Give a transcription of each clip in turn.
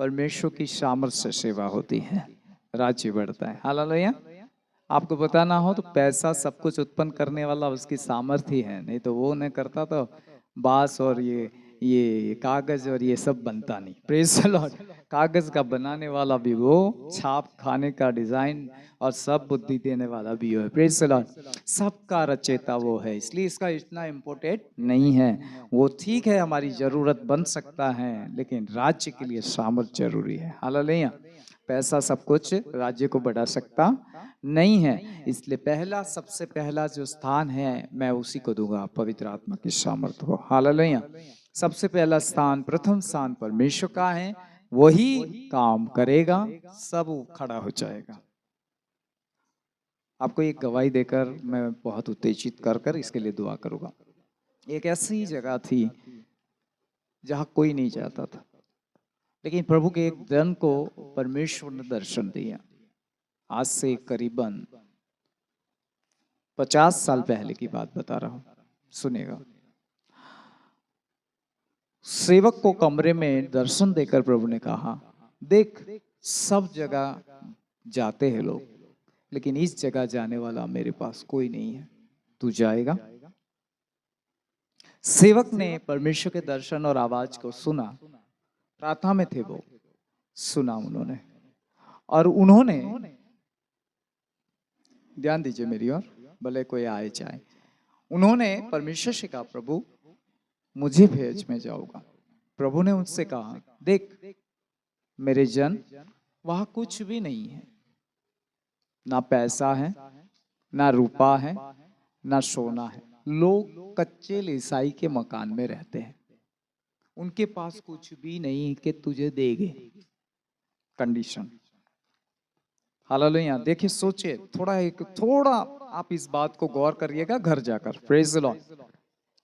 परमेश्वर की सामर्थ्य से सेवा होती है, राज्य बढ़ता है। हालेलुया। आपको पता ना हो तो पैसा सब कुछ उत्पन्न करने वाला उसकी सामर्थ्य ही है, नहीं तो वो नहीं करता तो बांस और ये कागज और ये सब बनता नहीं। Praise the Lord. कागज का बनाने वाला भी वो, छाप खाने का डिजाइन और सब बुद्धि देने वाला भी वो है। Praise the Lord. सबका रचयिता वो है, इसलिए इसका इतना इम्पोर्टेंट नहीं है। वो ठीक है, हमारी जरूरत बन सकता है, लेकिन राज्य के लिए सामर्थ्य जरूरी है। हालेलुया। पैसा सब कुछ राज्य को बढ़ा सकता नहीं है, इसलिए पहला, सबसे पहला जो स्थान है मैं उसी को दूंगा, पवित्र आत्मा की सामर्थ्य को। हालेलुया। सबसे पहला स्थान, प्रथम स्थान परमेश्वर का है, वही काम करेगा, सब खड़ा हो जाएगा। आपको एक गवाही देकर मैं बहुत उत्तेजित कर कर इसके लिए दुआ करूंगा। एक ऐसी जगह थी जहां कोई नहीं जाता था, लेकिन प्रभु के एक जन को परमेश्वर ने दर्शन दिया। आज से करीबन 50 साल पहले की बात बता रहा हूं, सुनेगा। सेवक को कमरे में दर्शन देकर प्रभु ने कहा, देख सब जगह जाते हैं लोग, लेकिन इस जगह जाने वाला मेरे पास कोई नहीं है, तू जाएगा? सेवक ने परमेश्वर के दर्शन और आवाज को सुना। प्रार्थना में थे वो, सुना उन्होंने, और उन्होंने, ध्यान दीजिए मेरी ओर, भले कोई आए जाए, उन्होंने परमेश्वर से कहा, प्रभु मुझे भेज, मैं जाऊंगा। प्रभु ने उनसे कहा, देख मेरे जन, वहां कुछ भी नहीं है, ना पैसा है, ना रूपा है, ना सोना है। लोग कच्चे लिसाई के मकान में रहते हैं, उनके पास कुछ भी नहीं कि तुझे देंगे। कंडीशन। हालेलुया। देखिए, सोचिए थोड़ा आप इस बात को गौर करिएगा घर जाकर। Praise the Lord.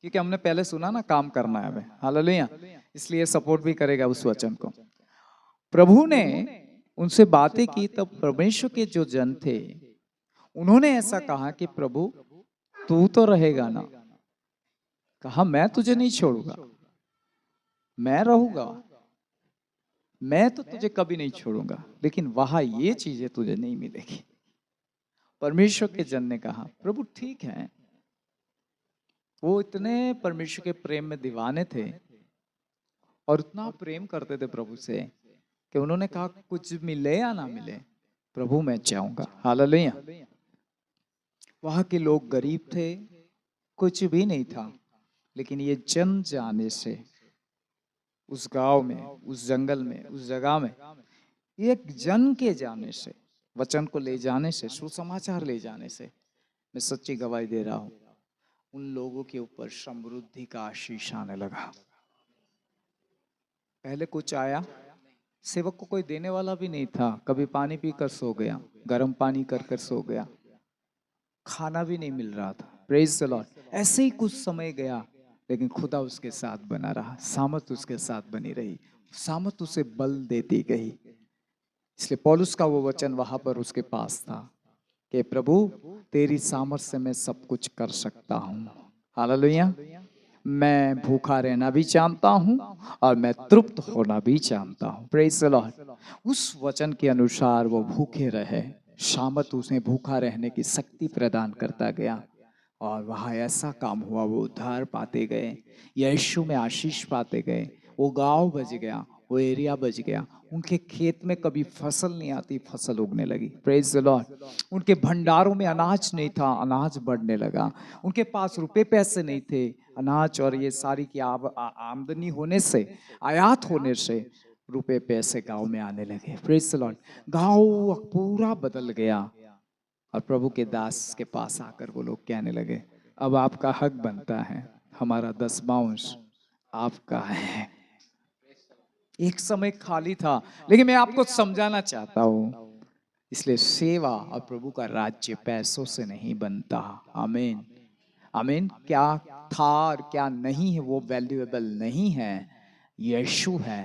क्योंकि हमने पहले सुना ना, काम करना है हमें। हालेलुया। इसलिए सपोर्ट भी करेगा उस वचन को। प्रभु ने उनसे बातें की, तब परमेश्वर के जो जन थे उन्होंने ऐसा कहा कि प्रभु तू तो रहेगा ना? कहा, मैं तुझे नहीं छोड़ूंगा, मैं रहूंगा, मैं तो तुझे कभी नहीं छोड़ूंगा, लेकिन वहां ये चीजें तुझे नहीं मिलेगी। परमेश्वर के जन ने कहा, प्रभु ठीक है। वो इतने परमेश्वर के प्रेम में दीवाने थे और इतना प्रेम करते थे प्रभु से कि उन्होंने कहा, कुछ मिले या ना मिले, प्रभु मैं चाहूंगा। हालेलुया। वहां के लोग गरीब थे, कुछ भी नहीं था, लेकिन ये जन जाने से, उस गांव में, उस जंगल में, उस जगह में, एक जन के जाने से, वचन को ले जाने से, सुसमाचार ले जाने से, मैं सच्ची गवाही दे रहा हूं, उन लोगों के ऊपर समृद्धि का आशीष आने लगा। पहले कुछ आया, सेवक को कोई देने वाला भी नहीं था, कभी पानी पीकर सो गया, गर्म पानी कर कर सो गया, खाना भी नहीं मिल रहा था। Praise the Lord. ऐसे ही कुछ समय गया, लेकिन खुदा उसके साथ बना रहा, सामर्थ उसके साथ बनी रही, सामर्थ उसे बल देती गई। इसलिए पौलुस का वो वचन वहां पर उसके पास था कि प्रभु तेरी सामर्थ से मैं सब कुछ कर सकता हूँ। हालेलुया। मैं भूखा रहना भी जानता हूँ और मैं तृप्त होना भी जानता हूँ। Praise the Lord. उस वचन के अनुसार वो भूखे रहे, सामर्थ उसे भूखा रहने की शक्ति प्रदान करता गया, और वहां ऐसा काम हुआ, वो उद्धार पाते गए, यीशु में आशीष पाते गए, वो गांव बच गया, वो एरिया बच गया। उनके खेत में कभी फसल नहीं आती, फसल उगने लगी। Praise the Lord. उनके भंडारों में अनाज नहीं था, अनाज बढ़ने लगा। उनके पास रुपए पैसे नहीं थे, अनाज और ये सारी की आमदनी होने से, आयात होने से रुपए पैसे गांव में आने लगे। Praise the Lord. गांव पूरा बदल गया, और प्रभु के दास के पास आकर वो लोग कहने लगे, अब आपका हक बनता है, हमारा 10वां आपका है। एक समय खाली था, लेकिन मैं आपको समझाना चाहता हूं, इसलिए सेवा और प्रभु का राज्य पैसों से नहीं बनता। आमीन। आमीन। क्या था और क्या नहीं है वो वैल्यूएबल नहीं है, यीशु है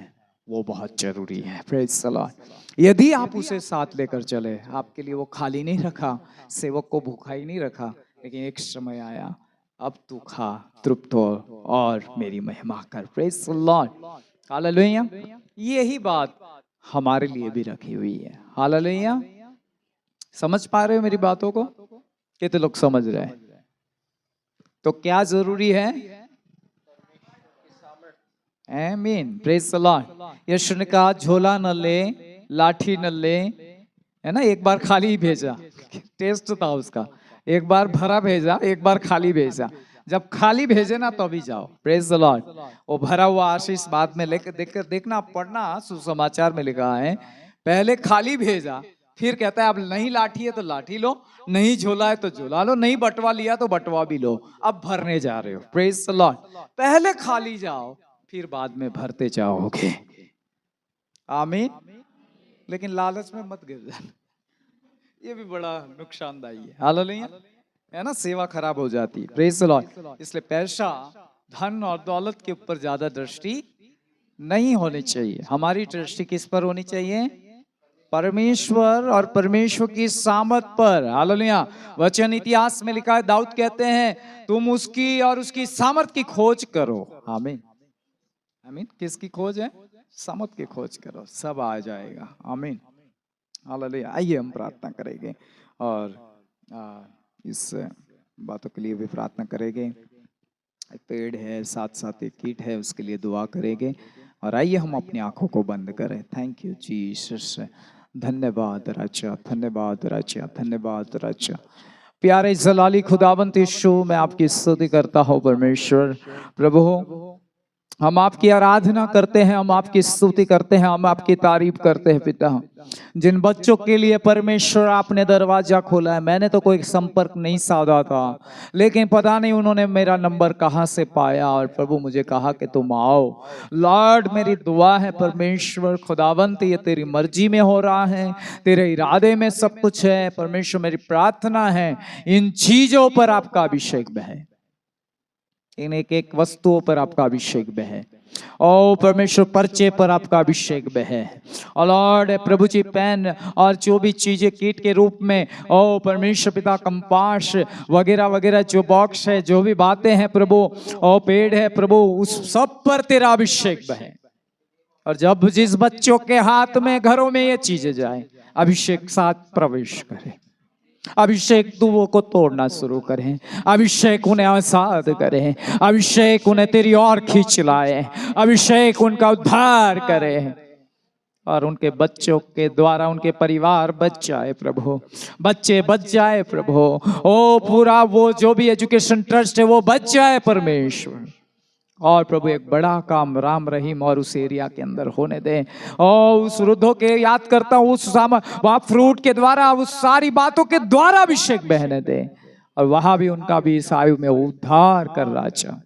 वो बहुत जरूरी है। Praise the Lord. यदि आप उसे साथ लेकर चले, आपके लिए वो खाली नहीं रखा, सेवक को भूखा ही नहीं रखा, लेकिन एक समय आया, अब तू खा, तृप्त हो और मेरी महिमा कर। Praise the Lord. हालेलुया। यही बात हमारे लिए भी रखी हुई है। हालेलुया। समझ पा रहे हो मेरी बातों को? कितने लोग समझ रहे हैं? तो क्या जरूरी है? आमीन, प्रेज द लॉर्ड। यीशु ने कहा झोला न ले, लाठी न ले, है ना, एक बार खाली ही भेजा। टेस्ट था उसका, एक बार भरा भेजा, एक बार खाली भेजा। जब खाली भेजे ना तो भी जाओ। Praise the Lord. वो भरा हुआ आशीष बाद में लेकर देखना, पढ़ना, सुसमाचार में लिखा है पहले खाली भेजा, फिर कहता है अब नहीं लाठी है तो लाठी लो, नहीं झोला है तो झोला लो, नहीं बटवा लिया तो बटवा भी लो, अब भरने जा रहे हो। Praise the Lord. पहले खाली जाओ, फिर बाद में भरते जाओगे। आमीन। लेकिन लालच में मत गिर जाना, ये भी बड़ा नुकसानदायी है। हालेलुया, है ना, सेवा खराब हो जाती है। Praise the Lord. इसलिए पैसा, धन और दौलत के ऊपर ज्यादा दृष्टि नहीं होनी चाहिए। हमारी दृष्टि किस पर होनी चाहिए? परमेश्वर और परमेश्वर की सामर्थ पर। हालेलुया। वचन इतिहास में लिखा है, दाऊद कहते हैं तुम उसकी और उसकी सामर्थ की खोज करो। आमीन। आमीन। किसकी खोज है? सामर्थ की खोज करो, सब आ जाएगा। आमीन। हालेलुया। आइए हम प्रार्थना करेंगे और इस बातों के लिए भी प्रार्थना करेंगे। एक पेड़ है, साथ साथ एक कीट है, उसके लिए दुआ करेंगे। और आइए हम अपनी आंखों को बंद करें। Thank you Jesus. धन्यवाद राजा, धन्यवाद राजा, धन्यवाद राजा। प्यारे जलाली खुदावंत यीशु, मैं आपकी स्तुति करता हूँ परमेश्वर। प्रभु हम आपकी आराधना करते हैं, हम आपकी स्तुति करते हैं, हम आपकी तारीफ करते हैं पिता। जिन बच्चों के लिए परमेश्वर आपने दरवाजा खोला है, मैंने तो कोई संपर्क नहीं साधा था, लेकिन पता नहीं उन्होंने मेरा नंबर कहाँ से पाया और प्रभु मुझे कहा कि तुम आओ। लॉर्ड, मेरी दुआ है परमेश्वर खुदावंत, ये तेरी मर्जी में हो रहा है, तेरे इरादे में सब कुछ है परमेश्वर। मेरी प्रार्थना है इन चीजों पर आपका अभिषेक बहे, इन एक एक वस्तुओं पर आपका अभिषेक बहे। ओ परमेश्वर, पर्चे पर आपका अभिषेक बहे। और लॉर्ड प्रभु जी, पेन और जो भी चीजें कीट के रूप में, ओ परमेश्वर पिता, कंपास वगैरह वगैरह जो बॉक्स है, जो भी बातें हैं प्रभु, ओ पेड़ है प्रभु, उस सब पर तेरा अभिषेक बहे। और जब जिस बच्चों के हाथ में, घरों में ये चीजें जाए, अभिषेक साथ प्रवेश करे। अभिषेक दुओं को तोड़ना शुरू करें, अभिषेक उन्हें आजाद करें, अभिषेक उन्हें तेरी ओर खींच लाए, अभिषेक उनका उद्धार करे और उनके बच्चों के द्वारा उनके परिवार बच जाए प्रभु, बच्चे बच जाए प्रभु। ओ पूरा वो जो भी एजुकेशन ट्रस्ट है वो बच जाए परमेश्वर। और प्रभु एक बड़ा काम राम रहीम और उस एरिया के अंदर होने दे। और उस वृद्धों के याद करता हूँ, उस वहाँ फ्रूट के द्वारा, उस सारी बातों के द्वारा अभिषेक बहने दे और वहां भी उनका भी इस आयु में उद्धार कर राजा।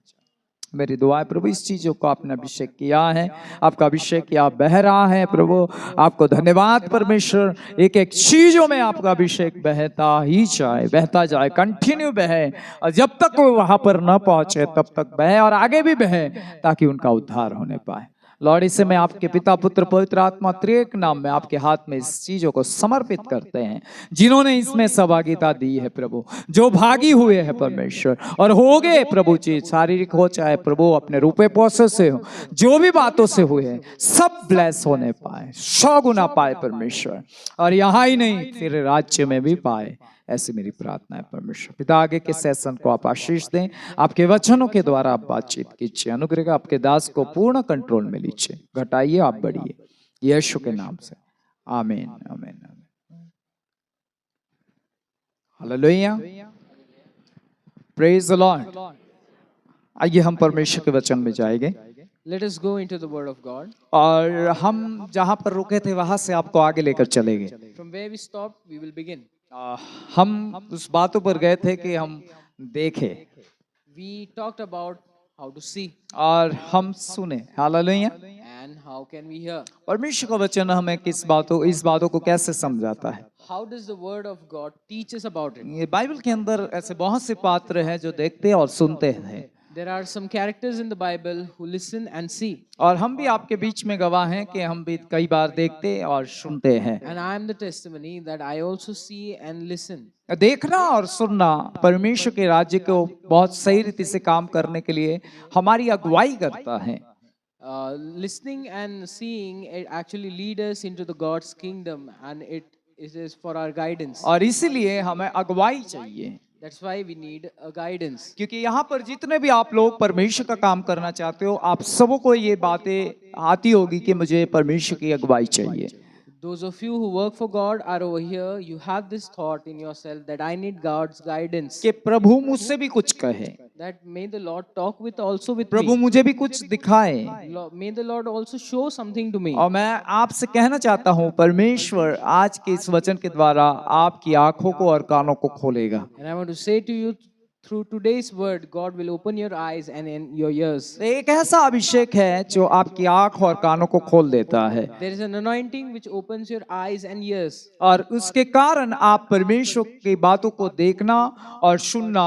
मेरी दुआ है प्रभु, इस चीजों को आपने अभिषेक किया है, आपका अभिषेक यहाँ बह रहा है प्रभु। आपको धन्यवाद परमेश्वर, एक एक चीजों में आपका अभिषेक बहता ही जाए, बहता जाए, कंटिन्यू बहे, और जब तक वो वहां पर न पहुंचे तब तक बहे और आगे भी बहे, ताकि उनका उद्धार होने पाए। लॉर्ड, इसे मैं आपके पिता, पुत्र, पवित्र आत्मा त्रिएक नाम में आपके हाथ में इस चीजों को समर्पित करते हैं, जिन्होंने इसमें सहभागिता दी है प्रभु, जो भागी हुए हैं परमेश्वर और हो गए प्रभु जी, शारीरिक हो चाहे प्रभु अपने रुपए पैसे से हो, जो भी बातों से हुए हैं, सब ब्लेस होने पाए, 100 गुना पाए परमेश्वर, और यहाँ ही नहीं तेरे राज्य में भी पाए। ऐसी मेरी प्रार्थना है परमेश्वर पिता। आगे के सेशन को आप आशीष दें, आपके वचनों के द्वारा आप बातचीत कीजिए, अनुग्रह आपके दास को पूर्ण कंट्रोल में लीजिए, घटाइए, आप बढ़िए, यीशु के नाम से, आमीन, आमीन, हालेलुया, प्रेज द लॉर्ड। आइए हम परमेश्वर के वचन में जाएंगे। Let us go into the word of God. और हम जहां पर रुके थे वहां से आपको आगे लेकर चलेंगे। From where we stopped, we will begin. हम उस बातों पर गए थे कि हम देखें, We talked about how to see और हम सुने। Hallelujah. and how can we hear. परमेश्वर का वचन हमें इस बातों को कैसे समझाता है? How does the word of God teach us about it? ये बाइबल के अंदर ऐसे बहुत से पात्र हैं जो देखते और सुनते हैं, There are some characters in the Bible who listen and see. और हम भी आपके बीच में गवाह हैं कि हम भी कई बार देखते और सुनते हैं। And I am the testimony that I also see and listen. देखना और सुनना परमेश्वर के राज्य को बहुत सही रीति से काम करने के लिए हमारी अगुवाई करता है। Listening and seeing it actually lead us into the God's kingdom, and it is for our guidance. और इसीलिए हमें अगुवाई चाहिए, That's why we need a guidance. क्योंकि यहाँ पर जितने भी आप लोग परमेश्वर का काम करना चाहते हो, आप सबको ये बातें आती होगी कि मुझे परमेश्वर की अगुवाई चाहिए। Those of you who work for God are over here. You have this thought in yourself that I need God's guidance. कि प्रभु मुझसे भी कुछ कहे, That may the Lord talk with also with Prabhu me. मुझे भी कुछ दिखाए। May the Lord also show something to me. और मैं आपसे कहना चाहता हूँ, परमेश्वर आज के इस वचन के द्वारा आपकी आंखों को और कानों को खोलेगा। And I want to say to you, through today's word, God will open your eyes and in your ears. एक ऐसा अभिषेक है जो आपकी आंख और कानों को खोल देता है, There is an anointing which opens your eyes and ears. और उसके कारण आप परमेश्वर की बातों को देखना और सुनना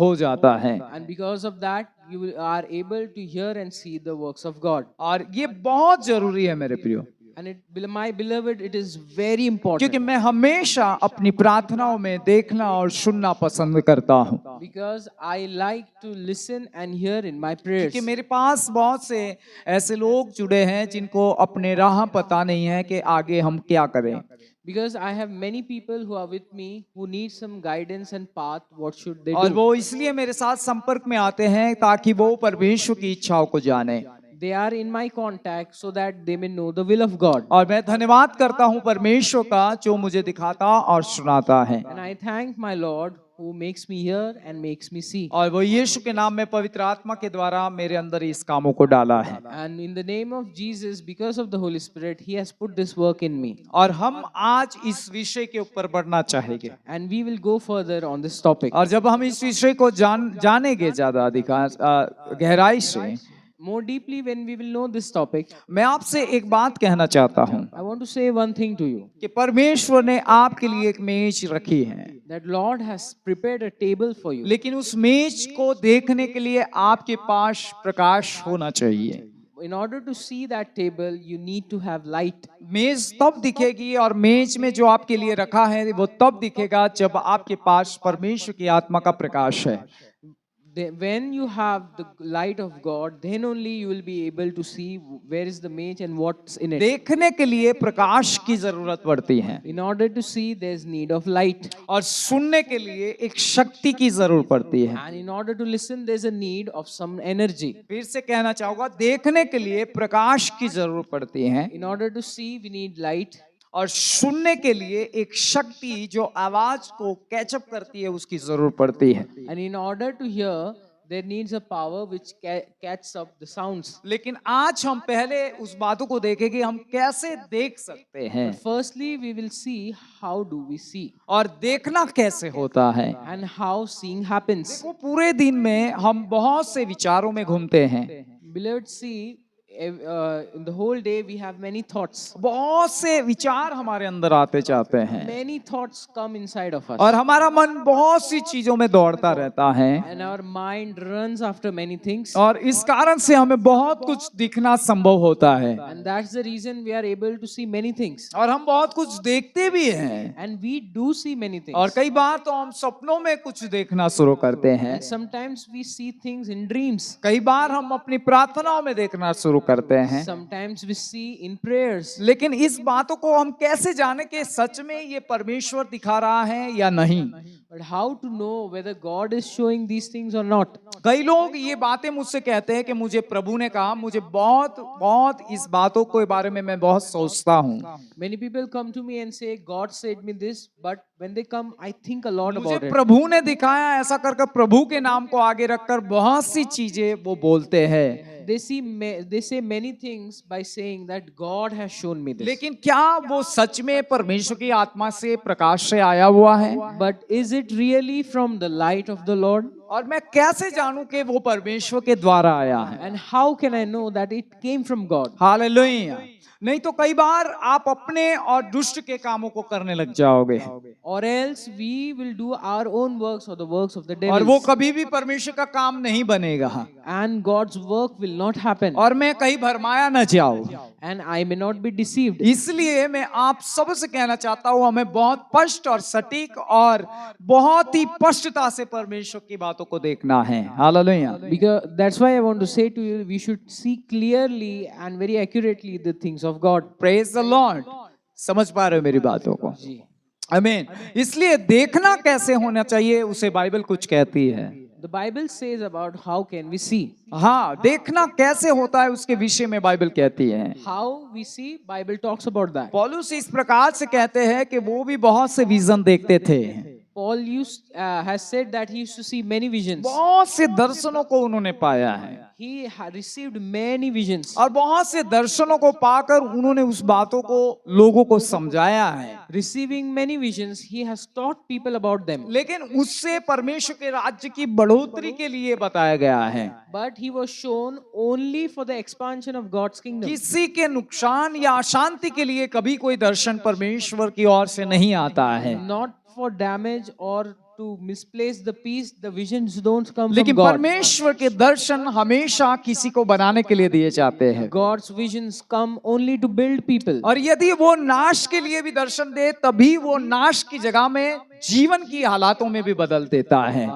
हो जाता है। And because of that, you are able to hear and see the works of God. और ये बहुत जरूरी है मेरे प्रियो, And my beloved, it is very important. क्योंकि मैं हमेशा अपनी प्रार्थनाओं में देखना और सुनना पसंद करता हूँ, Because I like to listen and hear in my prayers. क्योंकि मेरे पास बहुत से ऐसे लोग जुड़े हैं जिनको अपने राह पता नहीं है कि आगे हम क्या करें। Because I have many people who are with me who need some guidance and path. What should they और do? वो इसलिए मेरे साथ संपर्क में आते हैं ताकि वो परमेश्वर की इच्छाओं को जाने। They are in my contact so that they may know the will of God. और मैं धन्यवाद करता हूँ परमेश्वर का जो मुझे दिखाता और सुनाता है, And I thank my Lord who makes me hear and makes me see. और वो यीशु के नाम में पवित्र आत्मा के द्वारा मेरे अंदर इस कामों को डाला है। And in the name of Jesus, because of the Holy Spirit, He has put this work in me. और हम आज इस विषय के ऊपर बढ़ना चाहेंगे, And we will go further on this topic. और जब हम इस विषय को जानेंगे ज्यादा गहराई से, More deeply, when we will know this topic, मैं आपसे एक बात कहना चाहता हूँ I want to say one thing to you. कि परमेश्वर ने आपके लिए एक मेज रखी है, That Lord has prepared a table for you. लेकिन उस मेज को देखने के लिए आपके पास प्रकाश होना चाहिए। In order to see that table, you need to have light. मेज तब दिखेगी, और मेज में जो आपके लिए रखा है वो तब दिखेगा जब आपके पास परमेश्वर की आत्मा का प्रकाश है। When you have the light of God, then only you will be able to see where is the maze and what's in it. देखने के लिए प्रकाश की जरूरत पड़ती है, In order to see, there's need of light. और सुनने के लिए एक शक्ति की जरूरत पड़ती है। And in order to listen, there's a need of some energy. फिर से कहना चाहूंगा, देखने के लिए प्रकाश की जरूरत पड़ती है, In order to see, we need light. और सुनने के लिए एक शक्ति जो आवाज को कैचअप करती है उसकी जरूरत पड़ती है। And in order to hear, there needs a power which catches up the sounds. लेकिन आज हम पहले उस बातों को देखेंगे हम कैसे देख सकते हैं, Firstly, we will see how do we see और देखना कैसे होता है। and how seeing happens. देखो, पूरे दिन में हम बहुत से विचारों में घूमते हैं, Beloved, see, in the whole day we have many thoughts. बहुत से विचार हमारे अंदर आते जाते हैं, Many thoughts come inside of us. और हमारा मन बहुत सी चीजों में दौड़ता रहता है, And our mind runs after many things. और इस कारण से हमें बहुत कुछ दिखना संभव होता है, And that's the reason we are able to see many things. और हम बहुत कुछ देखते भी हैं, And we do see many things. और कई बार तो हम सपनों में कुछ देखना शुरू करते हैं, And sometimes we see things in dreams. कई बार हम अपनी प्रार्थनाओं में देखना शुरू करते हैं। Sometimes we see in prayers. लेकिन इस बातों को हम कैसे जाने कि सच में ये परमेश्वर दिखा रहा है या नहीं? But how to know whether God is showing these things or not? कई लोग ये बातें मुझसे कहते हैं कि मुझे प्रभु ने कहा, मुझे बहुत इस बातों के बारे में मैं बहुत सोचता हूँ। Many people come to me and say, God said me this, but when they come, I think a lot मुझे about it. प्रभु ने दिखाया, ऐसा कर प्रभु के नाम को आगे रखकर बहुत सी चीजें वो बोलते हैं। They say many things by saying that God has shown me this. लेकिन क्या वो सच में परमेश्वर की आत्मा से, प्रकाश से आया हुआ है? But is it really from the light of the Lord? और मैं कैसे जानूं कि वो परमेश्वर के द्वारा आया है? And how can I know that it came from God? Hallelujah. नहीं तो कई बार आप अपने और दुष्ट के कामों को करने लग जाओगे or else we will do our own works or the works of the और वो devils, कभी भी परमेश्वर का काम नहीं बनेगा and God's work will not happen, और मैं कहीं भरमाया न जाऊं। and I may not be deceived. इसलिए मैं आप सबसे कहना चाहता हूं, हमें बहुत स्पष्ट और सटीक और बहुत ही स्पष्टता से परमेश्वर की बातों को देखना है। Hallelujah. Because that's why I want to say to you, we should see clearly and very accurately the things of God. Praise the Lord. समझ पा रहे हो मेरी बातों को? जी। आमीन। इसलिए देखना कैसे होना चाहिए उसे बाइबल कुछ कहती है। The Bible says about how can we see. हाँ, देखना कैसे होता है उसके विषय में बाइबल कहती है। How we see, Bible talks about that. पौलुस इस प्रकार से कहते हैं कि वो भी बहुत से विजन देखते थे, Paul has said that he used to see many visions. बहुत से दर्शनों को उन्होंने पाया है He had received many visions. और बहुत से दर्शनों को पाकर उन्होंने उस बातों को लोगों को समझाया है। Receiving many visions, he has taught people about them. लेकिन उससे परमेश्वर के राज्य की बढ़ोतरी के लिए बताया गया है। But he was shown only for the expansion of God's kingdom. किसी के नुकसान या अशांति के लिए कभी कोई दर्शन परमेश्वर की ओर से नहीं आता है। Not for damage or to misplace the peace, the visions don't come from लेकिन God. परमेश्वर के दर्शन हमेशा किसी को बनाने के लिए दिए जाते हैं God's visions come only to build people. और यदि वो नाश के लिए भी दर्शन दे तभी वो नाश की जगह में जीवन की हालातों में भी बदल देता है।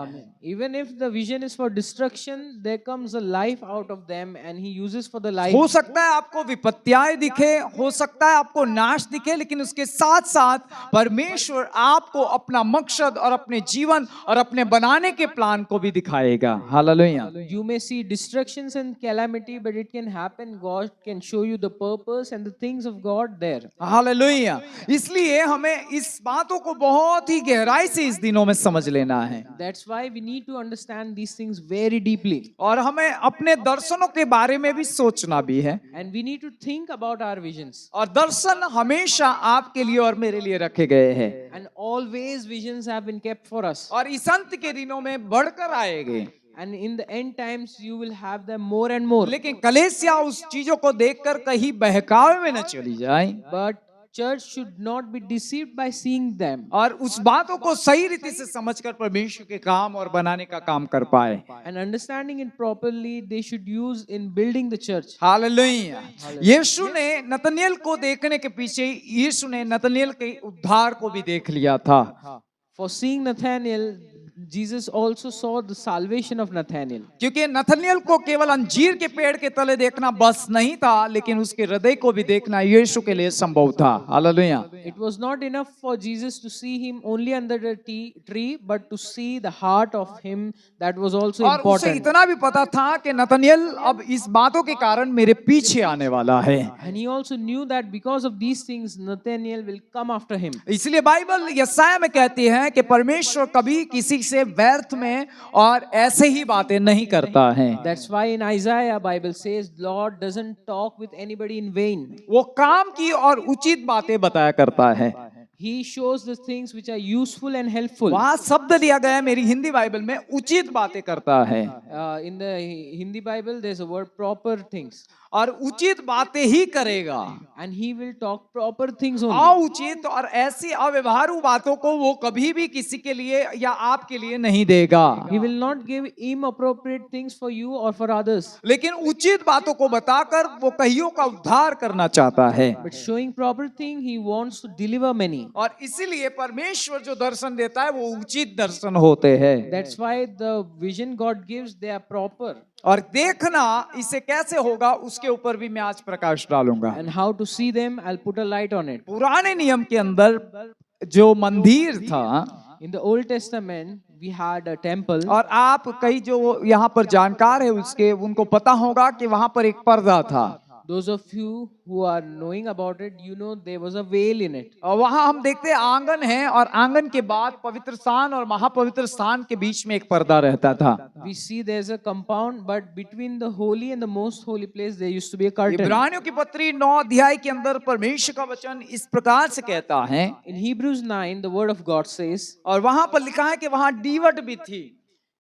Even if the vision is for destruction, there comes a life out of them and he uses for the life. हो सकता है आपको विपत्तियां दिखे, हो सकता है आपको नाश दिखे, लेकिन उसके साथ साथ परमेश्वर आपको अपना मकसद और अपने जीवन और अपने बनाने के प्लान को भी दिखाएगा। Hallelujah. You may see destructions and calamity, but it can happen. God can show you the purpose and the things of God there. Hallelujah. इसलिए हमें इस बातों को बहुत ही गहराई से इस दिनों में समझ लेना है That's why we need to understand these things very deeply. और हमें अपने दर्शनों के बारे में भी सोचना भी है And we need to think about our visions. और दर्शन हमेशा आपके लिए और मेरे लिए रखे गए हैं And always visions have been kept for us. और इस अंत के दिनों में बढ़कर आएंगे। And in the end times, you will have them more and more. लेकिन कलीसिया उस चीजों को देखकर कहीं बहकावे में न चली जाए But church should not be deceived by seeing them. और उस बातों को सही रीति से समझकर परमेश्वर के काम और बनाने का काम कर पाए। And understanding it properly, they should use in building the church. Hallelujah. Yeshu ने नतनएल को देखने के पीछे यीशु ने नतनएल के उद्धार को भी देख लिया था। For seeing Nathanael, Jesus also saw the salvation of Nathanael. क्योंकि नतनएल को केवल अंजीर के पेड़ के तले देखना बस नहीं था, लेकिन उसके हृदय को भी देखना यीशु के लिए संभव था। Hallelujah. It was not enough for Jesus to see him only under the tree, but to see the heart of him, that was also और उसे important. इतना भी पता था कि नतनएल अब इस बातों के कारण मेरे पीछे आने वाला है। And he also knew that because of these things, Nathanael will come after him. इसलिए बाइबल यशायाह में कहती है कि परमेश्वर कभी किसी से व्यर्थ में और ऐसे ही बातें नहीं करता है। That's why in Isaiah, Bible says, Lord doesn't talk with anybody in vain. वो काम की और उचित बातें बताया करता है। He shows the things which are useful and helpful. वहां शब्द लिया गया है मेरी हिंदी बाइबल में, उचित बातें करता है In the Hindi Bible, there's a word proper things. और उचित बातें ही करेगा। And he will talk proper things only. उचित और ऐसी अव्यवहारू बातों को वो कभी भी किसी के लिए या आपके लिए नहीं देगा। He will not give inappropriate things for you or for others. लेकिन उचित बातों को बताकर वो कईयों का उद्धार करना चाहता है। But showing proper thing, he wants to deliver many. और इसीलिए परमेश्वर जो दर्शन देता है वो उचित दर्शन होते हैं। That's why the vision God gives, they are proper. और देखना इसे कैसे होगा उसके ऊपर भी मैं आज प्रकाश डालूंगा। And how to see them, I'll put a light on it. पुराने नियम के अंदर जो मंदिर था, In the Old Testament, we had a temple. और आप कई जो यहाँ पर जानकार है उसके उनको पता होगा कि वहां पर एक पर्दा था। Those of you who are knowing about it, you know there was a veil in it. और वहां हम देखते हैं आंगन है और आंगन के बाद पवित्र स्थान और महापवित्र स्थान के बीच में एक पर्दा रहता था। We see there's a compound, but between the holy and the most holy place, there used to be a curtain. इब्रानियों की पत्री 9 अध्याय के अंदर परमेश्वर का वचन इस प्रकार से कहता है, In Hebrews 9, the word of God says, और वहां पर लिखा है कि वहां दीवट भी थी।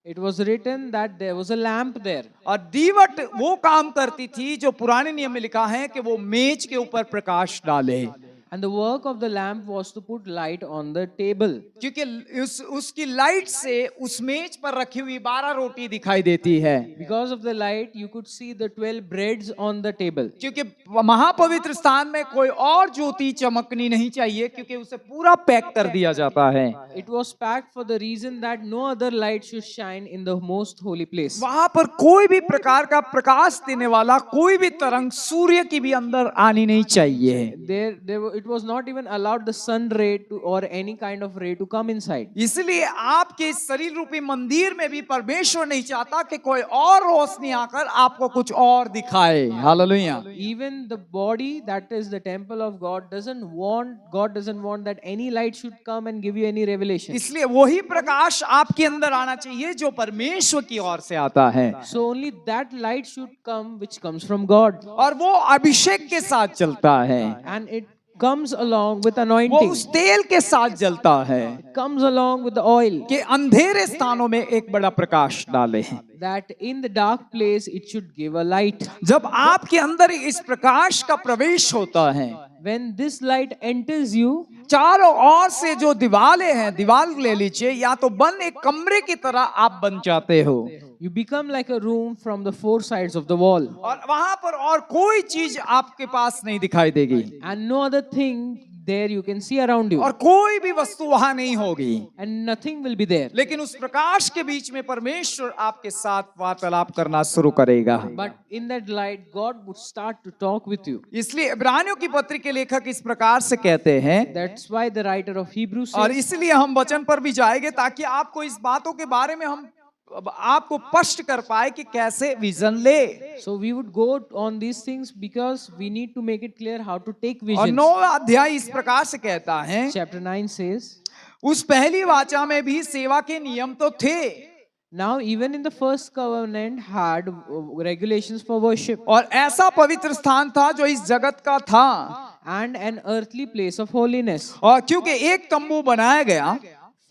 it was written that there was a lamp there. और दीवट वो काम करती थी जो पुराने नियम में लिखा है कि वो मेज के ऊपर प्रकाश डाले, And the work of the lamp was to put light on the table. क्योंकि उसकी लाइट से उस मेज पर रखी हुई 12 रोटी दिखाई देती है। Because of the light, you could see the 12 breads on the table. क्योंकि महापवित्र स्थान में कोई और ज्योति चमकनी नहीं चाहिए, क्योंकि उसे पूरा पैक कर दिया जाता है। It was packed for the reason that no other light should shine in the most holy place. वहां पर कोई भी प्रकार का प्रकाश देने वाला कोई भी तरंग सूर्य की भी अंदर आनी नहीं चाहिए। It was not even allowed the sun ray to or any kind of ray to come inside. इसलिए आपके शरीर रूपी मंदिर में भी परमेश्वर नहीं चाहता कि कोई और रोशनी आकर आपको कुछ और दिखाए। Hallelujah. Even the body that is the temple of God doesn't want that any light should come and give you any revelation. इसलिए वही प्रकाश आपके अंदर आना चाहिए जो परमेश्वर की ओर से आता है, So only that light should come which comes from God. और वो अभिषेक के साथ चलता है, And it comes along with वो anointing. उस तेल के साथ जलता है It comes along with the oil. कि अंधेरे स्थानों में एक बड़ा प्रकाश डाले। That in the dark place it should give a light. जब आपके अंदर इस प्रकाश का प्रवेश होता है, When this light enters you, चारों ओर से जो दीवारें हैं, दीवार ले लीजिए, या तो बंद एक कमरे की तरह आप बन जाते हो, you become like a room from the four sides of the wall. और वहां पर और कोई चीज आपके पास नहीं दिखाई देगी, And no other thing there you can see around you. और कोई भी वस्तु वहां नहीं होगी, And nothing will be there. लेकिन उस प्रकाश के बीच में परमेश्वर आपके साथ वार्तालाप करना शुरू करेगा। But in that light, God would start to talk with you. इसलिए इब्रानियों की पत्री के लेखक इस प्रकार से कहते हैं, That's why the writer of Hebrews और says, इसलिए हम वचन पर भी जाएंगे ताकि आपको इस बातों के बारे में हम आपको स्पष्ट कर पाए कि कैसे विजन ले। so we would go on these things because we need to make it clear how to take और visions. 9वां अध्याय इस प्रकार से कहता है, Chapter 9 says, उस पहली वाचा में भी सेवा के नियम तो थे, now even in the first covenant had regulations for worship और ऐसा पवित्र स्थान था जो इस जगत का था, and an earthly place of holiness. और क्योंकि एक तंबू बनाया गया,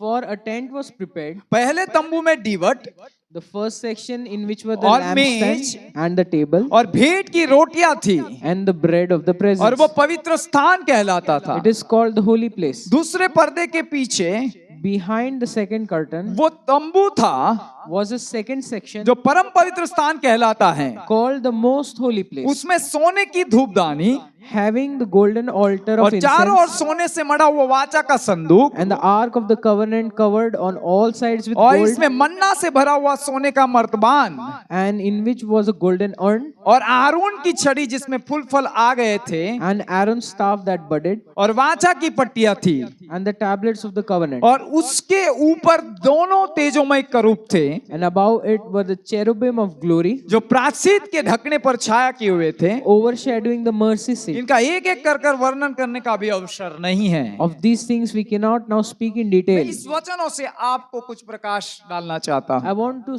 For a tent was prepared. पहले तंबू में दीवट The first section in which were the और lampstands and the table और भेंट की रोटियां थी, and the bread of the और presence. वो पवित्र स्थान कहलाता था। It is called the holy place. दूसरे पर्दे के पीछे Behind the second curtain वो तंबू था was a second section जो परम पवित्र स्थान कहलाता है, called the most holy place, उसमें सोने की धूपदानी having the golden altar of और चारों ओर incense सोने से मढ़ा हुआ वाचा का संदूक, and the ark of the covenant covered on all sides with और gold, इसमें मन्ना से भरा हुआ सोने का मर्तबान, and in which was a golden urn, और आरून की छड़ी जिसमें फूल फल आ गए थे, and Aaron's staff that budded, और वाचा की पट्टियां थी, and the tablets of the covenant. और उसके ऊपर दोनों तेजोमय करूब थे And above it were the cherubim of glory, जो प्राचीन के ढकने पर छाया किए हुए थे। overshadowing the mercy seat. इनका एक एक कर वर्णन करने का भी अवसर नहीं है। Of these things we cannot now speak in detail. इस वचनों से आपको कुछ प्रकाश डालना चाहता हूँ। I want to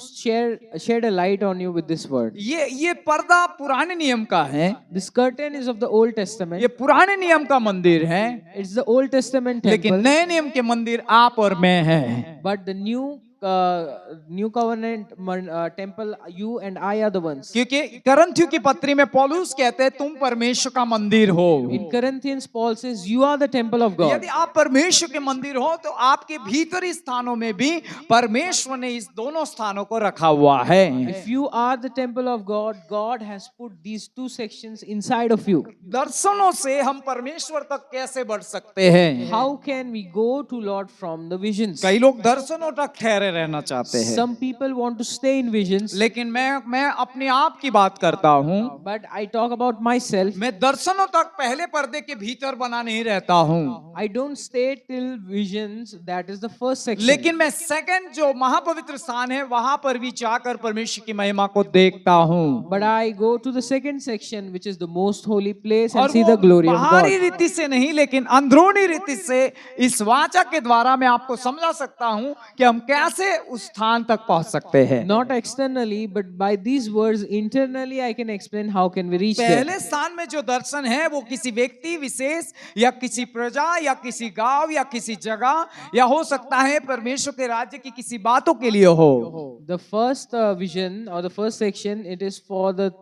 shed a light on you with this word. ये पर्दा पुराने नियम का है, This curtain is of the Old Testament. ये पुराने नियम का मंदिर है, It's the Old Testament लेकिन temple, नए नियम के मंदिर आप और मैं हैं। but the new covenant temple, you and I are the ones. क्योंकि करंथियों की पत्री में पौलुस कहते हैं तुम परमेश्वर का मंदिर हो। In Corinthians, Paul says, you are the temple of God. यदि आप परमेश्वर के मंदिर हो तो आपके भीतरी स्थानों में भी परमेश्वर ने इस दोनों स्थानों को रखा हुआ है। If you are the temple of God, God has put these two sections inside of you. दर्शनों से हम परमेश्वर तक कैसे बढ़ सकते हैं? How can we go to Lord from the visions? कई लोग दर्शनों तक ठहरे रहना चाहते हैं, Some people want to stay in visions, लेकिन मैं अपने आप की बात करता हूँ। but I talk about myself. मैं दर्शनों तक पहले पर्दे के भीतर बना नहीं रहता हूँ, I don't stay till visions, that is the first section. लेकिन मैं सेकंड जो महापवित्र स्थान है वहां पर भी जाकर परमेश्वर की महिमा को देखता हूँ। But I go to the second section, which is the most holy place, और and see वो the glory of बाहरी God. रीति से नहीं, लेकिन अंदरूनी रीति से इस वाचा के द्वारा मैं आपको समझा सकता हूँ कि हम कैसे कैसे उस स्थान तक पहुंच सकते हैं। Not externally, but by these words internally I can explain how can we reach there. पहले स्थान में जो दर्शन है वो किसी व्यक्ति विशेष या किसी प्रजा या किसी गांव या किसी जगह या हो सकता है परमेश्वर के राज्य की किसी बातों के लिए हो। The first vision or the first section, it is for the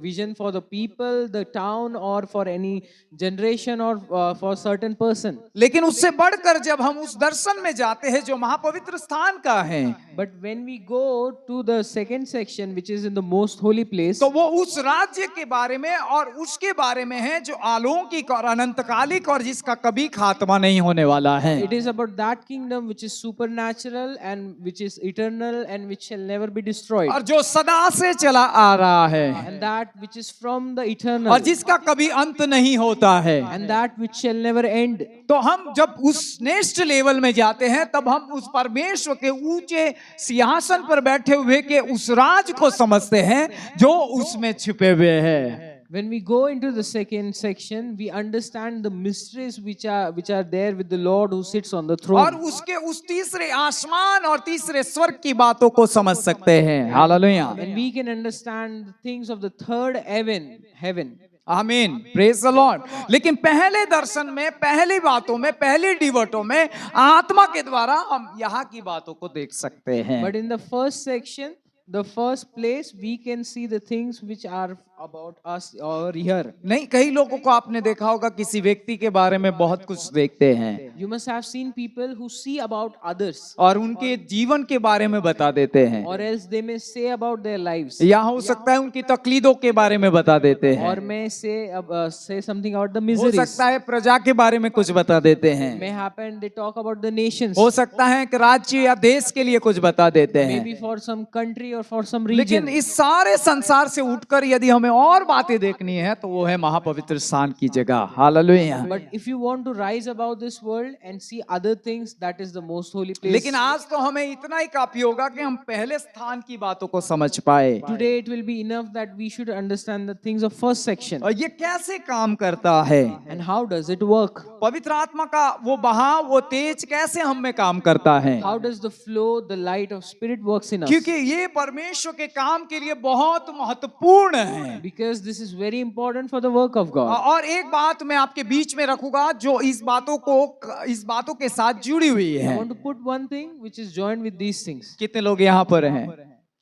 vision for the people, the town, or for any generation or for certain person. लेकिन उससे बढ़कर जब हम उस दर्शन में जाते हैं जो महापवित्र स्थान का है, But when we go to the second section, which is in the most holy place, तो वो उस राज्य के बारे में और उसके बारे में है जो अलौकिक और अनंतकालिक और जिसका कभी खात्मा नहीं होने वाला है। it is about that kingdom which is supernatural and which is eternal and which shall never be destroyed, और जो सदा से चला आ रहा है and that which is from the eternal, और जिसका कभी अंत नहीं होता है। and that which shall never end. तो हम जब उस नेक्स्ट लेवल में जाते हैं तब हम उस परमेश्वर के ऊंचे सिंहासन पर बैठे हुए के उस राज को समझते हैं जो उसमें छिपे हुए हैं। When we go into the second section, we understand the mysteries which are there with the Lord who sits on the और throne, उसके उस तीसरे आसमान और तीसरे स्वर्ग की बातों को समझ सकते हैं। Hallelujah, and we can understand the things of the third heaven. आमीन, प्रेज द लॉर्ड। लेकिन पहले दर्शन में, पहली बातों में, पहली डिवटों में आत्मा के द्वारा हम यहाँ की बातों को देख सकते हैं। But in the first section, the first place, we can see the things which are about us or here. नहीं, कई लोगों को आपने देखा होगा किसी व्यक्ति के बारे में बहुत कुछ देखते हैं You must have seen people who see about others, और उनके जीवन के बारे में बता देते हैं, or else they may say about their lives, या हो सकता है उनकी तकलीदों के बारे में बता देते हैं, or may say something about the हो miseries. सकता है प्रजा के बारे में कुछ बता देते हैं, May happen they talk about the nations, हो सकता है कि राज्य या देश के लिए कुछ बता देते हैं। maybe for some country or for some लेकिन region. इस सारे संसार से उठकर यदि हमें और बातें देखनी है तो वो है महापवित्र स्थान की जगह। Hallelujah. But if you want to rise above this world and see other things, that is the most holy place. लेकिन आज तो हमें इतना ही काफी होगा कि हम पहले स्थान की बातों को समझ पाए। Today it will be enough that we should understand the things of first section. और ये कैसे काम करता है, And how does it work? पवित्र आत्मा का वो बहाव, वो तेज कैसे हम में काम करता है, How does the flow, the light of spirit works in us? क्योंकि ये परमेश्वर के काम के लिए बहुत महत्वपूर्ण है। Because this is very important for the work of God. और एक बात मैं आपके बीच में रखूंगा जो इस बातों के साथ जुड़ी हुई I है। want to put one thing which is joined with these things. कितने लोग यहाँ पर हैं,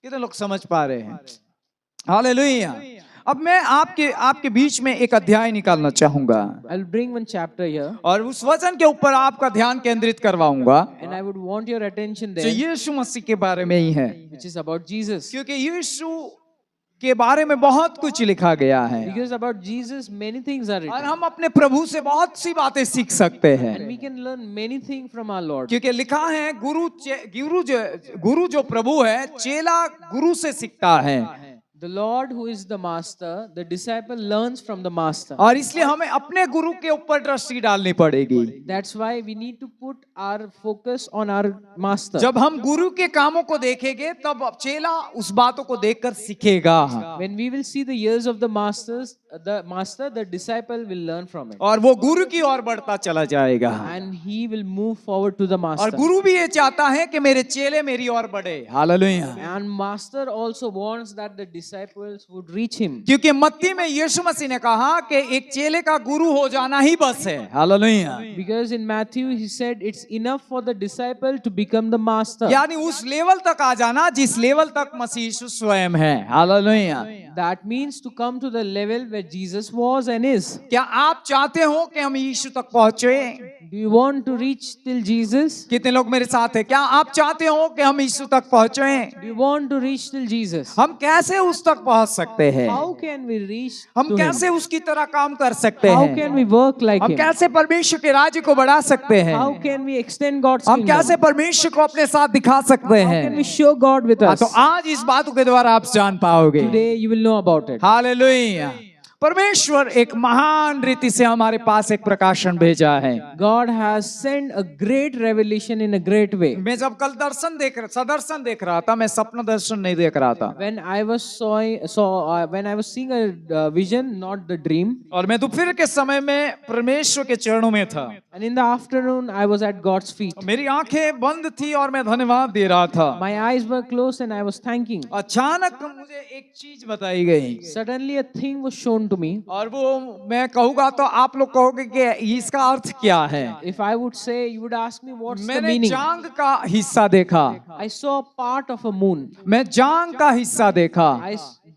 कितने लोग समझ पा रहे हैं? हालेलुया। अब मैं आपके बीच में एक अध्याय निकालना चाहूंगा I'll bring one chapter here और उस वचन के ऊपर आपका ध्यान केंद्रित करवाऊंगा and I would want your attention जो there, यीशु मसीह के बारे में ही है, which is about Jesus. क्योंकि यीशु के बारे में बहुत कुछ लिखा गया है Because about Jesus, many things are और written. हम अपने प्रभु से बहुत सी बातें सीख सकते हैं, And we can learn many things from our Lord. क्योंकि लिखा है गुरु जो प्रभु है, चेला गुरु से सीखता है। The Lord who is the master, the disciple learns from the master. और इसलिए हमें अपने गुरु के ऊपर दृष्टि डालनी पड़ेगी। That's why we need to put our focus on our master. जब हम गुरु के कामों को देखेंगे तब चेला उस बातों को देखकर सीखेगा When we will see the years of the master, the disciple will learn from it. और वो गुरु की ओर बढ़ता चला जाएगा। And he will move forward to the और master. गुरु भी ये चाहता है कि मेरे चेले मेरी ओर बढ़े। Hallelujah. And master also wants that the disciples would reach him. क्योंकि मत्ती में यीशु मसीह ने कहा कि एक चेले का गुरु हो जाना ही बस है। Hallelujah. Because in Matthew he said it's enough for the disciple to become the master. यानी उस लेवल तक आ जाना जिस लेवल तक मसीह यीशु स्वयं है। Hallelujah. That means to come to the level where Jesus was and is. क्या आप चाहते हो कि हम यीशु तक पहुंचे? Do you want to reach till Jesus? कितने लोग मेरे साथ हैं? क्या आप चाहते हो कि हम यीशु तक पहुंचे? Do you want to reach till Jesus? हम कैसे उस तक पहुंच सकते हैं? How can we reach हम to him? कैसे उसकी तरह काम कर सकते How हैं? can we work like हम him? कैसे परमेश्वर के राज्य को बढ़ा सकते हैं? How can we extend God's हम kingdom? कैसे परमेश्वर को अपने साथ दिखा सकते How हैं? can we show God with us? तो आज इस बातों के द्वारा आप जान पाओगे। Today you will know about it. Hallelujah. परमेश्वर एक महान रीति से हमारे पास एक प्रकाशन भेजा है। God has sent a great revelation in a great way. मैं जब कल सदर्शन देख रहा था, मैं सपना दर्शन नहीं देख रहा था। When I was when I was seeing a vision, not the dream. और मैं दोपहर के समय में परमेश्वर के चरणों में था। And in the afternoon, I was at God's feet. मेरी आंखें बंद थी और मैं धन्यवाद दे रहा था। My eyes were closed and I was thanking. अचानक मुझे एक चीज बताई गई Suddenly, a thing was shown to me. और वो मैं कहूँगा तो आप लोग कहोगे कि इसका अर्थ क्या है। If I would say, you would ask me what's the मैंने meaning. जांग का हिस्सा देखा। I saw part of a moon. मैं जांग का हिस्सा देखा।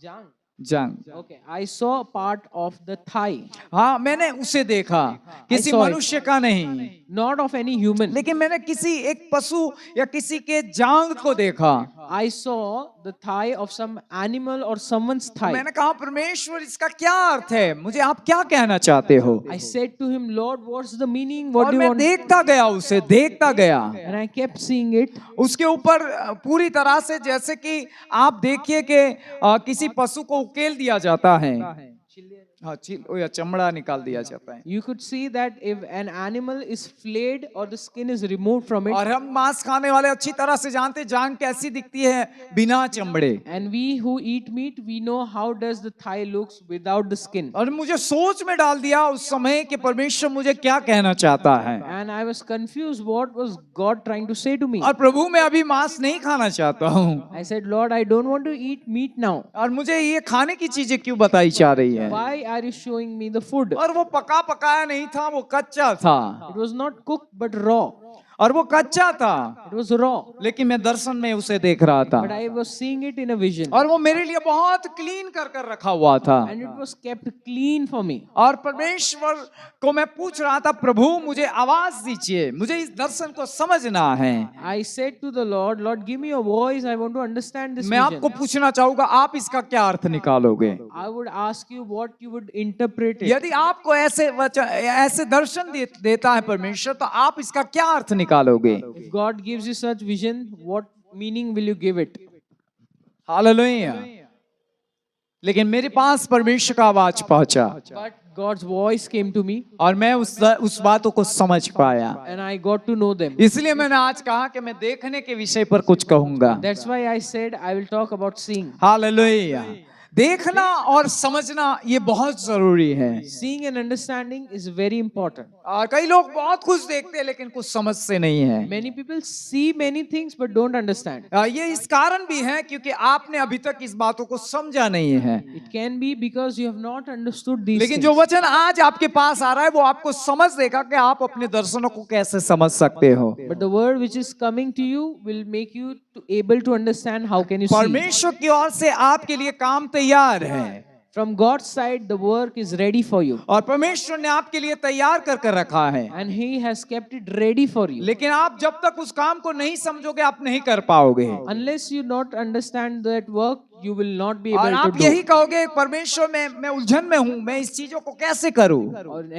Jang. Jang, Okay, I saw part of the thigh, हाँ मैंने उसे देखा, किसी saw it. मनुष्य का नहीं, not of any human. लेकिन मैंने किसी एक पशु या किसी के जांग को देखा। I saw the thigh of some animal or someone's thigh. मैंने कहा परमेश्वर इसका क्या अर्थ है, मुझे आप क्या कहना चाहते हो। I said to him, Lord, what's the meaning? What और do you मैं want? देखता गया उसे, देखता गया। And I kept seeing it. उसके ऊपर पूरी तरह से जैसे कि आप देखिए कि किसी पशु को उकेल दिया जाता है, हाँ या चमड़ा निकाल दिया जाता है। You could see that if an animal is flayed or the skin is removed from it. और हम मांस खाने वाले अच्छी तरह से जानते हैं जांग कैसी दिखती है बिना चमड़े। And we who eat meat, we know how does the thigh looks without the skin. और मुझे सोच में डाल दिया उस समय कि परमेश्वर मुझे क्या कहना चाहता है। And I was confused. What was God trying to say to me? और प्रभु मैं अभी मांस नहीं खाना चाहता हूँ। I said, Lord, I don't want to eat meat now. और मुझे ये खाने की चीजें क्यों बताई जा रही है। Why are you showing me the food? और वो पकाया नहीं था, वो कच्चा था। It was not cooked but raw. और वो कच्चा था, It was raw. लेकिन मैं दर्शन में उसे देख रहा था। But I was seeing it in a vision. और वो मेरे लिए बहुत क्लीन कर रखा हुआ था। And it was kept clean for me. और परमेश्वर को मैं पूछ रहा था, प्रभु मुझे आवाज दीजिए, मुझे इस दर्शन को समझना है। I said to the Lord, Lord, give me a voice. I want to understand this मैं आपको vision. पूछना चाहूंगा, आप इसका क्या अर्थ निकालोगे। I would ask you what you would interpret it. यदि आपको ऐसे दर्शन देता है परमेश्वर, तो आप इसका क्या अर्थ निकालोगे। If God gives you such vision, what meaning will you give it? Hallelujah. लेकिन मेरे पास परमेश्वर का आवाज पहुंचा But God's voice came to me और मैं उस बातों को समझ पाया। and I got to know them. इसलिए मैंने आज कहा कि मैं देखने के विषय पर कुछ कहूंगा। That's why I said I will talk about seeing. Hallelujah. देखना और समझना ये बहुत जरूरी है। Seeing and understanding is very important. और कई लोग बहुत कुछ देखते हैं लेकिन कुछ समझते नहीं है। Many people see many things but don't understand. ये इस कारण भी है क्योंकि आपने अभी तक इस बातों को समझा नहीं है। It can be because you have not understood these लेकिन things. जो वचन आज आपके पास आ रहा है वो आपको समझ देगा कि आप अपने दर्शनों को कैसे समझ सकते हो। But the word which is coming to you will make you able to understand how can you see. परमेश्वर की ओर से आपके लिए काम तैयार है। From God's side, the work is ready for you. और परमेश्वर ने आपके लिए तैयार कर रखा है। And He has kept it ready for you. लेकिन आप जब तक उस काम को नहीं समझोगे आप नहीं कर पाओगे। Unless you not understand that work, you will not be और able आप to यही do. कहोगे परमेश्वर मैं उलझन में हूँ, मैं इस चीजों को कैसे करूँ।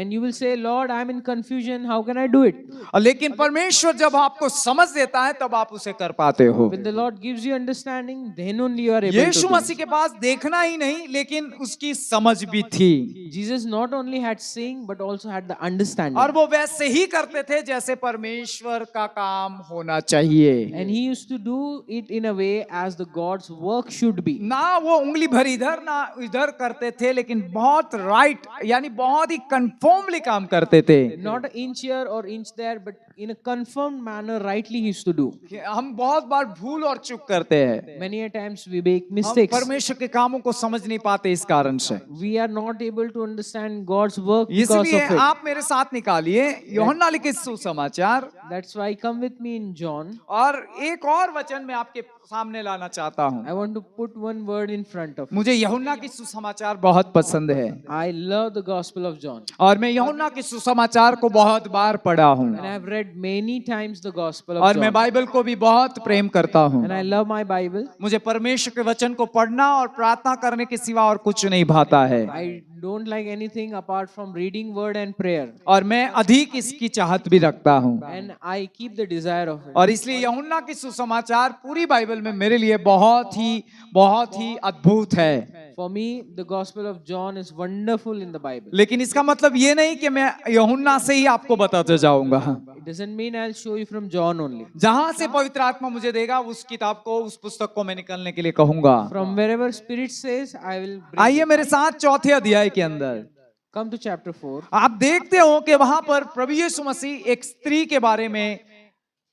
And you will say, Lord, I am in confusion. How can I do it? लेकिन परमेश्वर जब आपको समझ देता है तब आप उसे कर पाते हो। When the Lord gives you understanding, then only you are able to Yeshu do Masih it. के पास देखना ही नहीं लेकिन उसकी समझ भी थी। Jesus not only had seeing but also had the understanding. और वो वैसे ही करते थे जैसे परमेश्वर का काम होना चाहिए। And He used to do it in a way as the God's work should be. ना वो उंगली भर इधर ना इधर करते थे, लेकिन बहुत राइट यानी बहुत ही कंफर्मली काम करते थे। Not an inch here or inch there, but in a confirmed manner, rightly He used to do. हम बहुत बार भूल और चूक करते हैं। Many a times we make हम mistakes. परमेश्वर के कामों को समझ नहीं पाते इस कारण से। We are not able to understand God's work because इसलिए of it. आप मेरे साथ निकालिए यूहन्ना लिखित सुसमाचार That's why come with me in John. और एक और वचन मैं आपके सामने लाना चाहता हूँ। I want to put one word in front of you. मुझे यूहन्ना की सुसमाचार बहुत पसंद है I love the Gospel of John. और मैं यूहन्ना की सुसमाचार को बहुत बार पढ़ा हूँ And I have read many times the Gospel of और मैं John. बाइबल को भी बहुत प्रेम करता हूँ। And I love my Bible. मुझे परमेश्वर के वचन को पढ़ना और प्रार्थना करने के सिवा और कुछ नहीं भाता है। I don't like anything apart from reading word and prayer. और मैं अधिक इसकी चाहत भी रखता हूँ। And I keep the desire of it. और इसलिए यूहन्ना की सुसमाचार पूरी बाइबल में मेरे लिए बहुत ही अद्भुत है। For me, the Gospel of John is wonderful in the Bible. लेकिन इसका मतलब ये नहीं कि मैं यूहन्ना से ही आपको बताते जाऊंगा। It doesn't mean I'll show you from John only. जहां से पवित्र आत्मा मुझे देगा उस किताब को, उस पुस्तक को मैं निकालने के लिए कहूंगा। From wherever Spirit says, I will bring आइए it. मेरे साथ चौथे अध्याय के अंदर Come to chapter 4. आप देखते हो कि वहां पर प्रभु यीशु मसीह एक स्त्री के बारे में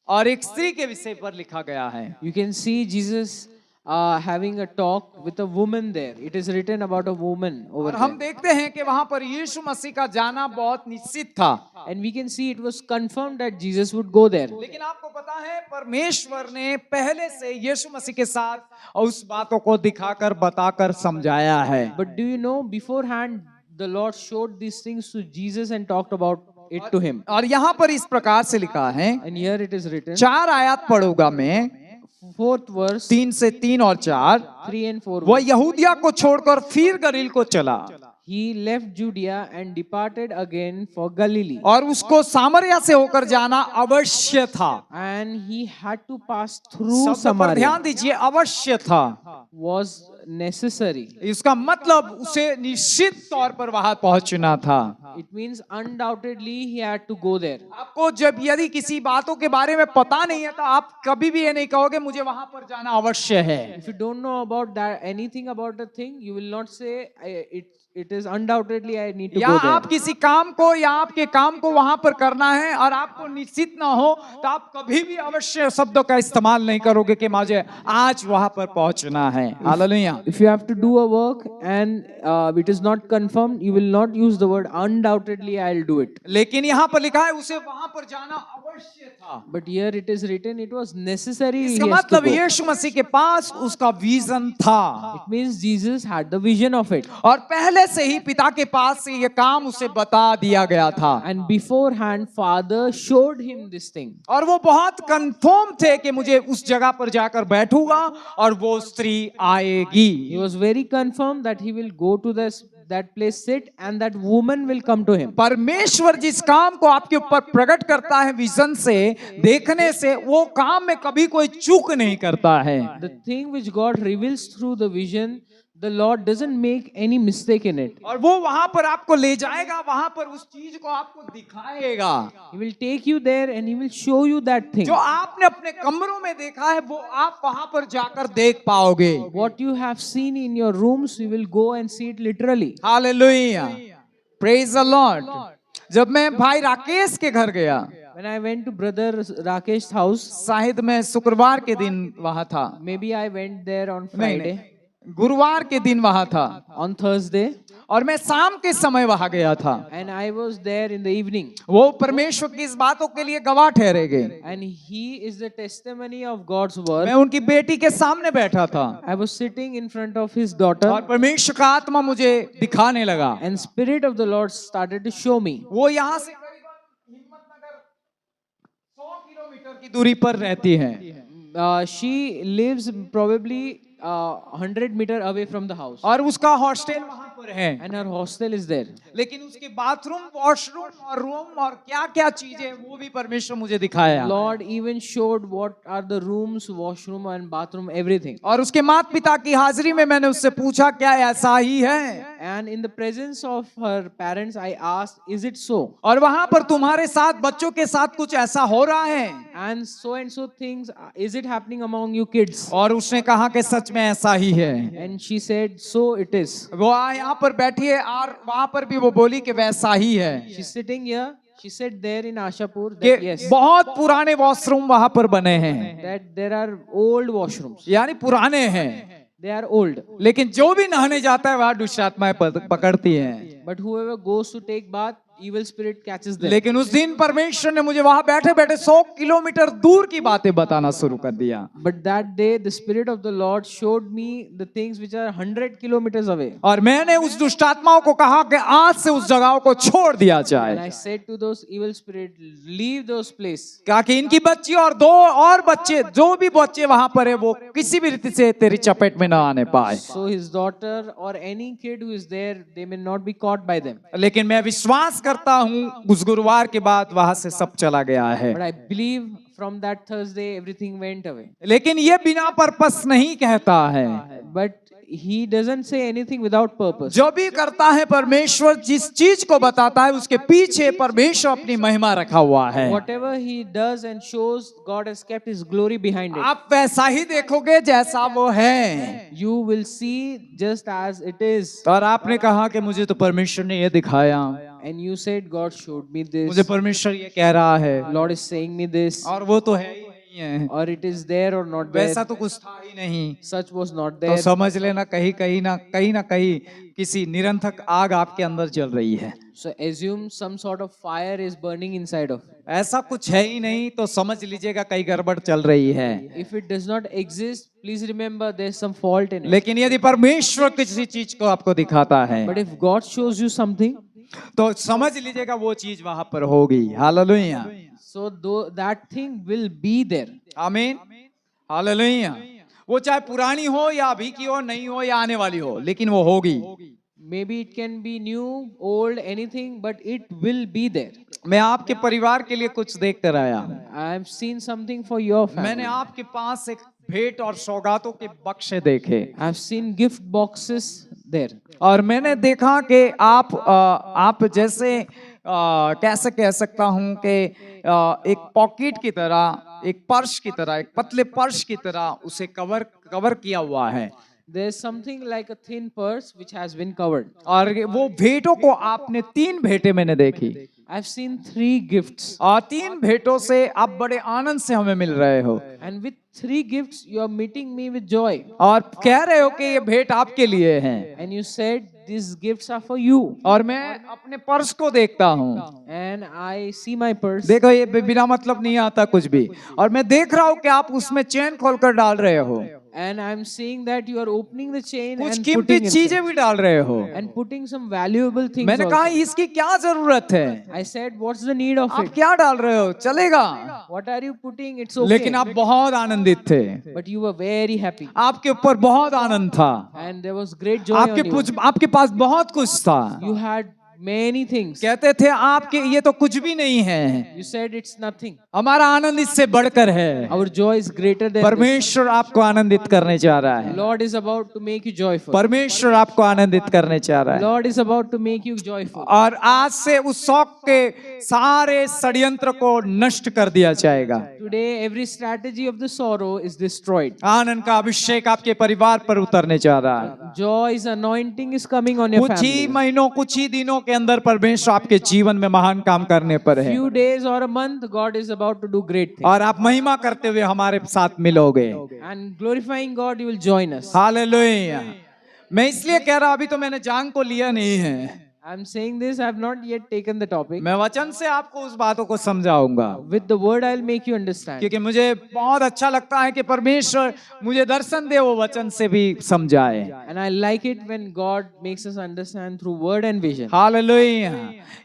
और एक स्त्री के विषय पर लिखा गया है। You can see Jesus having a talk with a woman there. It is written about a woman over और हम there. देखते हैं कि वहां पर यीशु मसीह का जाना बहुत निश्चित था। And we can see it was confirmed that Jesus would go there. लेकिन आपको पता है परमेश्वर ने पहले से यीशु मसीह के साथ उस बातों को दिखाकर बताकर समझाया है। But do you know, beforehand, the Lord showed these things to Jesus and talked about it to him. और यहाँ पर इस प्रकार से लिखा है, And here it is written, 4 आयत पढ़ूंगा मैं, 4th verse, 3 से 3 और 4। 3 and 4. वह यहूदिया को छोड़कर फिर गलील को चला He left Judea and departed again for Galilee. और उसको सामरिया से होकर जाना अवश्य था। And he had to pass through शब्द पर Samaria. ध्यान दीजिए, अवश्य था। Was necessary. इसका मतलब उसे निश्चित तौर पर वहां पहुंचना था। It means undoubtedly he had to go there. आपको जब यदि किसी बातों के बारे में पता नहीं है तो आप कभी भी ये नहीं कहोगे मुझे वहां पर जाना अवश्य है। If you don't know about that, anything about the thing, you will not say it is undoubtedly I need to या go there. आप किसी काम को या आपके काम को वहां पर करना है और आपको निश्चित ना हो तो आप कभी भी अवश्य शब्दों का इस्तेमाल नहीं करोगे कि मुझे आज वहां पर पहुंचना है। Hallelujah. If you have to do a work and it is not confirmed, you will not use the word undoubtedly I'll do it. लेकिन यहाँ पर लिखा है उसे वहां पर जाना अवश्य था। But here it is written it was necessary he इसका has to मतलब go. यीशु मसीह के पास उसका विजन था It means Jesus had the vision of it. और पहले से ही पिता के पास से ये काम उसे बता दिया गया था And beforehand, Father showed him this thing. और वो बहुत कंफर्म थे कि मुझे उस जगह पर जाकर बैठूंगा और वो स्त्री आएगी। He was very confirmed that he will go to that place, sit, and that woman will come to him. परमेश्वर जिस काम को आपके ऊपर प्रकट करता है विजन से, देखने से, वो काम में कभी कोई चूक नहीं करता है। The thing which God reveals through the vision, the Lord doesn't make any mistake in it. और वो वहां पर आपको ले जाएगा, वहां पर उस चीज को आपको दिखाएगा। He will take you there and he will show you that thing. जो आपने अपने कमरों में देखा है वो आप वहां पर जाकर देख पाओगे। What you have seen in your rooms, you will go and see it literally. Hallelujah, praise the Lord. जब मैं भाई राकेश के घर गया, When I went to brother Rakesh's house, शायद मैं शुक्रवार के दिन वहां था, maybe I went there on नहीं, Friday, गुरुवार के दिन वहां था on Thursday, और मैं शाम के समय वहां गया था। and I was there in the evening. वो परमेश्वर की इस बातों के लिए गवाह ठहरेंगे। And he is the testimony of God's word. मैं उनकी बेटी के सामने बैठा था I was sitting in front of his daughter, और परमेश्वर का आत्मा मुझे दिखाने लगा। and Spirit of the Lord started to show me. वो यहाँ से करीबन हिम्मतनगर 100 किलोमीटर की दूरी पर रहती है She lives probably 100 meter away from the house, और उसका हॉस्टल वहां पर है। and her hostel is there. लेकिन उसके बाथरूम, वॉशरूम और रूम और क्या क्या चीजें वो भी परमेश्वर मुझे दिखाया। Lord even showed what are the rooms, washroom and bathroom, everything. और उसके माता पिता की हाजिरी में मैंने उससे पूछा क्या ऐसा ही है, And in the presence of her parents, I asked, is it so? और वहां पर तुम्हारे साथ बच्चों के साथ कुछ ऐसा हो रहा है? And so things, is it happening among you kids? और उसने कहा कि सच में ऐसा ही है। And she said, so it is. वो यहाँ पर बैठी है और वहां पर भी वो बोली कि वैसा ही है She's sitting here. She said there in Ashapur कि that yes, बहुत पुराने वॉशरूम वहां पर बने हैं, that there are old washrooms. यानी पुराने हैं, They are old. लेकिन जो भी नहाने जाता है वहां दुष्ट आत्माएं पकड़ती हैं। But whoever goes to take bath, evil spirit catches them. लेकिन उस दिन परमेश्वर ने मुझे वहां बैठे बैठे 100 किलोमीटर दूर की बातें बताना शुरू कर दिया। But that day, the Spirit of the Lord showed me the things which are 100 kilometers away. और मैंने उस दुष्ट आत्माओं को कहा कि आज से उस जगह को छोड़ दिया And जाए, I said to those evil spirits, leave those places. ताकि इनकी बच्ची और 2 और बच्चे, जो भी बच्चे वहां पर है, वो किसी भी रीति से तेरी चपेट में न आने पाए। So his daughter or any kid who is there, they may not be caught by them. लेकिन मैं विश्वास करता हूँ उस गुरुवार के बाद वहां से सब चला गया है। But I believe from that Thursday, everything went away. लेकिन ये बिना पर्पस नहीं कहता है। But he doesn't say anything without purpose. जो भी करता है परमेश्वर जिस चीज को बताता है उसके पीछे परमेश्वर अपनी महिमा रखा हुआ है। Whatever he does and shows, God has kept his glory behind it. आप वैसा ही देखोगे जैसा वो है। You will see just as it is. और आपने कहा कि मुझे तो परमेश्वर ने ये दिखाया, And you said, God showed me this. मुझे परमेश्वर ये कह रहा है, Lord is saying me this. और वो तो है ही नहीं है, Or it is there or not there. वैसा तो कुछ था ही नहीं। Such was not तो there. समझ लेना कहीं ना कहीं किसी निरंथक आग आपके अंदर जल रही है। So assume some sort of fire is burning inside of. ऐसा कुछ है ही नहीं तो समझ लीजिएगा कहीं गड़बड़ चल रही है। If it does not exist, please remember there's some fault in it. लेकिन यदि परमेश्वर किसी चीज को आपको दिखाता है But if God shows you something, तो समझ लीजिएगा वो चीज वहां पर होगी। Hallelujah, so though that thing will be there. आमीन, हालेलुया। वो चाहे पुरानी हो या अभी की हो, नहीं हो या आने वाली हो, लेकिन वो होगी। Maybe it can be new, old, anything, but it will be there. मैं आपके परिवार के लिए कुछ देख कर आया। I have seen something for your family. मैंने आपके पास एक भेंट और सौगातों के बक्से देखे, I have seen gift boxes there. और मैंने देखा कि आप जैसे कैसे कह सकता हूं कि एक पॉकेट की तरह, एक पर्स की तरह, एक पतले पर्स की तरह उसे कवर किया हुआ है। There's something like a thin purse which has been covered. और वो भेंटों को आपने 3 भेंटें मैंने देखी, I've seen 3 gifts. और 3 भेंटों से आप बड़े आनंद से हमें मिल रहे हो, And with 3 gifts, you are meeting me with joy. और कह रहे हो कि ये भेंट आपके लिए है। And you said, these gifts are for you. और मैं अपने पर्स को देखता हूँ, And I see my purse. देखो ये बिना मतलब नहीं आता कुछ भी, और मैं देख रहा हूँ कि आप उसमें चेन खोलकर डाल रहे हो, And I'm seeing that you are opening the chain कुछ and कीमती putting चीजें inside. भी डाल रहे हो। And putting some valuable things मैंने कहा also. इसकी क्या जरूरत है, I said, what's the need of आप it? क्या डाल रहे हो, चलेगा। What are you putting? It's okay. लेकिन आप बहुत आनंदित थे, But you were very happy. आपके ऊपर बहुत आनंद था, And there was great joy on you. आपके पास बहुत कुछ था। You had many things. कहते थे आपके ये तो कुछ भी नहीं है, You said it's nothing. हमारा आनंद इससे बढ़कर है। Our joy is greater than this. परमेश्वर आपको आनंदित करने जा रहा है, Lord is about to make you joyful. परमेश्वर आपको आनंदित करने जा रहा है। Lord is about to make you joyful. और आज से उस शौक के सारे षड्यंत्र को नष्ट कर दिया जाएगा। Today, every strategy of the sorrow is destroyed. आनंद का अभिषेक आपके परिवार पर उतरने जा रहा है। Joy's anointing is coming on your कुछ ही family. महीनों, कुछ ही दिनों के अंदर परमेश्वर आपके जीवन में महान काम करने पर है, Few days or a month, God is about to do great things. और आप महिमा करते हुए हमारे साथ मिलोगे। And glorifying God, you will join us. Hallelujah. मैं इसलिए कह रहा, अभी तो मैंने जान को लिया नहीं है, I'm saying this, I have not yet taken the topic. मैं वचन से आपको उस बातों को समझाऊंगा, With the word, I'll make you understand. क्योंकि मुझे बहुत अच्छा लगता है कि परमेश्वर मुझे दर्शन दे, वो वचन से भी समझाए। And I like it when God makes us understand through word and vision. Hallelujah.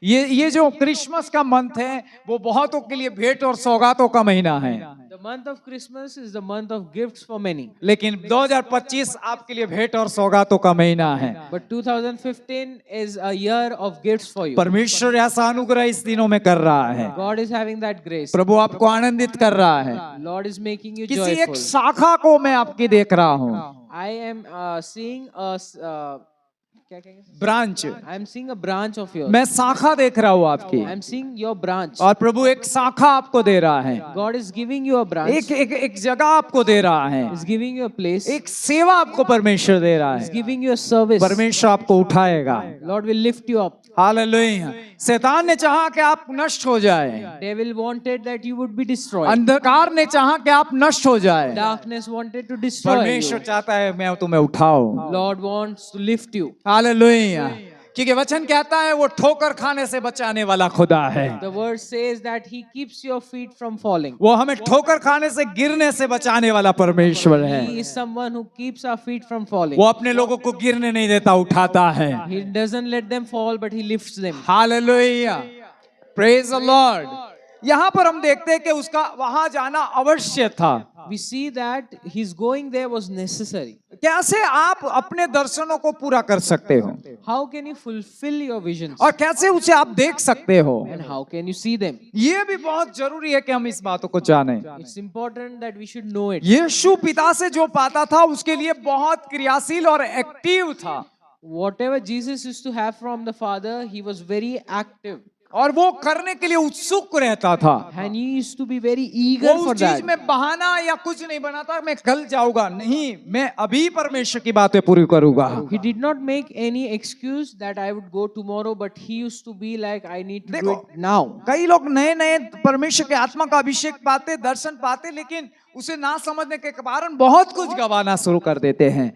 ये जो क्रिसमस का मंथ है, वो बहुतों के लिए भेंट और सौगातों का महीना है, The month of Christmas is the month of gifts for many. लेकिन 2025 आपके लिए भेंट और सौगातों का महीना है। But 2015 is a year of gifts for you. परमेश्वर ऐसा अनुग्रह इस दिनों में कर रहा है, God is having that grace. प्रभु आपको आनंदित कर रहा है। Lord is making you किसी एक joyful. शाखा को मैं आपकी देख रहा हूँ, I am seeing a क्या कहेंगे? Branch, I am seeing a branch of yours. मैं शाखा देख रहा हूँ आपकी, I am seeing your branch. और प्रभु एक शाखा आपको दे रहा है, God is giving you a branch. एक जगह आपको दे रहा है, Is giving you a place. एक सेवा आपको परमेश्वर दे रहा Is है। giving you a service. परमेश्वर आपको उठाएगा। Lord will lift you up. Hallelujah. शैतान ने चाहा कि आप नष्ट हो जाए, Devil wanted that you would be destroyed. अंधकार ने चाहा कि आप नष्ट हो जाए, Darkness wanted to destroy परमेश्वर you. चाहता है मैं तुम्हें उठाऊं। Lord wants to lift you. Hallelujah. क्योंकि वचन कहता है वो ठोकर खाने से बचाने वाला खुदा है। The word says that he keeps your feet from falling. वो हमें ठोकर खाने से गिरने से बचाने वाला परमेश्वर है। He is someone who keeps our feet from falling. वो अपने लोगों को गिरने नहीं देता, उठाता है। He doesn't let them fall, but he lifts them. Hallelujah, praise the Lord. यहाँ पर हम देखते हैं कि उसका वहां जाना अवश्य था। We see that his going there was necessary. कैसे आप अपने दर्शनों को पूरा कर सकते हो How can you fulfill your visions? और कैसे उसे आप देख सकते हो, And how can you see them? ये भी बहुत जरूरी है कि हम इस बातों को जानें। It's important that we should know it. यीशु पिता से जो पाता था उसके लिए बहुत क्रियाशील और एक्टिव था, Whatever Jesus used to have from the Father, he was very active. और वो करने के लिए उत्सुक रहता था। And he used to be very वो eager उस for चीज that. में बहाना या कुछ नहीं बनाता, मैं कल जाऊंगा, नहीं, मैं अभी परमेश्वर की बातें पूरी करूंगा। He did not make any excuse that I would go tomorrow, but he used to be like, I need to do देखो, it now. कई लोग नए नए परमेश्वर के आत्मा का अभिषेक पाते, दर्शन पाते, लेकिन उसे ना समझने के कारण बहुत कुछ गवाना शुरू कर देते हैं।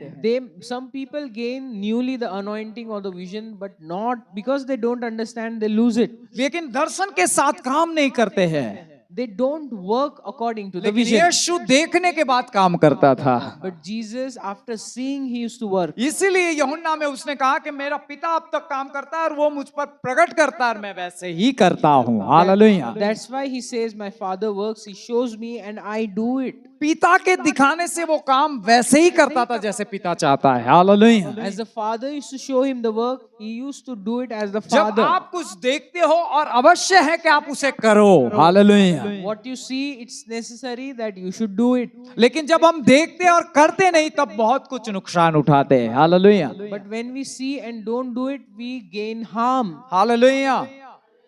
Some people gain newly the anointing or the vision, but not because they don't understand, they lose it. लेकिन दर्शन के साथ काम नहीं करते हैं। They don't work according to the लेकिन vision. यीशु देखने के बाद काम करता था। But Jesus, after seeing, he used to work. इसीलिए यूहन्ना में उसने कहा कि मेरा पिता अब तक काम करता है और वो मुझ पर प्रकट करता है और मैं वैसे ही करता हूँ। Hallelujah. That's why he says, my Father works, he shows me and I do it. पिता के दिखाने से वो काम वैसे ही करता था जैसे पिता चाहता है। Hallelujah. As the Father used to show him the work, he used to do it as the जब Father. आप कुछ देखते हो और अवश्य है कि आप उसे करो। Hallelujah. What you see, it's necessary that you should do it. लेकिन जब हम देखते और करते नहीं तब बहुत कुछ नुकसान उठाते हैं। Hallelujah. But when we see and don't do it, we gain harm. Hallelujah.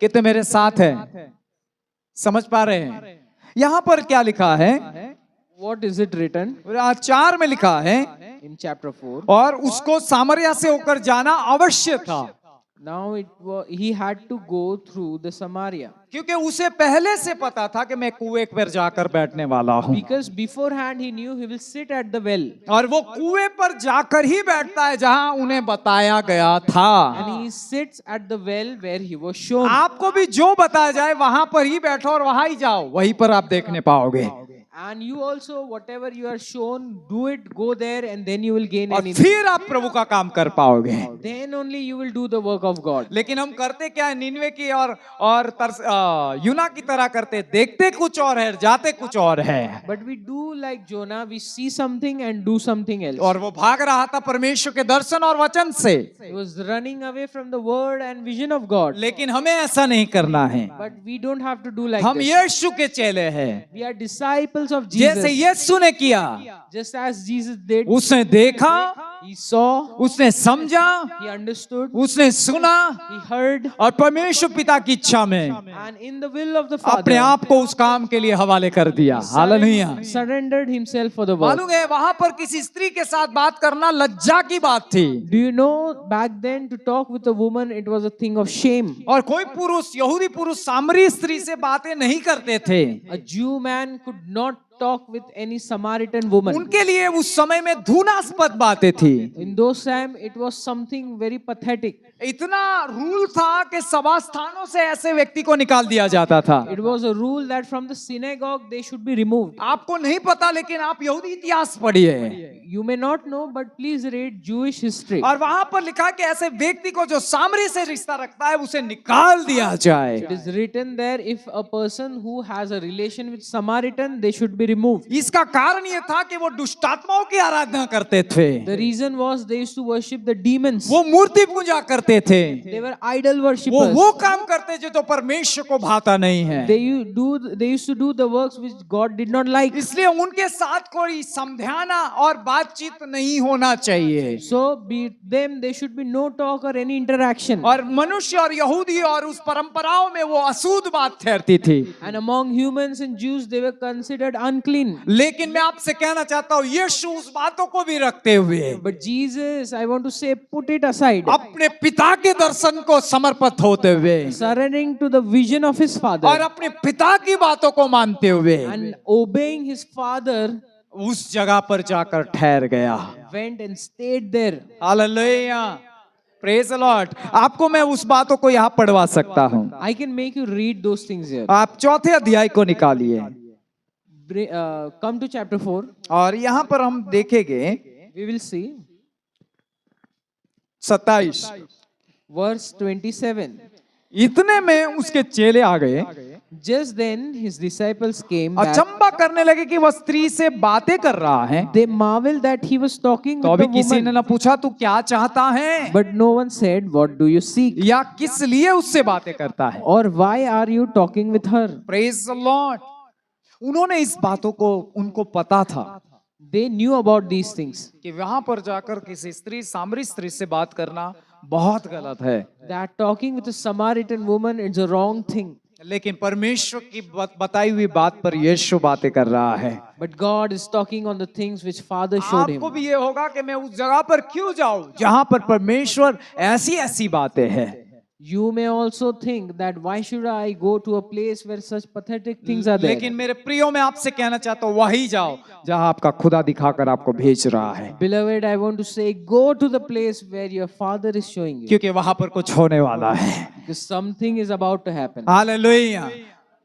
कितने मेरे साथ हैं, समझ पा रहे हैं? यहाँ पर क्या लिखा है? What is it written 4 में लिखा है, in chapter 4? और उसको सामरिया से होकर जाना अवश्य था, Now he had to go through the Samaria. क्योंकि उसे पहले से पता था कि मैं कुएं पर जाकर बैठने वाला हूँ। Because beforehand he knew he will sit at the well. और वो कुएं पर जाकर ही बैठता है जहाँ उन्हें बताया गया था। And he sits at the well where he was shown. आपको भी जो बताया जाए वहां पर ही बैठो और वहां ही जाओ, वहीं पर आप देखने पाओगे। And you also, whatever you are shown, do it, go there, and then you will gain और anything. फिर आप प्रभु का काम कर पाओगे। Then only you will do the work of God. लेकिन हम करते क्या है, निनवे की और यूना की तरह करते, देखते कुछ और है, जाते कुछ और है। But we do like Jonah, we see something and do something else. और वो भाग रहा था परमेश्वर के दर्शन और वचन से। He was running away from the word and vision of God. लेकिन हमें ऐसा नहीं करना है, But we don't have to do like हम this. यीशु के चेले हैं। We are disciples of जैसे Jesus. यीशु ने किया, Just as Jesus did, उसने देखा, he saw, उसने समझा, he understood, उसने सुना he heard, और परमेश्वर पिता की इच्छा में and in the will of the अपने Father, आप को उस काम के लिए हवाले कर दिया। Hallelujah. surrendered himself for the work. मालूम है वहां पर किसी स्त्री के साथ बात करना लज्जा की बात थी, Do you know back then to talk with a woman, it was a thing of shame. और कोई पुरुष, यहूदी पुरुष सामरी स्त्री से बातें नहीं करते थे। A Jew man could not talk with any Samaritan woman. उनके लिए उस समय में धूनास्पद बातें थी। In those times, it was something very pathetic. इतना रूल था कि सभा स्थानों से ऐसे व्यक्ति को निकाल दिया जाता था। It was a rule that from the synagogue they should be removed. आपको नहीं पता, लेकिन आप यहूदी इतिहास पढ़िए, You may not know, but please read Jewish history. और वहां पर लिखा कि ऐसे व्यक्ति को जो सामरी से रिश्ता रखता है उसे निकाल दिया जाए। It is written there, if a person who has a relation with Samaritan, they should be removed. इसका कारण ये था कि वो दुष्टात्माओं की आराधना करते थे, The reason was they used to worship the demons. वो मूर्ति पूजा करते थे, They were idol वो worshippers. काम करते जो तो परमेश्वर को भाता नहीं है। They used to do the works which God did not like. इसलिए उनके साथ कोई समझाना और बातचीत नहीं होना चाहिए। So be them, there should be no talk or any interaction. और मनुष्य और यहूदी और उस परंपराओं में वो अशुद्ध बात ठहरती थी। And among humans and Jews, they were considered unclean. लेकिन मैं आपसे कहना चाहता हूँ, यीशु उस बातों को भी रखते हुए But Jesus, I want to say, put it aside. अपने पिता के दर्शन को समर्पित होते हुए Surrendering to the vision of his और Father अपने पिता की बातों को मानते हुए and obeying his Father, उस जगह पर जाकर ठहर गया। went and stayed there. Hallelujah. Praise the Lord. आपको मैं उस बातों को यहाँ पढ़वा सकता हूँ। I can make you read those things here. आप चौथे अध्याय को निकालिए Come to chapter 4. और यहाँ पर हम देखेंगे We will see 27। verse 27. इतने में उसके चेले आ गए, Just then his disciples came back. अचंबा करने लगे कि वह स्त्री से बातें कर रहा है। They marveled that he was talking तो with अभी the किसी ने woman. ना पूछा तू क्या चाहता है, But no one said, what do you seek? या किस लिए उससे बातें करता है। Or why are you talking with her? Praise the Lord. उन्होंने इस बातों को, उनको पता था They knew about these things. कि वहां पर जाकर किसी स्त्री, सामरी स्त्री से बात करना बहुत गलत है। That talking with a Samaritan woman is a wrong thing. लेकिन परमेश्वर की बताई हुई बात पर यीशु बातें कर रहा है। But God is talking on the things which Father showed him. आपको भी ये होगा कि मैं उस जगह पर क्यों जाऊं जहां पर परमेश्वर ऐसी ऐसी बातें हैं। You may also think that why should I go to a place where such pathetic things are there? लेकिन मेरे प्रियो, मैं आपसे कहना चाहता हूँ वही जाओ जहां आपका खुदा दिखाकर आपको भेज रहा है, Beloved, I want to say, go to the place where your Father is showing you. क्योंकि वहां पर कुछ होने वाला है। Because something is about to happen. Hallelujah,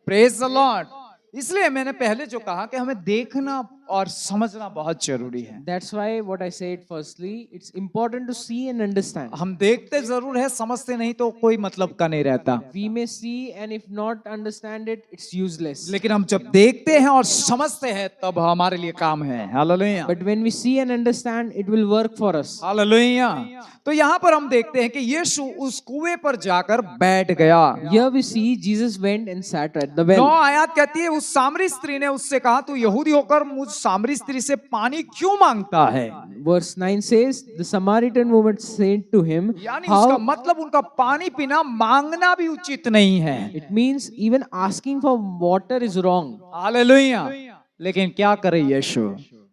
praise the Lord. इसलिए मैंने पहले जो कहा कि हमें देखना और समझना बहुत जरूरी है। That's why what I said firstly, it's important to see and understand. हम देखते जरूर है, समझते नहीं तो कोई मतलब का नहीं रहता। We may see and if not understand it, it's useless. लेकिन हम जब देखते हैं और समझते हैं तब हमारे लिए काम है। Hallelujah, But when we see and understand, it will work for us. Hallelujah. तो यहाँ पर हम देखते हैं कि यीशु उस कुएं पर जाकर बैठ गया। Here we see Jesus went and sat at the 9 well. आयत कहती है, उस सामरी स्त्री ने उससे कहा, तू यहूदी होकर मुझ सामरी स्त्री से पानी क्यों मांगता है। Verse 9 says, the Samaritan woman said to him, यानी उसका how मतलब उनका पानी पीना मांगना भी उचित नहीं है। it means even asking for water is wrong. Hallelujah. लेकिन क्या करे यीशु,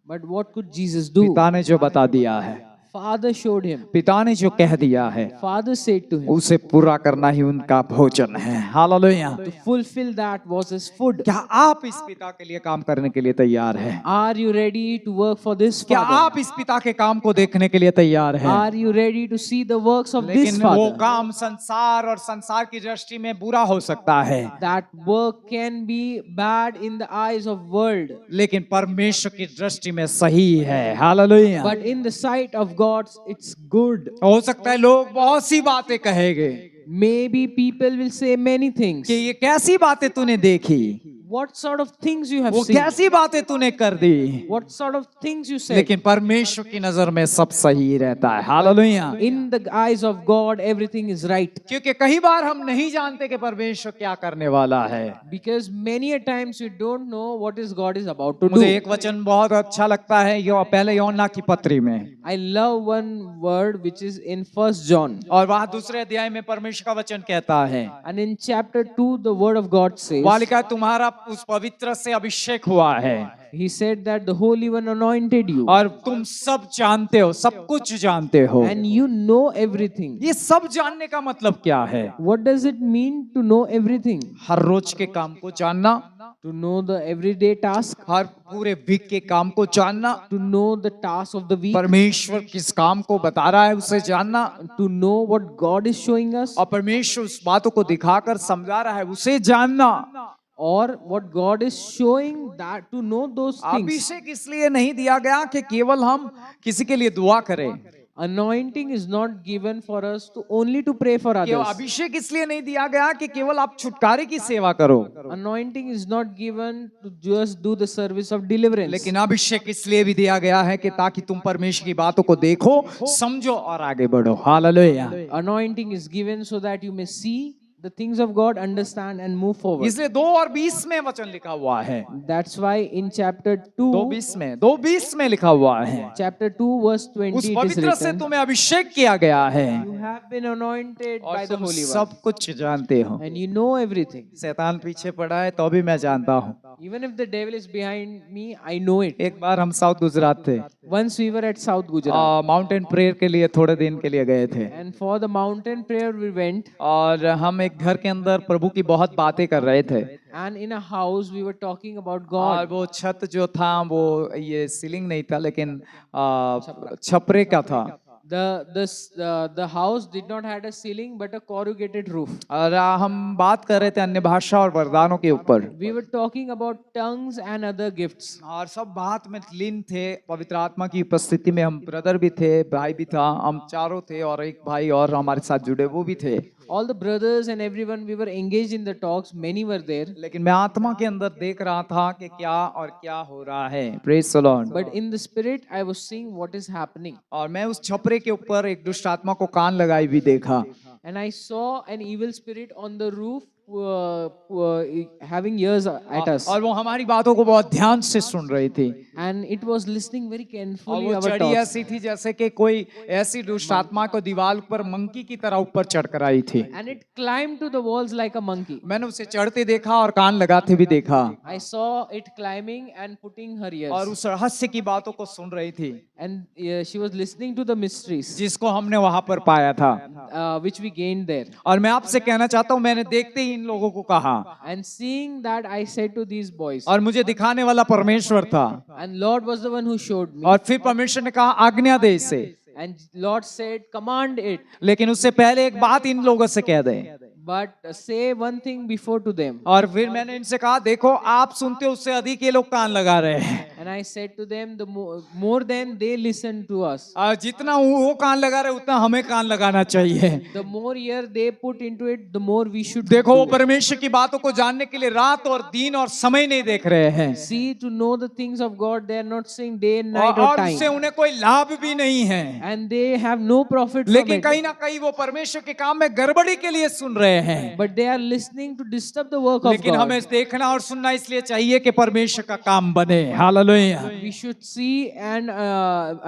But what could Jesus do? पिता ने जो बता दिया है, Father showed him. पिता ने जो कह दिया है, Father said to him, उसे पूरा करना ही उनका भोजन है। Hallelujah. to fulfill that was his food. क्या आप इस पिता के लिए काम करने के लिए तैयार हैं? Are you ready to work for this क्या Father? आप इस पिता के काम को देखने के लिए तैयार हैं? Are you ready to see the works of this लेकिन वो Father? काम संसार और संसार की दृष्टि में बुरा हो सकता है, That work can be bad in the eyes of world, लेकिन परमेश्वर की दृष्टि में सही है। Hallelujah. but in the sight of God, it's good. हो सकता है लोग बहुत सी बातें कहेंगे Maybe people will say many things. कि ये कैसी बातें तूने देखी, What sort of things you have वो seen? कैसी बातें तूने कर दी। What sort of things you said? लेकिन परमेश्वर की नजर में सब सही रहता है। Hallelujah. In the eyes of God, everything is right. क्योंकि कई बार हम नहीं जानते कि परमेश्वर क्या करने वाला है। Because many a times we don't know what is God is about to मुझे do. एक वचन बहुत अच्छा लगता है, यो पहले योना की पत्री में, I love one word which is in 1 John. और वहाँ दूसरे अध्याय में परमेश्वर का वचन कहता है, And in chapter 2, the word of God says, वहाँ लिखा है, तुम्हारा उस पवित्र से अभिषेक हुआ है He said that the Holy One anointed you. और तुम सब जानते हो, सब कुछ जानते हो। And you know everything. ये सब जानने का मतलब क्या है? What does it mean to know everything? हर रोज के काम को जानना, To know the everyday task, हर पूरे वीक के काम को जानना, to know the task of the week, परमेश्वर किस काम को बता रहा है उसे जानना, to know what God is showing us, और परमेश्वर उस बातों को दिखाकर समझा रहा है उसे जानना। or what God is showing, that to know those things. अभिषेक इसलिए नहीं दिया गया कि केवल हम किसी के लिए दुआ करें, Anointing is not given for us to only to pray for केवल others. अभिषेक इसलिए नहीं दिया गया कि केवल आप छुटकारे की सेवा करो, Anointing is not given to just do the service of deliverance. लेकिन अभिषेक इसलिए भी दिया गया है कि ताकि तुम परमेश्वर की बातों को देखो, समझो और आगे बढ़ो। Hallelujah. Anointing is given so that you may see the things of God, understand and move forward. इसलिए 2 और 20 में वचन लिखा हुआ है, That's why in chapter 2, 2:20 में लिखा हुआ है, chapter 2 verse 20 उस it is पवित्र से written, तुम्हें अभिषेक किया गया है you have been anointed और by the तुम Holy One सब कुछ जानते हो। and you know everything. शैतान पीछे पड़ा है तो भी मैं जानता हूँ। Even if the devil is behind me, I know it. एक बार हम साउथ गुजरात थे, Once we were at South Gujarat mountain prayer के लिए थोड़े दिन के लिए गए थे, and for the mountain prayer we went, और हम एक घर के अंदर प्रभु की बहुत बातें कर रहे थे, and in a house we were talking about और God. वो छत जो था वो ये सीलिंग नहीं था लेकिन छपरे का था। The house did not had a ceiling but a corrugated roof. और हम बात कर रहे थे अन्य भाषा और वरदानों के ऊपर, We were talking about tongues and other gifts. और सब बात में लीन थे। पवित्र आत्मा की उपस्थिति में हम ब्रदर भी थे, भाई भी था, हम चारों थे और एक भाई और हमारे साथ जुड़े वो भी थे। All the brothers and everyone, we were engaged in the talks. Many were there. लेकिन मैं आत्मा के अंदर देख रहा था कि क्या और क्या हो रहा है। Praise the Lord. But in the spirit, I was seeing what is happening. और मैं उस छपरे के ऊपर एक दुष्ट आत्मा को कान लगाई भी देखा। And I saw an evil spirit on the roof having ears at us. और वो हमारी बातों को बहुत ध्यान से सुन रही थी। And it was listening very और carefully वो our चढ़ी talks. ऐसी थी जैसे कि कोई ऐसी दुष्ट आत्मा को दीवार पर मंकी की तरह ऊपर चढ़ कर आई थी। And it climbed to the walls like a monkey. मैंने उसे चढ़ते देखा और कान लगाते भी देखा, I saw it climbing and putting her और ears. उस रहस्य की बातों को सुन रही थी And she was listening to the mysteries जिसको हमने वहां पर पाया था। which we gained there. और मैं आपसे कहना चाहता हूं, मैंने देखते ही इन लोगों को कहा, And seeing that, I said to these boys, और मुझे दिखाने वाला परमेश्वर था। and Lord was the one who showed me. और फिर परमेश्वर ने कहा आज्ञा दे इसे, And Lord said, command it, लेकिन उससे पहले एक बात इन लोगों से कह दे। but say one thing before to them. और फिर मैंने इनसे कहा, देखो आप सुनते हो उससे अधिक ये लोग कान लगा रहे हैं। And I said to them, the more than they listen to us, और जितना वो कान लगा रहे उतना हमें कान लगाना चाहिए। the more ear they put into it, the more we should देखो वो do. परमेश्वर की बातों को जानने के लिए रात और दिन और समय नहीं देख रहे हैं, See, to know the things of God, they are not saying day and night or और उससे time. उन्हें कोई लाभ भी नहीं है। And they have no profit from लेकिन it. कहीं ना कहीं वो परमेश्वर के काम में गड़बड़ी के लिए सुन रहे हैं। But they are listening to disturb the work of लेकिन God. हमें देखना और सुनना इसलिए चाहिए कि परमेश्वर का काम बने। Hallelujah. We should see and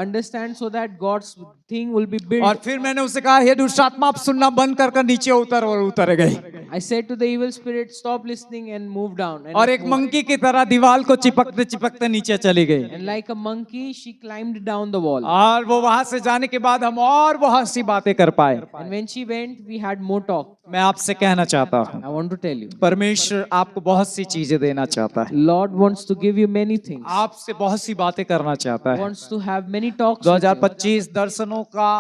understand so that God's thing will be built. और फिर मैंने उसे कहा, हे दुष्ट आत्मा, आप सुनना बंद कर नीचे उतर, और उतर गई। I said to the evil spirit, stop listening and move down. And और it एक moved. मंकी की तरह दीवार को चिपकते चिपकते नीचे चली गई। And like a monkey, she climbed down the wall. और वो वहां से जाने के बाद हम और बहुत सी बातें कर पाए। And when she went, we had more talk. मैं आपसे कहना चाहता हूँ, I want to tell you, परमेश्वर आपको बहुत सी चीजें देना चाहता है, Lord wants to give you many things. आपसे बहुत सी बातें करना चाहता है। Wants to have many talks with you. 2025 दर्शनों का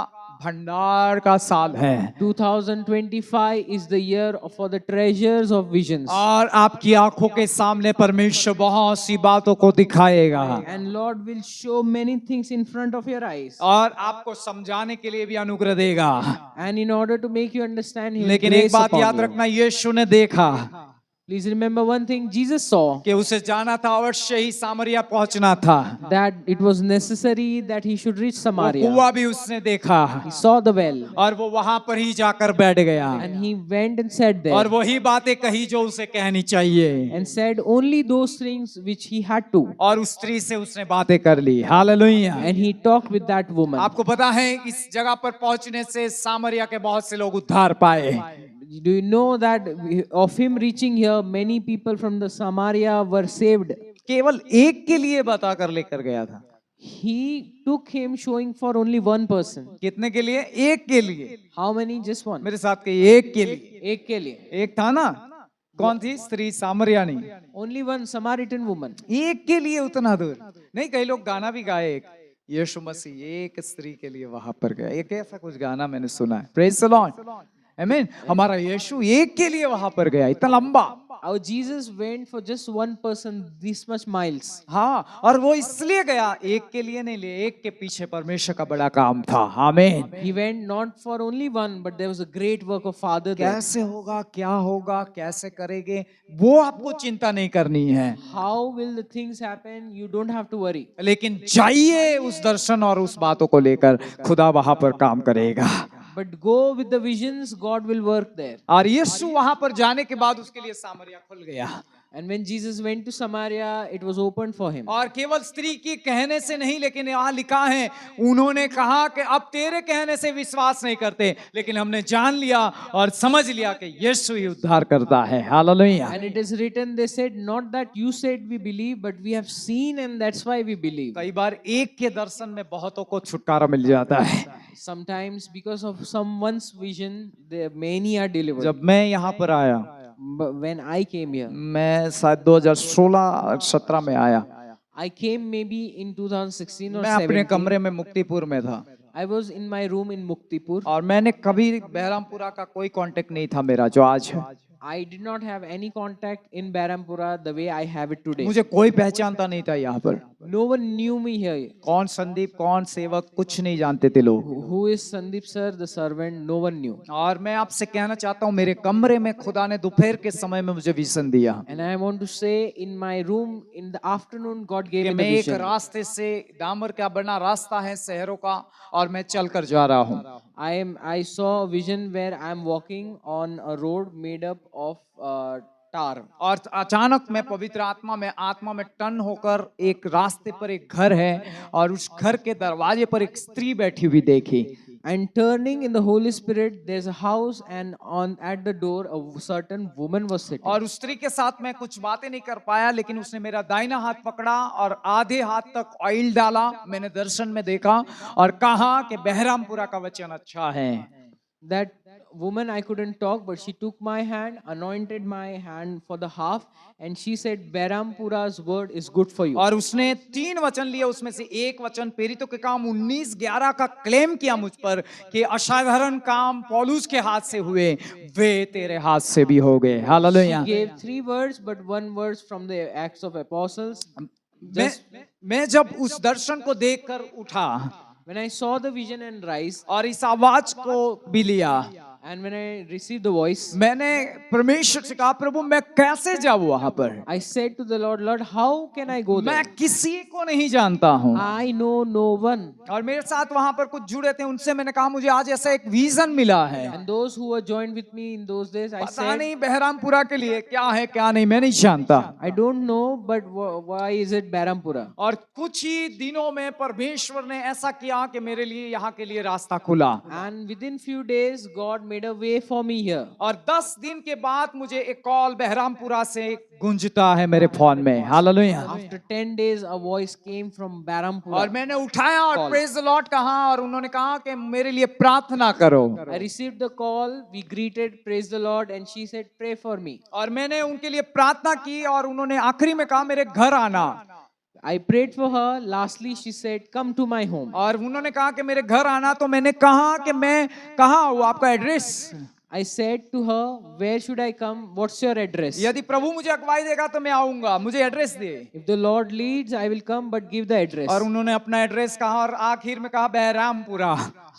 भंडार का साल है, 2025 is the year for the treasures of visions. और आपकी आंखों के सामने परमेश्वर बहुत सी बातों को दिखाएगा, And Lord will show many things in front of your eyes. और आपको समझाने के लिए भी अनुग्रह देगा। And in order to make you understand, He will लेकिन एक grace बात upon याद you. रखना, यीशु ने देखा Please remember one thing Jesus saw, कि उसे जाना था, अवश्य ही सामरिया पहुंचना था। that it was necessary that he should reach वो Samaria. कुआं भी उसने देखा, He saw the well और वो वहां पर ही जाकर बैठ गया, and he went and sat और there वही बातें कही जो उसे कहनी चाहिए, and said only those things which he had to. और उस स्त्री से उसने बातें कर ली। Hallelujah. And he talked with that woman. आपको पता है इस जगह पर पहुंचने से सामरिया के बहुत से लोग उद्धार पाए। Do you know that of him reaching here, many people from the Samaria were saved? केवल एक के लिए बता कर लेकर गया था। He took him showing for only one person. कितने के लिए? एक के लिए। How many? Just one. मेरे साथ कहिए, एक के लिए। एक के लिए. एक था ना, कौन थी? स्त्री सामरिया नहीं, Only one Samaritan woman. एक के लिए उतना दूर नहीं। कई लोग गाना भी गाए, एक यीशु मसीह एक स्त्री के लिए वहां पर गया, एक ऐसा कुछ गाना मैंने सुना है। प्रेज द लॉर्ड, आमीन। हमारा यीशु एक के लिए वहां पर गया, इतना लंबा। Our Jesus went for just one person this much miles. हाँ, और वो इसलिए गया, एक के लिए नहीं, ले एक के पीछे परमेश्वर का बड़ा काम था। आमीन। He went not for only one, but there was a great work of Father there. कैसे होगा, क्या होगा, कैसे करेंगे, वो आपको चिंता नहीं करनी है, How will the things happen? You don't have to worry. लेकिन जाइए उस दर्शन और उस बातों को लेकर, खुदा वहां पर काम करेगा। But go with the visions, God will work there. और यीशु वहां पर जाने के बाद उसके लिए सामरिया खुल गया, And when Jesus went to Samaria, it was opened for him. और केवल स्त्री के कहने से नहीं, लेकिन यहाँ लिखा है उन्होंने कहा कि अब तेरे कहने से विश्वास नहीं करते, लेकिन हमने जान लिया और समझ लिया कि यीशु ही उद्धार करता है। Hallelujah. And it is written, they said, not that you said we believe, but we have seen and that's why we believe. कई बार एक के दर्शन में बहुतों को छुटकारा मिल जाता है। Sometimes because of someone's vision, many are delivered. जब मैं यहाँ पर आया, But when I came here, मैं शायद 2016-17 में आया, I came maybe in 2016 or मैं अपने 17. कमरे में मुक्तिपुर में था, I was in my room in Muktipur. और मैंने कभी बहरामपुरा का कोई कांटेक्ट नहीं था मेरा जो आज है। I did not have any contact in Barampura the way I have it today. मुझे कोई पहचानता नहीं था यहाँ पर। No one knew me here. कौन संदीप, कौन सेवक, कुछ नहीं जानते थे लोग। Who is Sandeep sir, the servant? No one knew. और मैं आपसे कहना चाहता हूँ, मेरे कमरे में खुदा ने दोपहर के समय में मुझे विजन दिया And I want to say, in my room in the afternoon, God gave कि me मैं the एक vision. रास्ते से, डामर का बना रास्ता है शहरों का, और मैं चल कर जा रहा हूँ। I saw a vision where I am walking on a road made up of tar. और अचानक मैं पवित्र आत्मा में टन होकर एक रास्ते पर एक घर है, और उस घर के दरवाजे पर एक स्त्री बैठी हुई देखी। And turning in the Holy Spirit, there's a house, and at the door a certain woman was sitting. और उस स्त्री के साथ मैं कुछ बातें नहीं कर पाया, लेकिन उसने मेरा दाहिना हाथ पकड़ा और आधे हाथ तक ऑयल डाला। मैंने दर्शन में देखा और कहा कि बहरामपुरा का वचन अच्छा है। That woman, I couldn't talk, but she took my hand, anointed my hand for the half, and she said, Barampura's word is good for you. और उसने 3 वचन लिए, उसमें से एक वचन प्रेरितों के काम 19:11 का क्लेम किया मुझ पर कि असाधारण काम पौलुस के हाथ से हुए, वे तेरे हाथ से भी हो गए। Hallelujah. She gave 3 words, but 1 verse from the Acts of Apostles. मैं जब उस दर्शन को देखकर उठा When I saw the vision and rise, और इस आवाज को भी लिया, and when I received the voice, मैंने परमेश्वर से कहा, प्रभु मैं कैसे जाऊं वहां पर? I said to the Lord, Lord, how can I go there? मैं किसी को नहीं जानता हूं, I know no one. और मेरे साथ वहां पर कुछ जुड़े थे, उनसे मैंने कहा मुझे आज ऐसा एक विजन मिला है। And those who were joined with me in those days, I पता said, नहीं बहरामपुरा के लिए क्या है क्या नहीं, मैं नहीं जानता। I don't know, but why is it Barampura? और कुछ ही दिनों में परमेश्वर ने ऐसा किया कि मेरे लिए यहाँ के लिए रास्ता खुला। And within few days, God made a way for me here. और 10 दिन के बाद मुझे एक कॉल बहरामपुरा से गूंजता है मेरे फोन में। Hallelujah. After 10 days, a voice came from Barampura. और मैंने उठाया और प्रेज द लॉर्ड कहा, और उन्होंने कहा कि मेरे लिए प्रार्थना करो। I received the call, we greeted, praise the Lord, and she said, pray for me. और मैंने उनके लिए प्रार्थना की, और उन्होंने आखिरी में कहा मेरे घर आना। I prayed for her. Lastly, she said, come to my home. और उन्होंने कहा कि मेरे घर आना, तो मैंने कहा कि मैं कहाँ हूँ, आपका address? I said to her, where should I come? What's your address? यदि प्रभु मुझे अगुवाई देगा तो मैं आऊंगा, मुझे address they. If the Lord leads, I will come, but give the address. और उन्होंने अपना एड्रेस कहा, और आखिर में कहा Behrampura.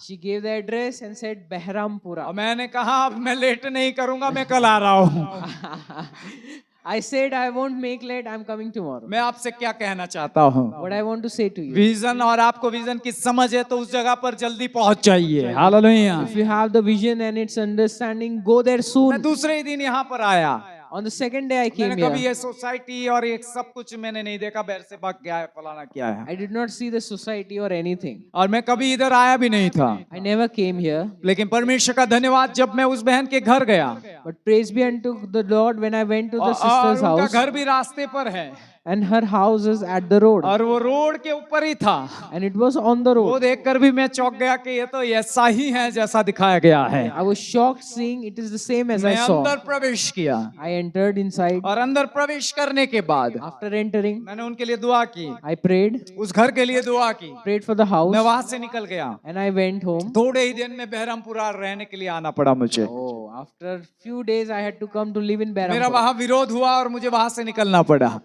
She gave the address and said, Behrampura. और मैंने कहा अब मैं लेट नहीं करूंगा, मैं कल आ रहा हूँ। I said, I won't make late, I'm coming tomorrow. मैं आपसे क्या कहना चाहता हूँ, What I want to say to you, vision और आपको विजन की समझ है तो उस जगह पर जल्दी पहुंच जाइए। Hallelujah. if you have the vision and its understanding, go there मैं soon. दूसरे ही दिन यहाँ पर आया। On the second day I came मैंने कभी here. ये सोसाइटी और ये सब कुछ मैंने नहीं देखा, बैर से भाग क्या है, फलाना क्या है, I did not see the society or anything. और मैं कभी इधर आया भी नहीं था। I never came here. लेकिन परमेश्वर का धन्यवाद, जब मैं उस बहन के घर गया, But praise be unto the Lord when I went to the और sister's उनका house, घर भी रास्ते पर है, and her house is at the road, और वो रोड के ऊपर ही था। and it was on the वो road. देखकर भी मैं चौंक गया कि ये तो ऐसा ही है जैसा दिखाया गया है। I was shocked seeing it is the same as I मैं saw. अंदर प्रवेश किया, I entered inside. और अंदर प्रवेश करने के बाद After entering, मैंने उनके लिए दुआ की, I prayed, उस घर के लिए दुआ की। prayed for the house, मैं वहां से निकल गया, and I went home. थोड़े ही दिन में बहरामपुरा रहने के लिए आना पड़ा मुझे। Oh, after few days I had to come to live in मेरा Barampura. वहां विरोध हुआ और मुझे वहां से निकलना पड़ा,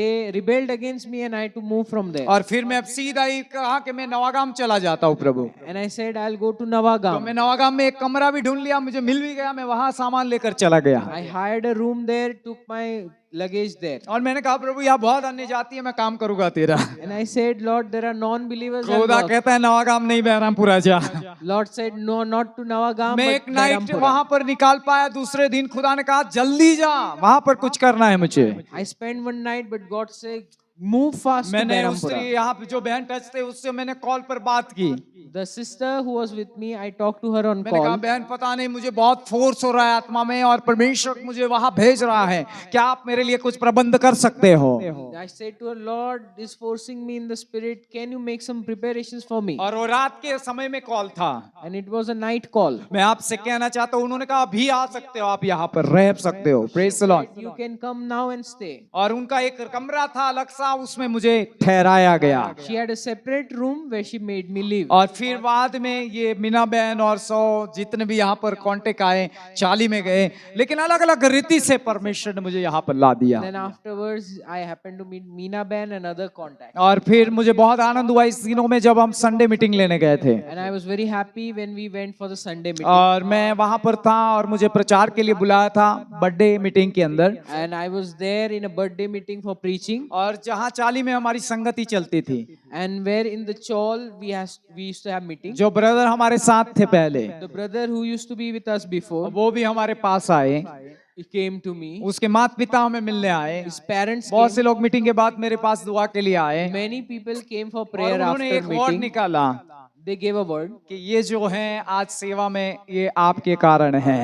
They rebelled against me and I had to move from there. और फिर मैं सीधा ही कहा कि मैं नवागाम चला जाता हूँ प्रभु। And I said I'll go to तो Navagam. मैं नवागाम में एक कमरा भी ढूंढ लिया, मुझे मिल भी गया, मैं वहां सामान लेकर चला गया। I hired a room there, took my luggage there. और मैंने कहा प्रभु यहाँ बहुत अन्य जाति है, मैं काम करूंगा तेरा। And I said, Lord, there are non-believers. I'll खुदा work. कहता है नवागाम नहीं बहरामपुरा जा। Lord said, no, not to Navagam, मैं but एक नाइट Behrampura. वहां पर निकाल पाया, दूसरे दिन खुदा ने कहा जल्दी जा, वहां पर कुछ करना है मुझे। I spent one night, but God said, move fast to मैंने उस Behrampura. यहाँ पे जो बहन टच थे उससे मैंने कॉल पर बात की। The sister who was with me, I talked to her on मैंने कहा call. बहन पता नहीं मुझे बहुत फोर्स हो रहा है आत्मा में, और परमेश्वर मुझे वहां भेज रहा है, क्या आप मेरे लिए कुछ प्रबंध कर सकते हो? I said to her, Lord is forcing me in the spirit. Can you make some preparations for me? और वो रात के समय में कॉल था। And it was a night call. मैं आपसे कहना चाहता हूँ, उन्होंने कहा अभी आ सकते हो, आप यहाँ पर रह सकते हो। Praise the Lord. You can come now and stay. और उनका एक कमरा था अलग सा, सा उसमें मुझे ठहराया गया। She had a separate room where she made me live. और फिर बाद में ये मीना बहन और 100 जितने भी यहाँ पर कांटेक्ट आए 40 में गए, लेकिन अलग अलग रीति से परमेश्वर ने मुझे यहाँ पर ला दिया। Then afterwards, I happened to meet Meena Ben and other contacts. और फिर मुझे बहुत आनंद हुआ इस दिनों में जब हम संडे मीटिंग लेने गए थे, And I was very happy when we went for the Sunday meeting. और मैं वहां पर था और मुझे प्रचार के लिए बुलाया था बर्थडे मीटिंग के अंदर, And I was there in a birthday meeting for preaching. और जहाँ 40 में हमारी संगति चलती थी। And where in the Chawl we used to have meeting. जो ब्रदर हमारे साथ थे पहले, The brother who used to be with us before, वो भी हमारे पास आए, he came to me. उसके माता पिता हमें मिलने आए। His parents बहुत came. से लोग मीटिंग के बाद मेरे पास दुआ के लिए आए, Many people came for और prayer उन्होंने after एक वर्ड meeting. निकाला They gave a word. कि ये जो हैं आज सेवा में ये आपके कारण है।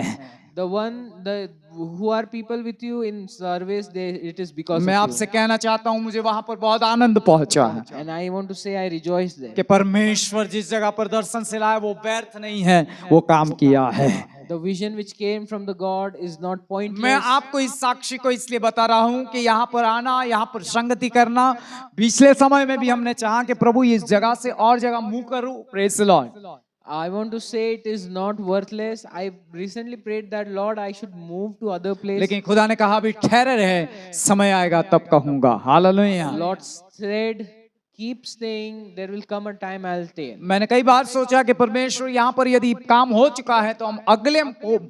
The who are people with you in service, it is because मैं of आपसे कहना चाहता हूँ, मुझे वहां पर बहुत आनंद पहुंचा है you. And I want to say I rejoice there. कि परमेश्वर जिस जगह पर दर्शन से लाया वो व्यर्थ नहीं है, वो काम किया है। The vision which came from the God is not मैं pointless. आपको इस साक्षी को इसलिए बता रहा हूँ कि यहाँ पर आना, यहाँ पर संगति करना, पिछले समय में भी हमने चाहा कि प्रभु इस जगह से और जगह मूव करूं। Praise the Lord. I want to say it is not worthless. I recently prayed that Lord, I should move to other place. लेकिन खुदा ने कहा अभी ठहरे रहे, समय आएगा तब कहूंगा। Hallelujah. Lord said, keep staying. There will come a time I'll stay. मैंने कई बार सोचा कि परमेश्वर यहाँ पर यदि काम हो चुका है तो हम अगले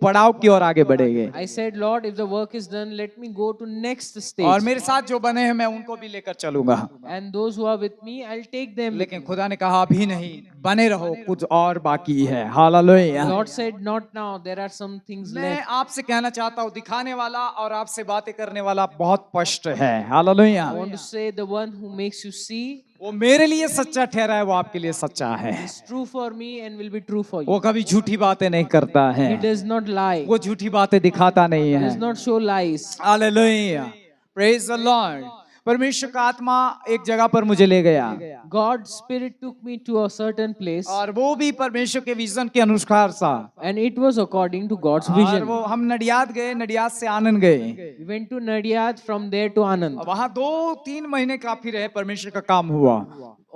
पड़ाव की ओर आगे बढ़ेंगे। I said, Lord, if the work is done, let me go to next stage. और मेरे साथ जो बने हैं मैं उनको भी लेकर चलूंगा। And those who are with me, I'll take them. with लेकिन me. खुदा ने कहा अभी नहीं, बने रहो, कुछ और बाकी है। Hallelujah. Lord said, not now. There are some things मैं left. आपसे कहना चाहता हूँ, दिखाने वाला और आपसे बातें करने वाला बहुत स्पष्ट है। Hallelujah. I want to say the one who makes you see वो मेरे लिए सच्चा ठहरा है, वो आपके लिए सच्चा है। is true for me and will be true for वो you. कभी झूठी बातें नहीं करता है, He does not lie. वो झूठी बातें दिखाता नहीं He है। does not show lies. Hallelujah, praise the Lord. परमेश्वर का आत्मा एक जगह पर मुझे ले गया, God's spirit took me to a certain place, और वो भी परमेश्वर के विजन के अनुसार सा। and it was according to God's और vision. वो हम नडियाद गए, नडियाद से आनंद गए। We went to Nadiad, from there to Anand. वहां 2-3 महीने काफी रहे, परमेश्वर का काम हुआ।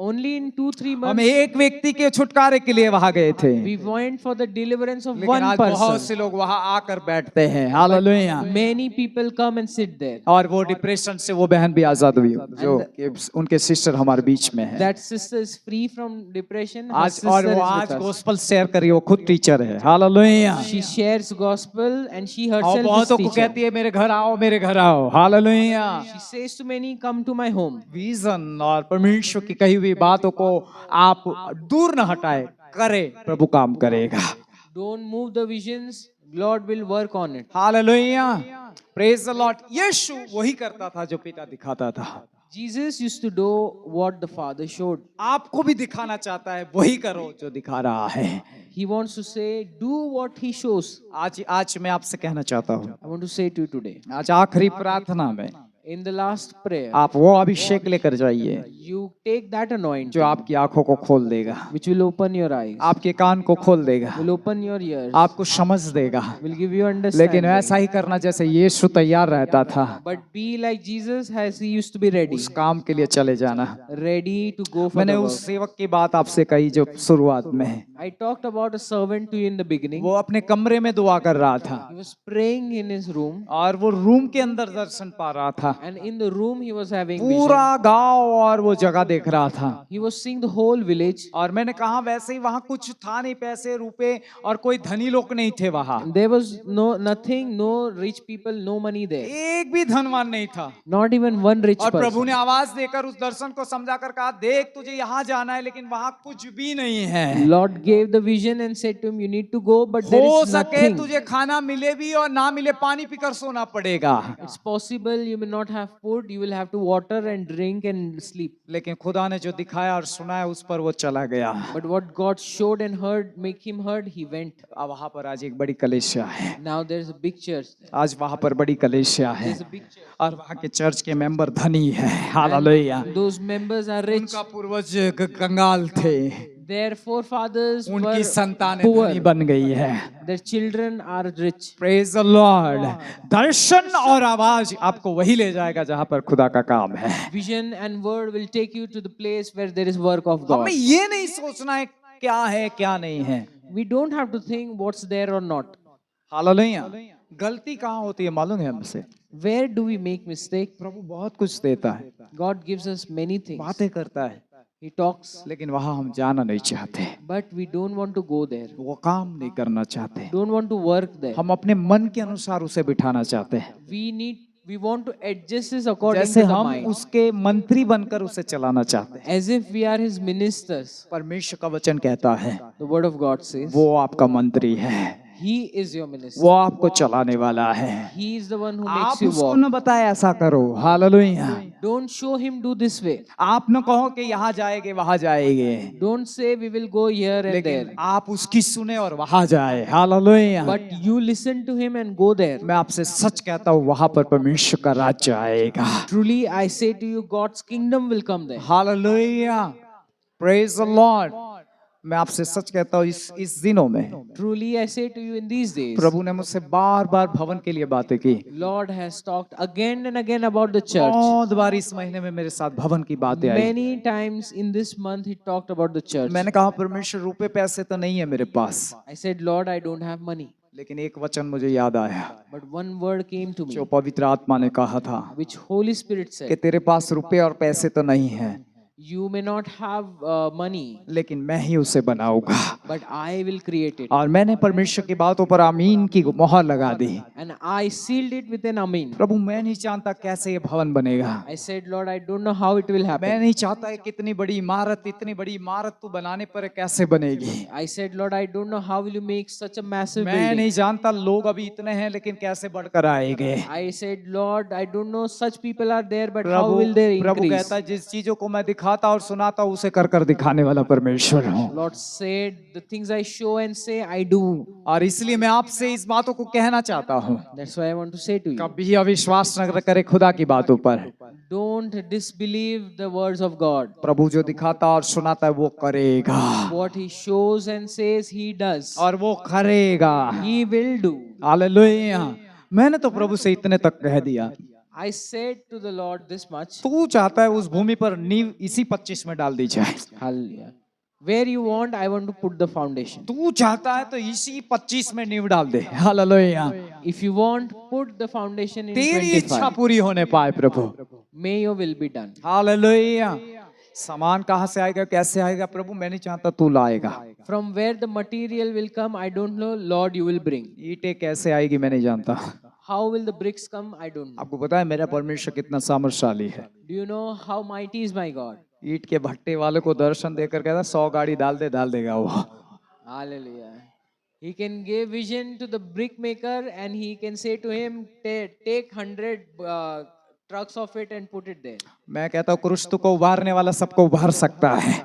Only in 2-3 हम months एक व्यक्ति के छुटकारे के लिए वहां गए थे, we went for the deliverance of लेकिन one आज बहुत person. से लोग वहां आकर बैठते हैं। Hallelujah. Many people come and sit there. और वो डिप्रेशन से वो बहन भी आजाद हुई, जो कि उनके सिस्टर हमारे बीच में है That sister is free from depression. Her आज, sister और वो is आज with us. गॉस्पेल शेयर कर रही है। वो खुद टीचर है। Hallelujah. She shares gospel and she और herself is बहुतों को teacher. कहती है मेरे घर आओ, मेरे घर आओ। Hallelujah. She says to many, come to my home. Vision और परमेश्वर की कही हुई बातों को आप दूर न हटाए, करे, प्रभु काम करेगा। Don't move the visions. Lord will work on it. Hallelujah, praise the lord. Yeshu वही करता था जो पिता दिखाता था। Jesus used to do what the Father showed. आपको भी दिखाना चाहता है, वही करो जो दिखा रहा है। He wants to say, do what He shows. आज मैं आपसे कहना चाहता हूँ, I want to say to you today, आज आखिरी प्रार्थना में in the last prayer, आप वो अभिषेक लेकर जाइए you take that जो anointing आपकी आंखों को खोल देगा, which will open your eyes, आपके कान को खोल देगा, will open your ears, आपको समझ देगा। will give you लेकिन understanding. ऐसा ही करना जैसे यीशु तैयार रहता था, But be like Jesus as He used to be ready. उस काम के लिए चले जाना। Ready to go for मैंने the उस work. सेवक की बात आपसे कही जो शुरुआत में है। I talked about a servant to you in the beginning. वो अपने कमरे में दुआ कर रहा था, He was praying in his room, और वो रूम के अंदर दर्शन पा रहा था, and in the room he was having vision. पूरा गांव और वो जगह देख रहा था। He was seeing the whole village. और मैंने कहा वैसे ही वहां कुछ था नहीं, पैसे रुपए और कोई धनी लोग नहीं थे वहां, There was nothing, no rich people, no money there. एक भी धनवान नहीं था। Not even one rich और प्रभु person. ने आवाज देकर उस दर्शन को समझाकर कहा, देख तुझे यहाँ जाना है लेकिन वहां कुछ भी नहीं है। Lord gave the vision and said to him, you need to go, but there हो is सके nothing. तुझे खाना मिले भी और ना मिले, पानी पीकर सोना पड़ेगा। It's possible you may not have food, you will have to water and drink and sleep. लेकिन खुदा ने जो दिखाया और सुनाया उस पर वो चला गया। But what God showed and heard, make him heard, he went. अब वहां पर आज एक बड़ी कलीसिया है, Now there's a big church. आज वहां पर बड़ी कलीसिया है, There's a big church. और वहां के चर्च के मेंबर धनी है। Hallelujah. Those members are rich. उनका पूर्वज कंगाल थे, Their forefathers उनकी were संतानें poor. धनी बन गई है। Their children are rich. Praise the lord. दर्शन और आवाज आपको वही ले जाएगा जहां पर खुदा का काम है। Vision and word will take you to the place where there is work of God. हमें ये नहीं सोचना है क्या है क्या नहीं है। We don't have to think what's there or not. Hallelujah. गलती कहाँ होती है मालूम है हमसे? Where do we make mistake? प्रभु बहुत कुछ देता है, God gives us many things. बातें करता है, He talks, लेकिन वहां हम जाना नहीं चाहते, but we don't want to go there. वो काम नहीं करना चाहते, Don't want to work there. हम अपने मन के अनुसार उसे बिठाना चाहते हैं। We want to adjust this according जैसे to the हम mind. उसके मंत्री बनकर उसे चलाना चाहते हैं। As if we are His ministers. परमेश्वर का वचन कहता है The word of God says, वो आपका मंत्री है, He is your minister. वो आपको चलाने वाला है। He is the one who आप makes you उसको walk. न बताए ऐसा करो। Hallelujah. Don't show him do this way. आप न कहो कि यहाँ जाएंगे वहां जाएंगे, Don't say we will go here and लेकिन there. आप उसकी सुने और वहां जाए। Hallelujah. But you listen to him and go there. मैं आपसे सच कहता हूँ वहां पर परमेश्वर का राज्य आएगा। Truly I say to you, God's kingdom will come there. Hallelujah. Praise the Lord. मैं आपसे सच कहता हूँ इस दिनों में Truly I say to you in these days, प्रभु ने मुझसे बार बार भवन के लिए बातें की। Lord has talked again and again about the church. बहुत बार इस महीने में मेरे साथ भवन की बातें आई। Many times in this month he talked about the church. मैंने कहा परमेश्वर रुपए पैसे तो नहीं है मेरे पास, I said, Lord, I don't have money. लेकिन एक वचन मुझे याद आया But one word came to me, जो पवित्र आत्मा ने कहा था which Holy Spirit कि said, तेरे पास रुपए और पैसे तो नहीं है, you may not have money, लेकिन मैं ही उसे बनाऊंगा। but I will create it. और मैंने परमेश्वर की बातों पर आमीन की मोहर लगा दी। And I sealed it with an amen. प्रभु मैं नहीं जानता कैसे ये भवन बनेगा, I said, Lord, I don't know how it will मैं happen. नहीं चाहता है कितनी बड़ी इमारत तू बनाने पर कैसे बनेगी, I said, Lord, I don't know how will you make such a massive मैं building. नहीं जानता लोग अभी इतने हैं लेकिन कैसे बढ़कर आएंगे। I said, Lord, I don't know such people are there, but how Prabhu will they Prabhu increase? कहता है जिस चीजों को मैं दिखाता और सुनाता उसे कर कर दिखाने वाला परमेश्वर हूँ। Lord said, the things I show and say, I do. और इसलिए मैं आपसे इस बातों को कहना चाहता हूँ, That's why I want to say to you, कभी अविश्वास न करे खुदा की बातों पर। don't disbelieve the words of God. प्रभु जो दिखाता और सुनाता है वो करेगा, What he shows and says, he does. और वो करेगा। He will do. हालेलुया। मैंने तो प्रभु से इतने तक कह दिया, I said to the Lord this much. तू चाहता है उस भूमि पर नींव इसी 25 में डाल दी जाए, Hallelujah. Where you want, I want to put the foundation. तू चाहता है तो इसी 25 में नींव डाल दे। Hallelujah. If you want, put the foundation in तेरी इच्छा 25. पूरी होने पाए प्रभु। May your will be done. Hallelujah. सामान कहाँ से आएगा कैसे आएगा प्रभु मैं नहीं चाहता, तू लाएगा। From where the material will come, I don't know. Lord, you will bring. ईंटें कैसे आएगी मैं नहीं जानता। How will the bricks come? I don't know. आपको पता है मेरा परमेश्वर कितना सामर्थशाली है। Do you know how mighty is my God? ईंट के भट्टे वाले को दर्शन देकर कहता 100 गाड़ी डाल देगा वो। Hallelujah. He can give vision to the brick maker and he can say to him, take 100 trucks of it and put it there. मैं कहता हूँ क्रूस को उभारने वाला सबको उभार सकता है।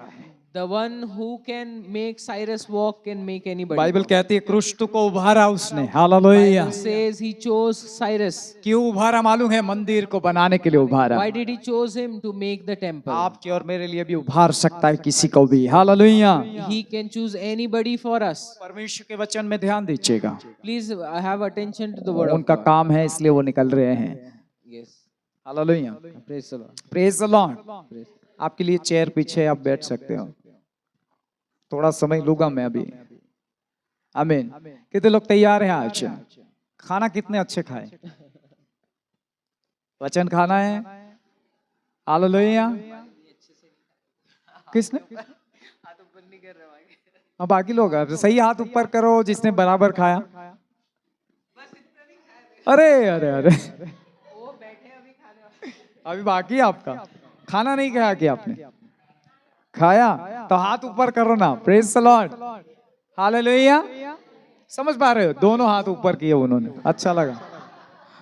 The one who can make Cyrus walk can make anybody. Bible कहती है क्रूस को उभारा उसने। Hallelujah. Bible says he chose Cyrus. क्यों उभारा मालूम है? मंदिर को बनाने के लिए उभारा। Why did he chose him? To make the temple. आपके और मेरे लिए भी उभार सकता है किसी को भी। Hallelujah. He can choose anybody for us. परमेश्वर के वचन में ध्यान दीजिएगा, Please have attention to the word of उनका God. काम है इसलिए वो निकल रहे हैं। Yes. Hallelujah. Praise the Lord. Praise the Lord. आपके लिए चेयर पीछे आप बैठ सकते हो, थोड़ा समय लूंगा मैं अभी। आमीन। कितने लोग तैयार हैं आज? खाना कितने अच्छे खाए? वचन खाना है। हालेलुया। किसने? हाँ बाकी लोग सही हाथ ऊपर करो जिसने बराबर खाया। अरे अरे अरे अभी बाकी है आपका खाना नहीं खाया कि आपने खाया तो हाथ ऊपर करो ना। Praise the Lord. हालेलुया। समझ पा रहे हो? दोनों हाथ ऊपर किए उन्होंने, अच्छा लगा।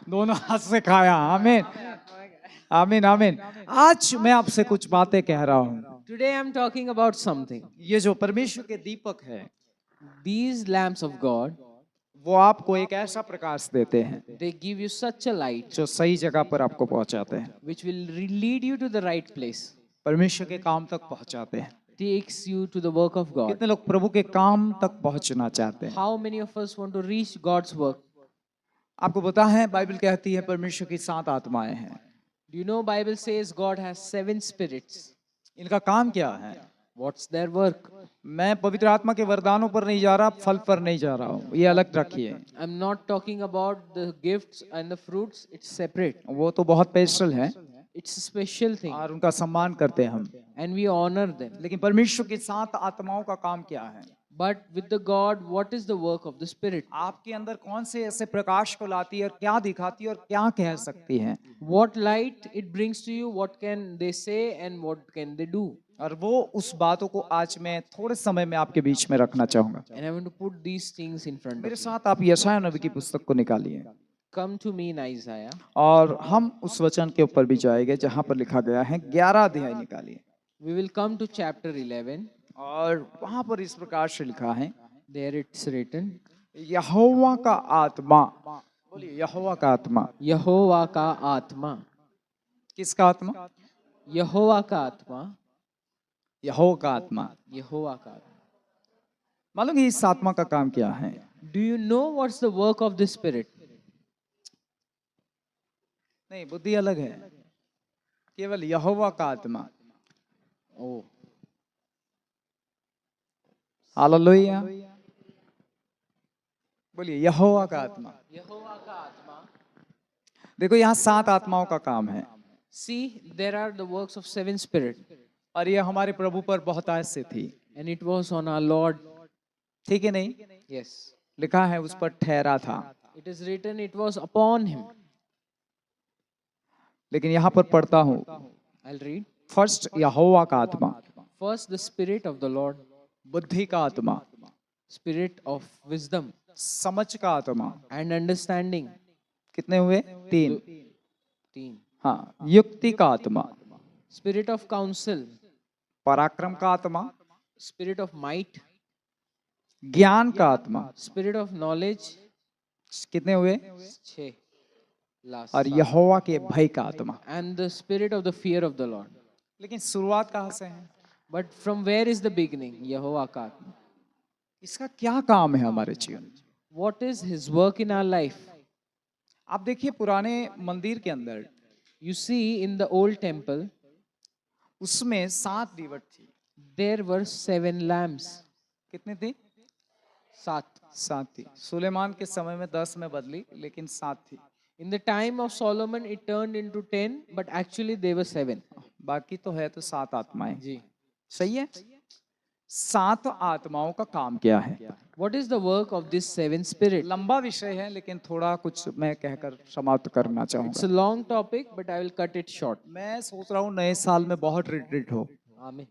दोनों हाथ से खाया। आमीन आमीन आमीन। आज मैं आपसे कुछ बातें कह रहा हूँ। Today I'm talking about something. ये जो परमेश्वर के दीपक है These lamps of God, वो आपको एक ऐसा प्रकाश देते हैं they give you such a light जो सही जगह पर आपको पहुंचाते हैं, which will lead you to the right place. परमेश्वर के काम तक पहुंचाते हैं। takes you to the work of God. कितने लोग प्रभु के काम तक पहुंचना चाहते हैं? How many of us want to reach God's work? आपको पता है बाइबल कहती है परमेश्वर की 7 आत्माएं हैं। Do you know Bible says God has 7 spirits? इनका काम क्या है? What's their work? मैं पवित्र आत्मा के वरदानों पर नहीं जा रहा, फल पर नहीं जा रहा हूँ, ये अलग रखिए। I'm not talking about the gifts and the fruits, it's separate. वो तो बहुत स्पेशल है It's a special thing और उनका सम्मान करते हैं हम। and we honor them. लेकिन परमेश्वर की 7 आत्माओं का काम क्या है? But with the God, what is the work of the Spirit? आपके अंदर कौन से ऐसे प्रकाश को लाती है और क्या दिखाती है और क्या कह सकती है? What light it brings to you, what can they say and what can they do? और वो उस बातों को आज मैं थोड़े समय में आपके बीच में रखना चाहूंगा। And I want to put these things in front of मेरे you. साथ आप यशायाह नबी की पुस्तक को निकालिए Come to me in Isaiah. और हम उस वचन के ऊपर भी जाएंगे जहां पर लिखा गया है 11 अध्याय निकालिए We will come to chapter 11. और वहां पर इस प्रकार से लिखा है, There it's written, यहोवा का आत्मा, बोलिए यहोवा का आत्मा। यहोवा का आत्मा। किसका आत्मा? यहोवा का आत्मा। यहोवा का आत्मा। यहोवा का आत्मा। मालूम है इस आत्मा का काम क्या है? Do you know what's the work of the Spirit? नहीं, बुद्धि अलग है। केवल यहोवा का आत्मा। Oh, hallelujah. बोलिए यहोवा का आत्मा। यहोवा का आत्मा। देखो यहाँ 7 आत्माओं का काम है See, there are the works of 7 Spirit, और ये हमारे प्रभु पर बहुत आयत से थी, and it was on our Lord. ठीक है नहीं? Yes, लिखा है उस पर ठहरा था, it is written, it was upon him. लेकिन यहाँ पर पढ़ता हूँ I'll read. फर्स्ट यहोवा का आत्मा, First, the Spirit of the Lord, बुद्धि का आत्मा, Spirit of wisdom समझ का आत्मा। and understanding. कितने हुए? 3। 3. हाँ, युक्ति का आत्मा, Spirit of counsel, पराक्रम का आत्मा, Spirit of might, ज्ञान का आत्मा। Spirit of knowledge. कितने हुए? 6. Last. और यहोवा के भय का आत्मा। And the Spirit of the fear of the Lord. लेकिन शुरुआत कहाँ से है? But from where is the beginning? यहोवा का आत्मा. इसका क्या काम है हमारे जीवन में? What is his work in our life? आप देखिए पुराने मंदिर के अंदर You see, in the old temple, उसमें 7 दीवट थी। there were 7 lamps. कितने थी? 7. 7 थी। सुलेमान के समय में 10 में बदली, लेकिन 7 थी। In the time of Solomon, it turned into 10, but actually they were 7. बाकी तो है तो 7 आत्माएं। जी. सही है? 7 आत्माओं का काम क्या है? What is the work of this 7 spirit? लंबा विषय है, लेकिन थोड़ा कुछ मैं कहकर समाप्त करना It's चाहूंगा। a long topic, but I will cut it short. मैं सोच रहा हूँ नए साल में बहुत रिट्रीट हो, Amen.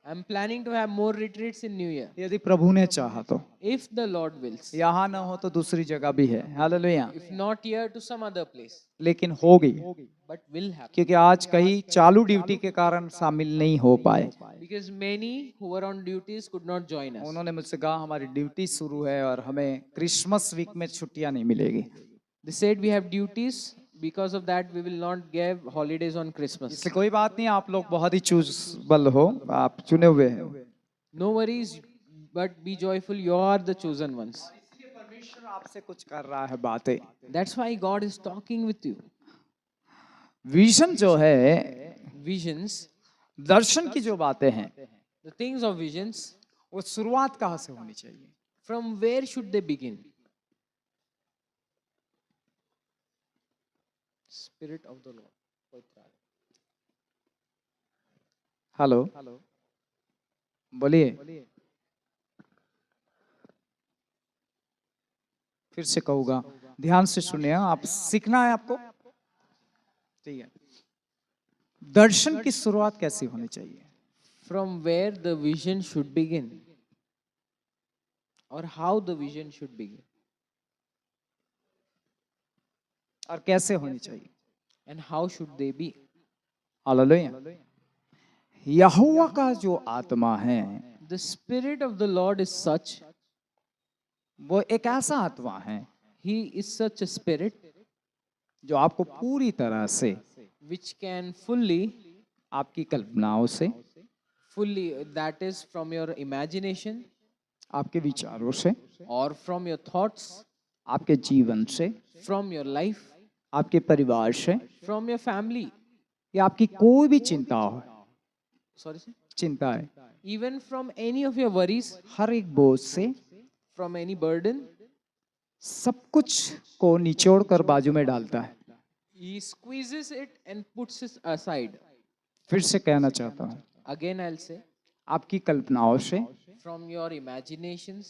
I'm planning to have more retreats in New Year, यदि प्रभु ने चाहा तो। if the Lord wills. यहाँ ना हो तो दूसरी जगह भी है। Hallelujah. If not here, to some other place, लेकिन होगी, but will happen. क्योंकि आज कहीं चालू ड्यूटी के कारण शामिल नहीं हो पाए। Because many who were on duties could not join us. उन्होंने मुझसे कहा हमारी ड्यूटी शुरू है और हमें क्रिसमस वीक में छुट्टियां नहीं मिलेगी, They said we have duties. Because of that, we will not give holidays on Christmas. इससे कोई बात नहीं। आप लोग बहुत ही चूजबल हो, आप चुने हुए हैं। No worries, but be joyful. You are the chosen ones. इसलिए परमेश्वर आपसे कुछ कर रहा है बातें। That's why God is talking with you. Vision जो है, Visions, दर्शन की जो बातें हैं, the things of visions, वो शुरुआत कहाँ से होनी चाहिए? from where should they begin? Spirit of the Lord. Hello, बोलिए। फिर से कहूँगा, ध्यान से सुनिए। आप सीखना है आपको, ठीक है? दर्शन की शुरुआत कैसी होनी चाहिए? From where the vision should begin, or how the vision should begin, और कैसे होनी चाहिए? and how should they be? Hallelujah. यहोवा का जो आत्मा है, The Spirit of the Lord is such. वो एक ऐसा आत्मा है He is such a spirit जो आपको पूरी तरह से which can fully, आपकी कल्पनाओं से, fully, that is from your imagination आपके विचारों से, or from your thoughts, आपके जीवन से, from your life, आपके परिवार से, from your family. या आपकी कोई भी चिंता हो, Sorry, sir. चिंता है, Even from any of your worries, हर एक बोझ से from any burden, सब कुछ को निचोड़ कर बाजू में डालता है। he squeezes it and puts it aside. फिर से कहना चाहता हूँ, Again, I'll say, आपकी कल्पनाओं से, from your imaginations,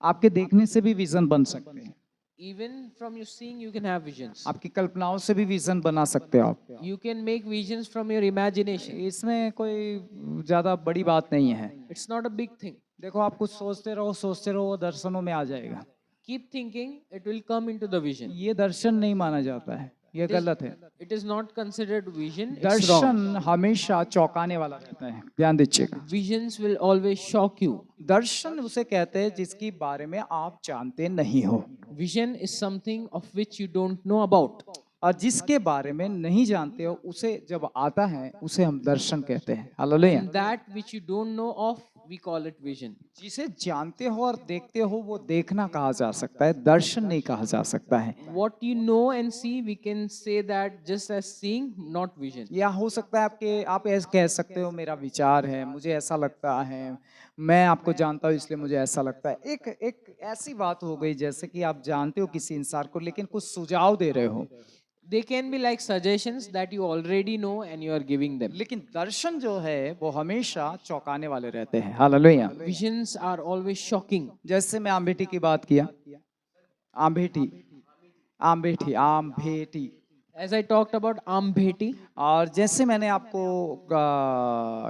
आपके देखने से भी विजन बन सकते हैं। even from your seeing, you can have visions. आपकी कल्पनाओं से भी विजन बना सकते हो आप। You can make visions from your imagination. इसमें कोई ज्यादा बड़ी बात नहीं है। It's not a big thing. देखो, आप कुछ सोचते रहो, वो दर्शनों में आ जाएगा। Keep thinking, it will come into the vision. ये दर्शन नहीं माना जाता है, ये गलत है। It is not considered vision. It's wrong. दर्शन हमेशा चौंकाने वाला रहता है, ध्यान दीजिएगा। Visions will always shock you. दर्शन उसे कहते हैं जिसके बारे में आप जानते नहीं हो, Vision is something of which you don't know about. और जिसके बारे में नहीं जानते हो उसे जब आता है उसे हम दर्शन कहते हैं। Hallelujah. And that which you don't know of, we call it vision. जिसे जानते हो और देखते हो वो देखना कहा जा सकता है, दर्शन नहीं कहा जा सकता है। What you know and see, we can say that just as seeing, not vision. या हो सकता है आप ऐसे कह सकते हो, मेरा विचार है, मुझे ऐसा लगता है, मैं आपको जानता हूँ इसलिए मुझे ऐसा लगता है। एक ऐसी बात हो गई जैसे कि आप जानते हो किसी इंसान को लेकिन कुछ सुझाव दे रहे हो, They can be like suggestions that you already know and you are giving them. लेकिन दर्शन जो है वो हमेशा चौंकाने वाले रहते हैं। Hallelujah. Visions are always shocking. जैसे मैं आम बेटी की बात किया, आम बेटी, As I talked about Ambheti, और जैसे मैंने आपको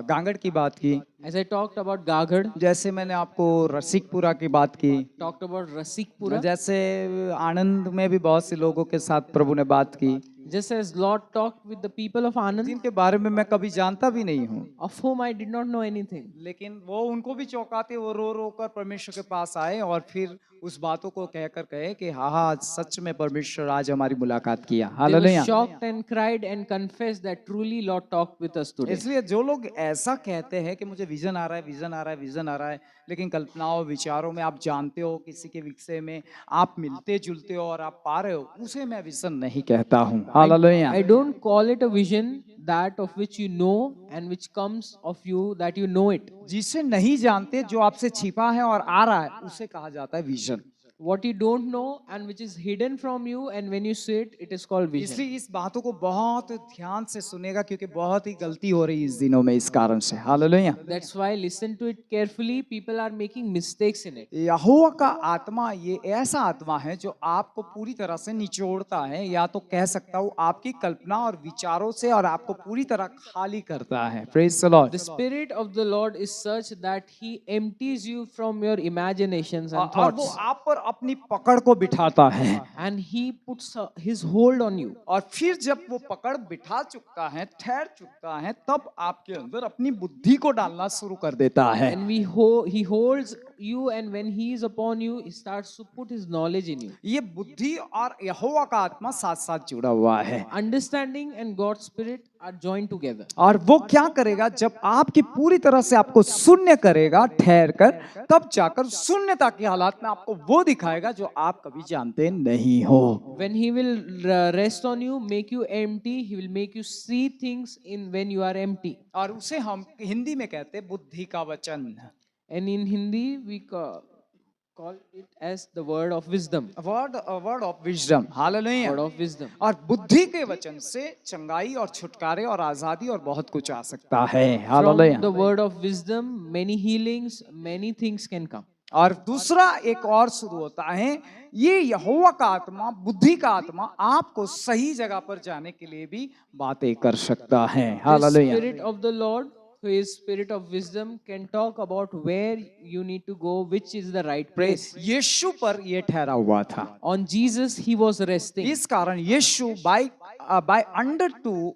गांगड़ की बात की, as I talked about Gaghad, जैसे मैंने आपको रसिकपुरा की बात की, talked about Rasikpura, जैसे आनंद में भी बहुत से लोगों के साथ प्रभु ने बात की, just as Lord talked with the people of Anand, जिनके बारे में मैं कभी जानता भी नहीं हूँ, of whom I did not know anything. लेकिन वो उनको भी चौंकाते, वो रो रो कर परमेश्वर के पास आए और फिर उस बातों को कहकर कहे कि हाँ, सच में परमेश्वर आज हमारी मुलाकात किया। They were hallelujah. shocked and cried and confessed that truly Lord talked with us today. इसलिए जो लोग ऐसा कहते हैं कि मुझे विजन आ रहा है, लेकिन कल्पनाओं विचारों में आप जानते हो किसी के विषय में, आप मिलते जुलते हो और आप पा रहे हो, उसे मैं विजन नहीं कहता हूँ। Hallelujah. I don't call it a vision, that of which you know and which comes of you that you know it. जिसे नहीं जानते, जो आपसे छिपा है और आ रहा है, उसे कहा जाता है vision. What you don't know and which is hidden from you, and when you see it, it is called vision. इसलिए इस बातों को बहुत ध्यान से सुनेगा, क्योंकि बहुत ही गलती हो रही है इस दिनों में इस कारण से। Hallelujah. That's why listen to it carefully. People are making mistakes in it. यहोवा का आत्मा ये ऐसा आत्मा है जो आपको पूरी तरह से निचोड़ता है, या तो कह सकता हूँ आपकी कल्पना और विचारों से, और आपको पूरी तरह खाली करता है। Praise the Lord. The Spirit of the Lord is such that He empties you from your imaginations and और वो thoughts, आप पर अपनी पकड़ को बिठाता है, and He puts His hold on you. और फिर जब वो पकड़ बिठा चुका है, ठहर चुका है, तब आपके अंदर अपनी बुद्धि को डालना शुरू कर देता है। And He holds you, and when He is upon you, He starts to put His knowledge in you. ये बुद्धि और यहोवा का आत्मा साथ साथ जुड़ा हुआ है, Understanding and God's Spirit are joined together. और वो क्या करेगा, जब आपकी पूरी तरह से आपको शून्य करेगा ठहर कर, तब जाकर शून्यता के हालात में आपको वो दिखाएगा जो आप कभी जानते नहीं हो। When He will rest on you, make you empty, He will make you see things in when you are empty. और उसे हम हिंदी में कहते हैं बुद्धि का वचन, And in Hindi, we call it as the word of wisdom. Word of wisdom. Hallelujah. Word of wisdom. और बुद्धि के वचन से चंगाई और छुटकारे और आजादी और बहुत कुछ आ सकता है। From hallelujah. the word of wisdom, many healings, many things can come. और दूसरा एक और शुरू होता है, ये यहोवा का आत्मा, बुद्धि का आत्मा आपको सही जगह पर जाने के लिए भी बातें कर सकता है। The hallelujah. Spirit of the Lord, who is Spirit of wisdom, can talk about where you need to go, which is the right place. यीशु पर ये ठहरा हुआ था, On Jesus, He was resting. इस कारण यीशु by under to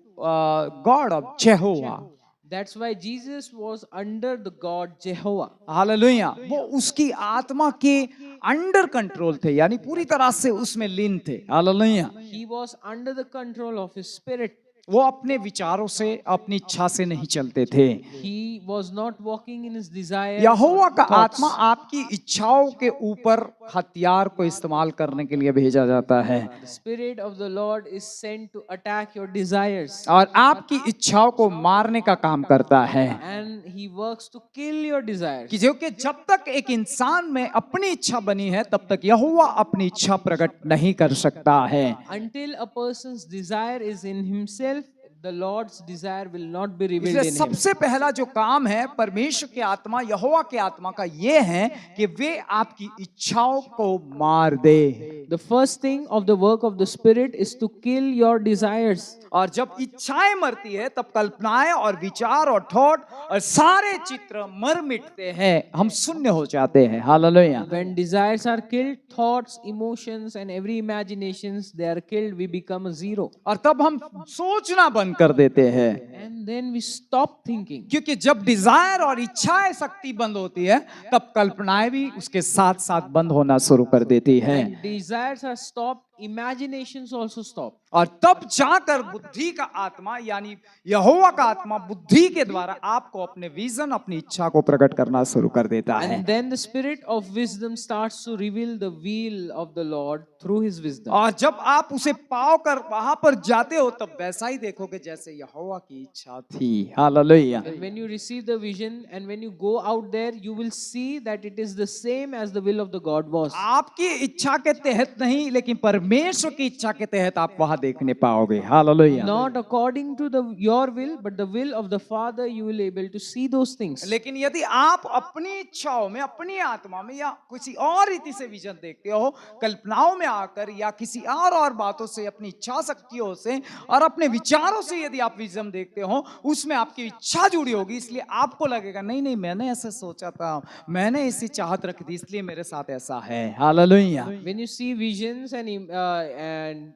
God of Jehovah, That's why Jesus was under the God Jehovah. Hallelujah, वो उसकी आत्मा के अंडर कंट्रोल थे, यानी पूरी तरह से उसमें लीन थे। Hallelujah. He was under the control of His Spirit. वो अपने विचारों से, अपनी इच्छा से नहीं चलते थे। He was not walking in his desires Jehovah or का thoughts. आत्मा आपकी इच्छाओं के ऊपर हथियार को इस्तेमाल करने के लिए भेजा जाता है The Spirit of the Lord is sent to attack your desires. और आपकी इच्छाओं को मारने का काम करता है। And He works to kill your desires. कि जो कि जब तक एक इंसान में अपनी इच्छा बनी है तब तक यहोवा अपनी इच्छा प्रकट नहीं कर सकता है। Until a person's desire is in himself, the Lord's desire will not be revealed इसलिए in him. सबसे पहला जो काम है परमेश्वर की आत्मा, यहोवा की आत्मा का ये है कि वे आपकी इच्छाओं को मार दे। The first thing of the work of the Spirit is to kill your desires. और जब इच्छाएं मरती है तब कल्पनाएं और विचार और थॉट और सारे चित्र मर मिटते हैं, हम शून्य हो जाते हैं। Hallelujah. When desires are killed, thoughts, emotions, and every imaginations they are killed, we become a zero. और तब हम सोचना बंद कर देते हैं, And then we stop thinking. क्योंकि जब डिजायर और इच्छाएं शक्ति बंद होती है तब कल्पनाएं भी उसके साथ साथ बंद होना शुरू कर देती है। When desires are stopped, imaginations also stop. और तब जाकर बुद्धि का आत्मा यानी यहोवा का आत्मा बुद्धि के द्वारा आपको अपने विजन, अपनी इच्छा को प्रकट करना शुरू कर देता है। And then the Spirit of wisdom starts to reveal the will of the Lord through His wisdom. और जब आप उसे पाकर वहां पर जाते हो तब वैसा ही देखोगे जैसे यहोवा की इच्छा थी। Hallelujah. And when you receive the vision and when you go out there, you will see that it is the same as the will of the God was. आपकी इच्छा के तहत नहीं लेकिन परमेश्वर की इच्छा के तहत आप वहां देखने पाओगे। Hallelujah. Not according to your will, but the will of the Father, you will able to see those things. लेकिन यदि आप अपनी इच्छाओं में, अपनी आत्मा में या किसी और रीति से विजन देखते हो, कल्पनाओं में आकर या किसी और बातों से, अपनी इच्छा शक्तियों से और अपने विचारों से यदि आप विजन देखते हो, उसमें आपकी इच्छा जुड़ी होगी, इसलिए आपको लगेगा नहीं नहीं मैंने ऐसे सोचा था, मैंने ऐसी चाहत रखी थी, इसलिए मेरे साथ ऐसा है। Hallelujah. When you see visions and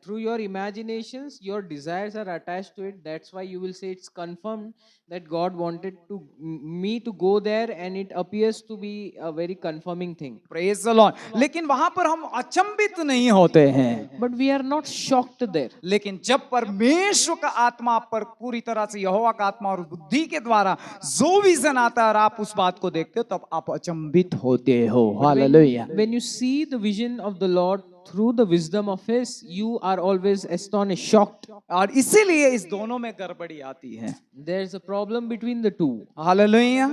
through your imaginations, your desires are attached to it. That's why you will say it's confirmed that God wanted me to go there, and it appears to be a very confirming thing. Praise the Lord। लेकिन वहां पर हम अचंभित नहीं होते हैं। But we are not shocked there. लेकिन जब परमेश्वर का आत्मा आप पर पूरी तरह से, यहोवा का आत्मा और बुद्धि के द्वारा जो विजन आता है और आप उस बात को देखते हो तब आप अचंभित होते हो। Hallelujah. When you see the vision of the Lord through the wisdom of His, you are always astonished, shocked. और इसीलिए इस दोनों में गड़बड़ी आती है। There is a problem between the two. Hallelujah.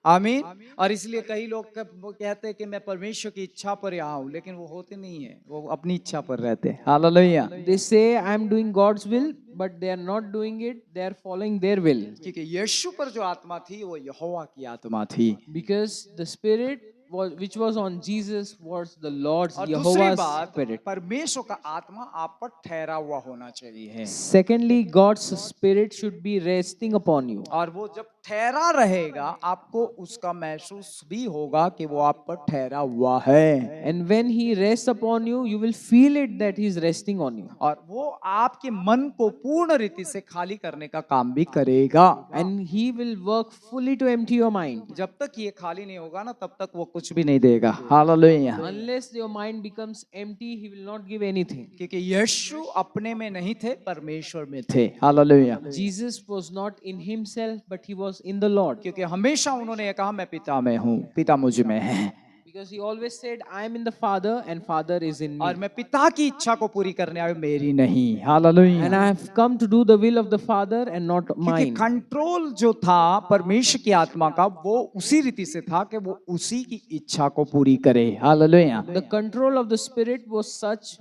आमीन। और इसलिए कई लोग कहते हैं कि मैं परमेश्वर की इच्छा पर यहाँ हूँ, लेकिन वो होते नहीं है, वो अपनी इच्छा पर रहते हैं। Hallelujah. They say I am doing God's will, but they are not doing it. They are following their will. क्योंकि यीशु पर जो आत्मा थी वो यहोवा की आत्मा थी। Because the Spirit which was on Jesus was the Lord's, और दूसरी Jehovah's बात, Spirit. परमेश्वर का आत्मा आप पर ठहरा हुआ होना चाहिए। Secondly, God's Spirit should be resting upon you. और वो जब ठहरा रहेगा आपको उसका महसूस भी होगा कि वो आप पर ठहरा हुआ है। And when He rests upon you, you will feel it that He is resting on you. और वो आपके मन को पूर्ण रीति से खाली करने का काम भी करेगा। And He will work fully to empty your mind. जब तक ये खाली नहीं होगा ना तब तक वो कुछ भी नहीं देगा। Hallelujah. Unless your mind becomes empty, He will not give anything. क्योंकि यीशु अपने में नहीं थे, परमेश्वर में थे। Hallelujah. Jesus was not in Himself, but He was in the Lord. क्योंकि हमेशा उन्होंने ये कहा मैं पिता में हूँ, पिता मुझ में है। Because He always said, I am in the Father and Father is in और me. मैं पिता की इच्छा को पूरी करने आया, मेरी नहीं। Hallelujah. And I have come to do the will of the Father and not क्योंकि mine. कंट्रोल जो था परमेश्वर की आत्मा का वो उसी रीति से था कि वो उसी की इच्छा को पूरी करे। Hallelujah. The control of the Spirit was such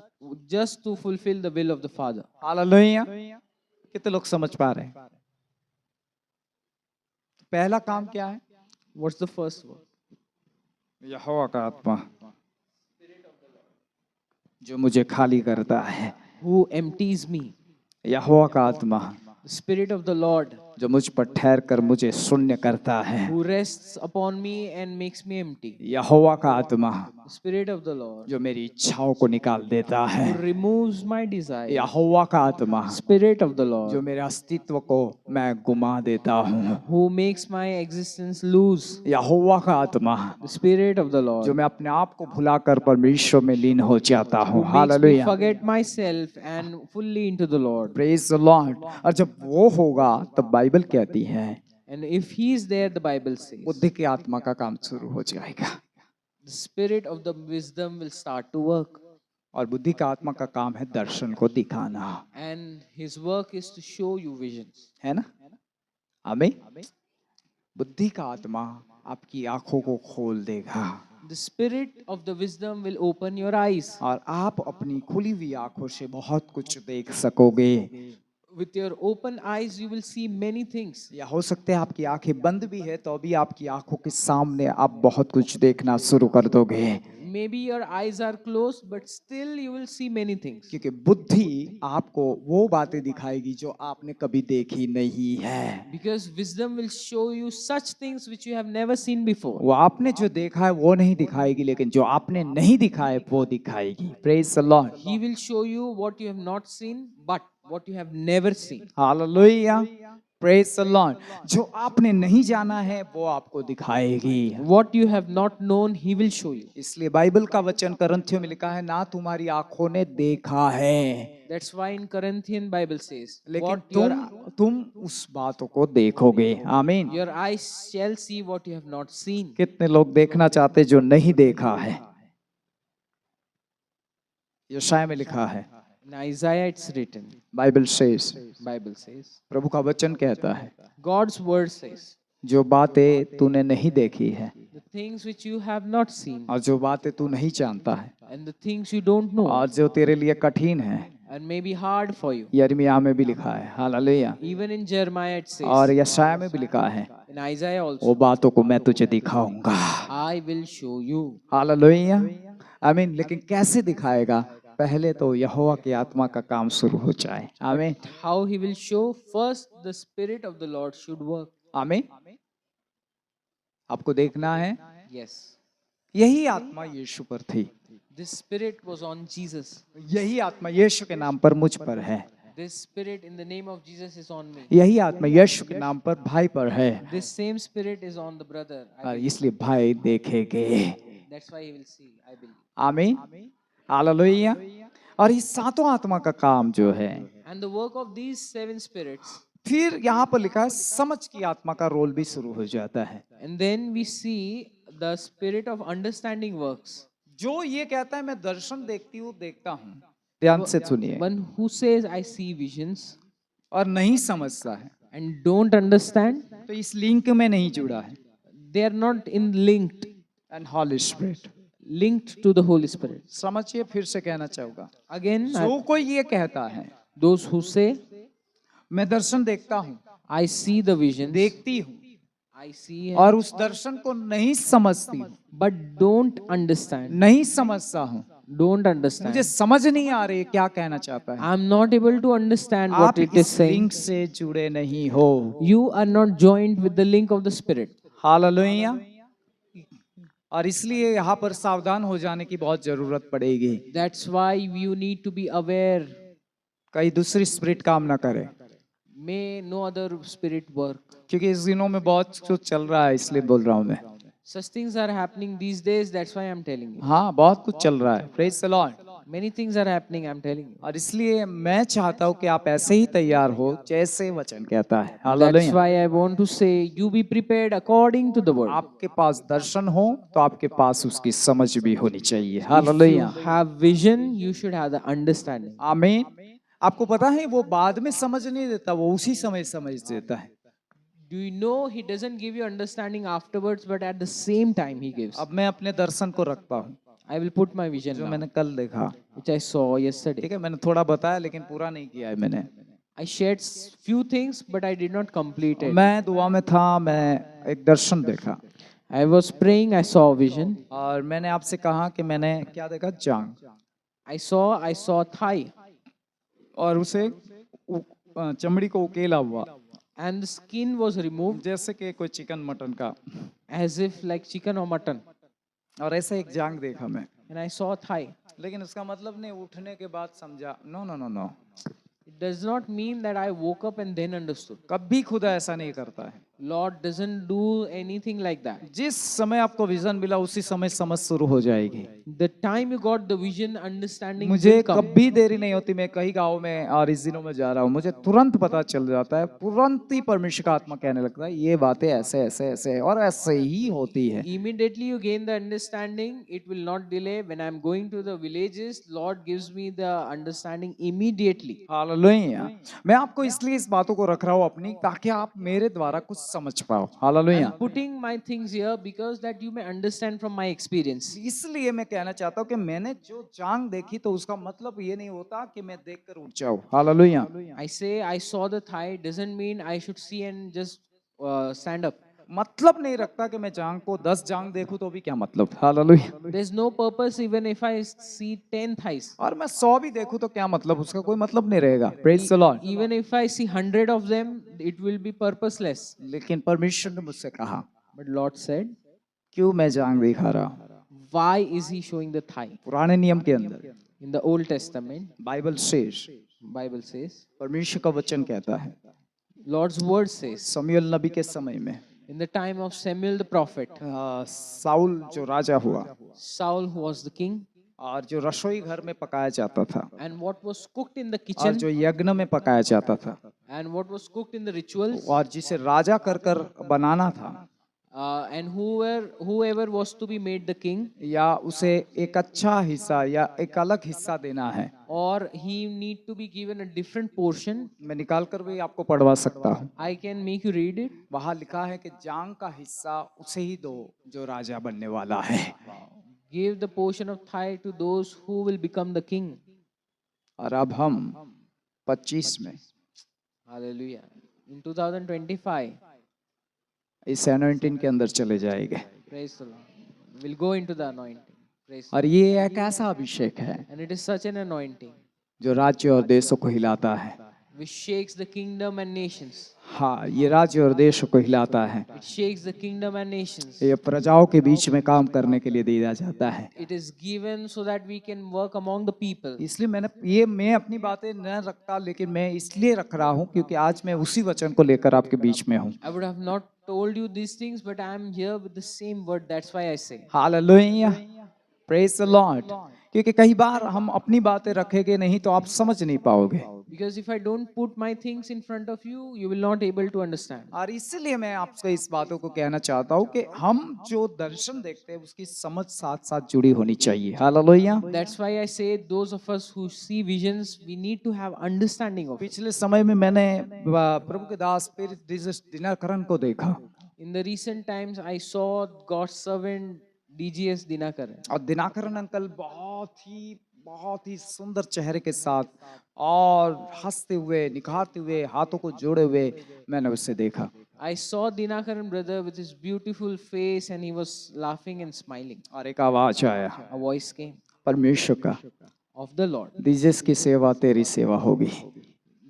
just to fulfill the will of the Father. Hallelujah. कितने लोग समझ पा रहे हैं? पहला काम क्या है? What's the first word? यहोवा का आत्मा जो मुझे खाली करता है। Who empties me? यहोवा का आत्मा The Spirit of the Lord जो मुझ पर ठहर कर मुझे शून्य करता है। who rests upon me and makes me empty. यहोवा का आत्मा The Spirit of the Lord, जो मेरी इच्छाओं को निकाल देता है। who removes my desire. यहोवा का आत्मा Spirit of the जो Lord, मेरे अस्तित्व को मैं गुमा देता हूँ। who makes my existence lose. यहोवा का आत्मा The Spirit of the जो Lord, मैं अपने आप को भुलाकर परमेश्वर में लीन हो जाता हूँ। who makes me hallelujah, forget myself and fully into the Lord. Praise the Lord. और जब वो होगा तब बाइबल कहती है And if He is there, the Bible says, बुद्धि की आत्मा का काम शुरू हो जाएगा। the Spirit of the wisdom will start to work. और बुद्धि का आत्मा का काम है दर्शन को दिखाना, And His work is to show you visions. है ना? आमीन। बुद्धि का आत्मा आपकी आंखों को खोल देगा The Spirit of the wisdom will open your eyes. और आप अपनी खुली हुई आंखों से बहुत कुछ देख सकोगे। With your open eyes, you will see many things. या हो सकता है आपकी आंखें बंद भी है तो भी आपकी आंखों के सामने आप बहुत कुछ देखना शुरू कर दोगे, Maybe your eyes are closed, but still you will see many things. क्योंकि बुद्धि आपको वो बातें दिखाएगी जो आपने कभी देखी नहीं है। Because wisdom will show you such things which you have never seen before. वो आपने जो देखा है वो नहीं दिखाएगी, लेकिन जो आपने नहीं दिखा है वो दिखाएगी। Praise the Lord, He will show you what you have not seen, but what you have never seen. Hallelujah, praise the Lord. जो आपने नहीं जाना है वो आपको दिखाएगी। What you have not known, He will show you. इसलिए Bible का वचन करंथियों में लिखा है, ना तुम्हारी आंखों ने देखा है, That's why in Corinthian Bible says, लेकिन what तुम उस बातों को देखोगे। आमीन। your eyes shall see what you have not seen. कितने लोग देखना चाहते जो नहीं देखा है? यशाया में लिखा है, In Isaiah it's written, Bible says, Bible says, प्रभु का वचन कहता है, God's word says, जो बातें तूने नहीं देखी है the things which you have not seen और जो बातें तू नहीं जानता है and the things you don't know और जो तेरे लिए कठिन है, and may be hard for you. यिर्मयाह में भी लिखा है। Hallelujah. Even in Jeremiah it और says, यशाया में भी लिखा है, in Isaiah वो also, बातों को मैं तुझे दिखाऊंगा। I will show you. Hallelujah, आमीन। लेकिन कैसे दिखाएगा? पहले तो यहोवा की आत्मा का काम शुरू हो जाए। आमीन, How He will show? First, the Spirit of the Lord should work. आमीन। आपको देखना है, Yes. यही आत्मा यीशु पर थी, This Spirit was on Jesus. यही आत्मा यीशु के नाम पर मुझ पर है, This Spirit in the name of Jesus is on me. यही आत्मा यीशु के नाम पर भाई पर है, This same Spirit is on the brother. I और believe. इसलिए भाई देखेंगे। That's why he will see. I believe. आमीन, हालेलुया। और इस सातों आत्मा का काम जो है, And the work of these seven spirits. फिर यहाँ पर लिखा है समझ की आत्मा का रोल भी शुरू हो जाता है। And then we see the spirit of understanding works. जो ये कहता है मैं दर्शन देखता हूँ, ध्यान से सुनिए, One who says I see visions और नहीं समझता है and don't understand, तो इस लिंक में नहीं जुड़ा है। they are not in linked and holy spirit, linked to the Holy Spirit. समझिए, फिर से कहना चाहूंगा, Again, जो कोई ये कहता है those who say मैं दर्शन देखता हूँ, I see the visions, देखती हूँ, I see और उस दर्शन को नहीं समझती हूँ, but don't understand, नहीं समझता हूँ, don't मुझे understand. समझ नहीं आ रही क्या कहना चाहता है। I'm not able to understand आप what it is इस saying. लिंक से जुड़े नहीं हो। You are not joined with the link of the Spirit. Hallelujah. और इसलिए यहाँ पर सावधान हो जाने की बहुत जरूरत पड़ेगी, That's why you need to be aware. कहीं दूसरी स्पिरिट काम ना करे, May no other spirit work. क्योंकि इस दिनों में बहुत कुछ चल रहा है, इसलिए बोल रहा हूँ मैं। Such things are happening these days. That's why I'm telling you. हाँ, बहुत कुछ चल रहा है, praise the Lord. Many things are happening. I'm telling you. और इसलिए मैं चाहता हूँ कि आप ऐसे ही तैयार हो जैसे वचन कहता है। That's hallelujah. why I want to say you be prepared according to the word. आपके पास दर्शन हो तो आपके पास उसकी समझ भी होनी चाहिए। If hallelujah, you have vision, you should have the understanding. आमीन। आपको पता है वो बाद में समझ नहीं देता, वो उसी समय समझ देता है। Do you know he doesn't give you understanding afterwards, but at the same time he gives. अब मैं अपने दर्शन को रखता हूँ I will put my vision जो now, मैंने कल देखा। which I saw yesterday. ठीक है, मैंने थोड़ा बताया लेकिन पूरा नहीं किया है मैंने। I shared few things, but I did not complete it. मैं दुआ में था, मैं एक दर्शन देखा I was praying, I saw a vision. और मैंने आपसे कहा कि मैंने क्या देखा, जांग, I saw thigh, और उसे चमड़ी को उकेला हुआ, and the skin was removed जैसे कि कोई चिकन मटन का, as if like chicken or mutton. और ऐसा एक जांग देखा मैं, And I saw thigh. लेकिन उसका मतलब नहीं उठने के बाद समझा, no no no no, It does not mean that I woke up and then understood. कभी खुदा ऐसा नहीं करता है। Lord doesn't do anything like that. जिस समय आपको विजन मिला उसी समय समझ शुरू हो जाएगी। The time you got the vision, understanding मुझे will come. कभी देरी नहीं होती, मैं कई गाँव में और इस दिनों में जा रहा हूँ, मुझे तुरंत पता चल जाता है, तुरंत ही परमेश्वर का आत्मा कहने लगता है ये बातें ऐसे ऐसे ऐसे है, और ऐसे ही होती है। Immediately you gain the understanding, it will not delay. When I'm going to the villages, Lord gives me the understanding immediately. Hallelujah. मैं आपको इसलिए इस बातों को रख रहा हूँ अपनी, ताकि आप मेरे द्वारा कुछ समझ पाओ। Hallelujah. I'm putting my things here because that you may understand from my experience. इसलिए मैं कहना चाहता हूँ कि मैंने जो जांग देखी तो उसका मतलब ये नहीं होता कि मैं देखकर उठ जाऊं। Hallelujah. I say I saw the thigh doesn't mean I should see and just stand up. मतलब नहीं रखता कि मैं जांग को 10 जांग देखूं तो भी क्या मतलब। Hallelujah. There's no purpose even if I see 10 thighs. और मैं 100 भी देखूं तो क्या मतलब, उसका कोई मतलब नहीं रहेगा। Praise the Lord. Even if I see 100 of them, it will be purposeless. लेकिन परमेश्वर ने मुझसे कहा, But Lord said, क्यों मैं जांग दिखा रहा हूं? why is he showing the thigh? पुराने नियम के अंदर In the Old Testament, Bible शेष Bible says, परमेश्वर का वचन कहता है, Lord's word says, शमूएल नबी के समय में in the time of Samuel the prophet, Saul जो राजा हुआ Saul who was the king, और जो रसोई घर में पकाया जाता था and what was cooked in the और kitchen, जो यज्ञ में पकाया जाता था and what was cooked in the rituals, और जिसे राजा कर कर बनाना था, and whoever was to be made the king, या उसे एक अच्छा हिस्सा या एक अलग हिस्सा देना है, or he need to be given a different portion. मैं निकाल कर भी आपको पढ़वा सकता हूँ। I can make you read it. वहां लिखा है कि जांग का हिस्सा उसे ही दो जो राजा बनने वाला है। Give the portion of thigh to those who will become the king. और अब हम 25 में Hallelujah. In 2025, इस एनॉइंटिंग के अंदर चले जाएंगे, praise the Lord. We'll go into the anointing. Praise the और ये एक ऐसा अभिषेक है Lord. And it is such an anointing जो राज्य और देशों को हिलाता है। which shakes the kingdom and nations. हाँ, ये राज्य और देशों को हिलाता है। It shakes the kingdom and nations. ये प्रजाओं के बीच में काम करने के लिए दिया जाता है। It is given so that we can work among the people. इसलिए मैं अपनी बातें न रखता, लेकिन मैं इसलिए रख रहा हूँ क्योंकि आज मैं उसी वचन को लेकर आपके बीच में हूँ। I would have not told you these things, but I am here with the same word. That's why I say. Hallelujah, praise the Lord. क्योंकि कई बार हम अपनी बातें रखेंगे नहीं तो आप समझ नहीं पाओगे, Because if I don't put my things in front of you, you will not able to understand. और इसलिए मैं आपसे इस बातों को कहना चाहता हूँ कि हम जो दर्शन देखते हैं उसकी समझ साथ साथ जुड़ी होनी चाहिए। Hallelujah. That's why I say those of us who see visions, we need to have understanding of it. पिछले समय में मैंने प्रभु के दास फिर दिनकरन को देखा, In the recent times, I saw God's servant DGS Dinakaran. और दिनाकरन अंकल बहुत ही सुंदर चेहरे के साथ और हंसते हुए निखारते हुए हाथों को जोड़े हुए मैंने उससे देखा। I saw Dinakaran brother with his beautiful face and he was laughing and smiling. और एक आवाज आया A voice came परमेश्वर का, of the Lord. दीजिस की सेवा तेरी सेवा होगी,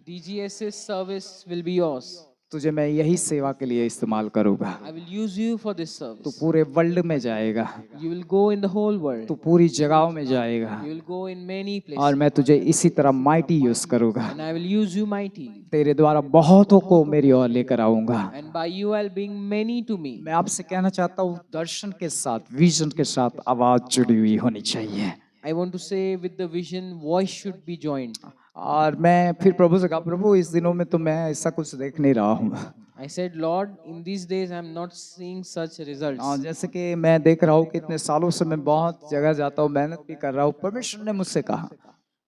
DGS's service will be yours. तुझे मैं यही सेवा के लिए इस्तेमाल करूंगा। I will use you for this तू service. पूरे वर्ल्ड में जाएगा, You will go in the whole world. तू पूरी जगहों में जाएगा, You will go in many और places. मैं तुझे इसी तरह माइटी यूज करूंगा। And I will use you mighty. तेरे द्वारा बहुतों को मेरी ओर लेकर आऊंगा। And by you I'll bring many to me. मैं आपसे कहना चाहता हूँ दर्शन के साथ, विजन के साथ आवाज जुड़ी हुई होनी चाहिए। I want to say with the vision, voice should be joined. और मैं फिर प्रभु से कहा, प्रभु इस दिनों में तो मैं ऐसा कुछ देख नहीं रहा हूँ। I said, Lord, in these days I'm not seeing such results. जैसे कि मैं देख रहा हूँ कि इतने सालों से मैं बहुत जगह जाता हूँ, मेहनत भी कर रहा हूँ। परमेश्वर ने मुझसे कहा,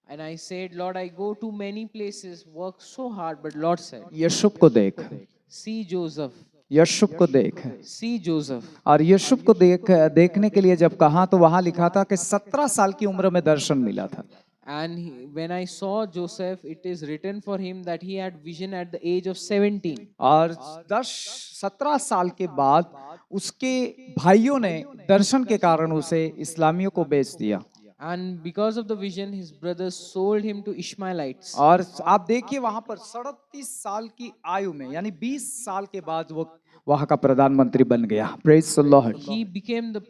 And I said, Lord, I go to many places, work so hard, but Lord said, यशुब को देख, see Joseph, यशुब को देख। see Joseph. और यशुब को देखने के लिए जब कहा तो वहां लिखा था कि 17 साल की उम्र में दर्शन मिला था। And when I saw Joseph, it is written for him that he had vision at the age of 17. और 17 साल के बाद उसके भाइयों ने दर्शन के कारण उसे इस्लामियों को बेच दिया। And because of the vision, his brothers sold him to Ishmaelites. और आप देखिए वहां पर 37 साल की आयु में यानी 20 साल के बाद वो वहां का प्रधानमंत्री बन गया। Praise the Lord. He became the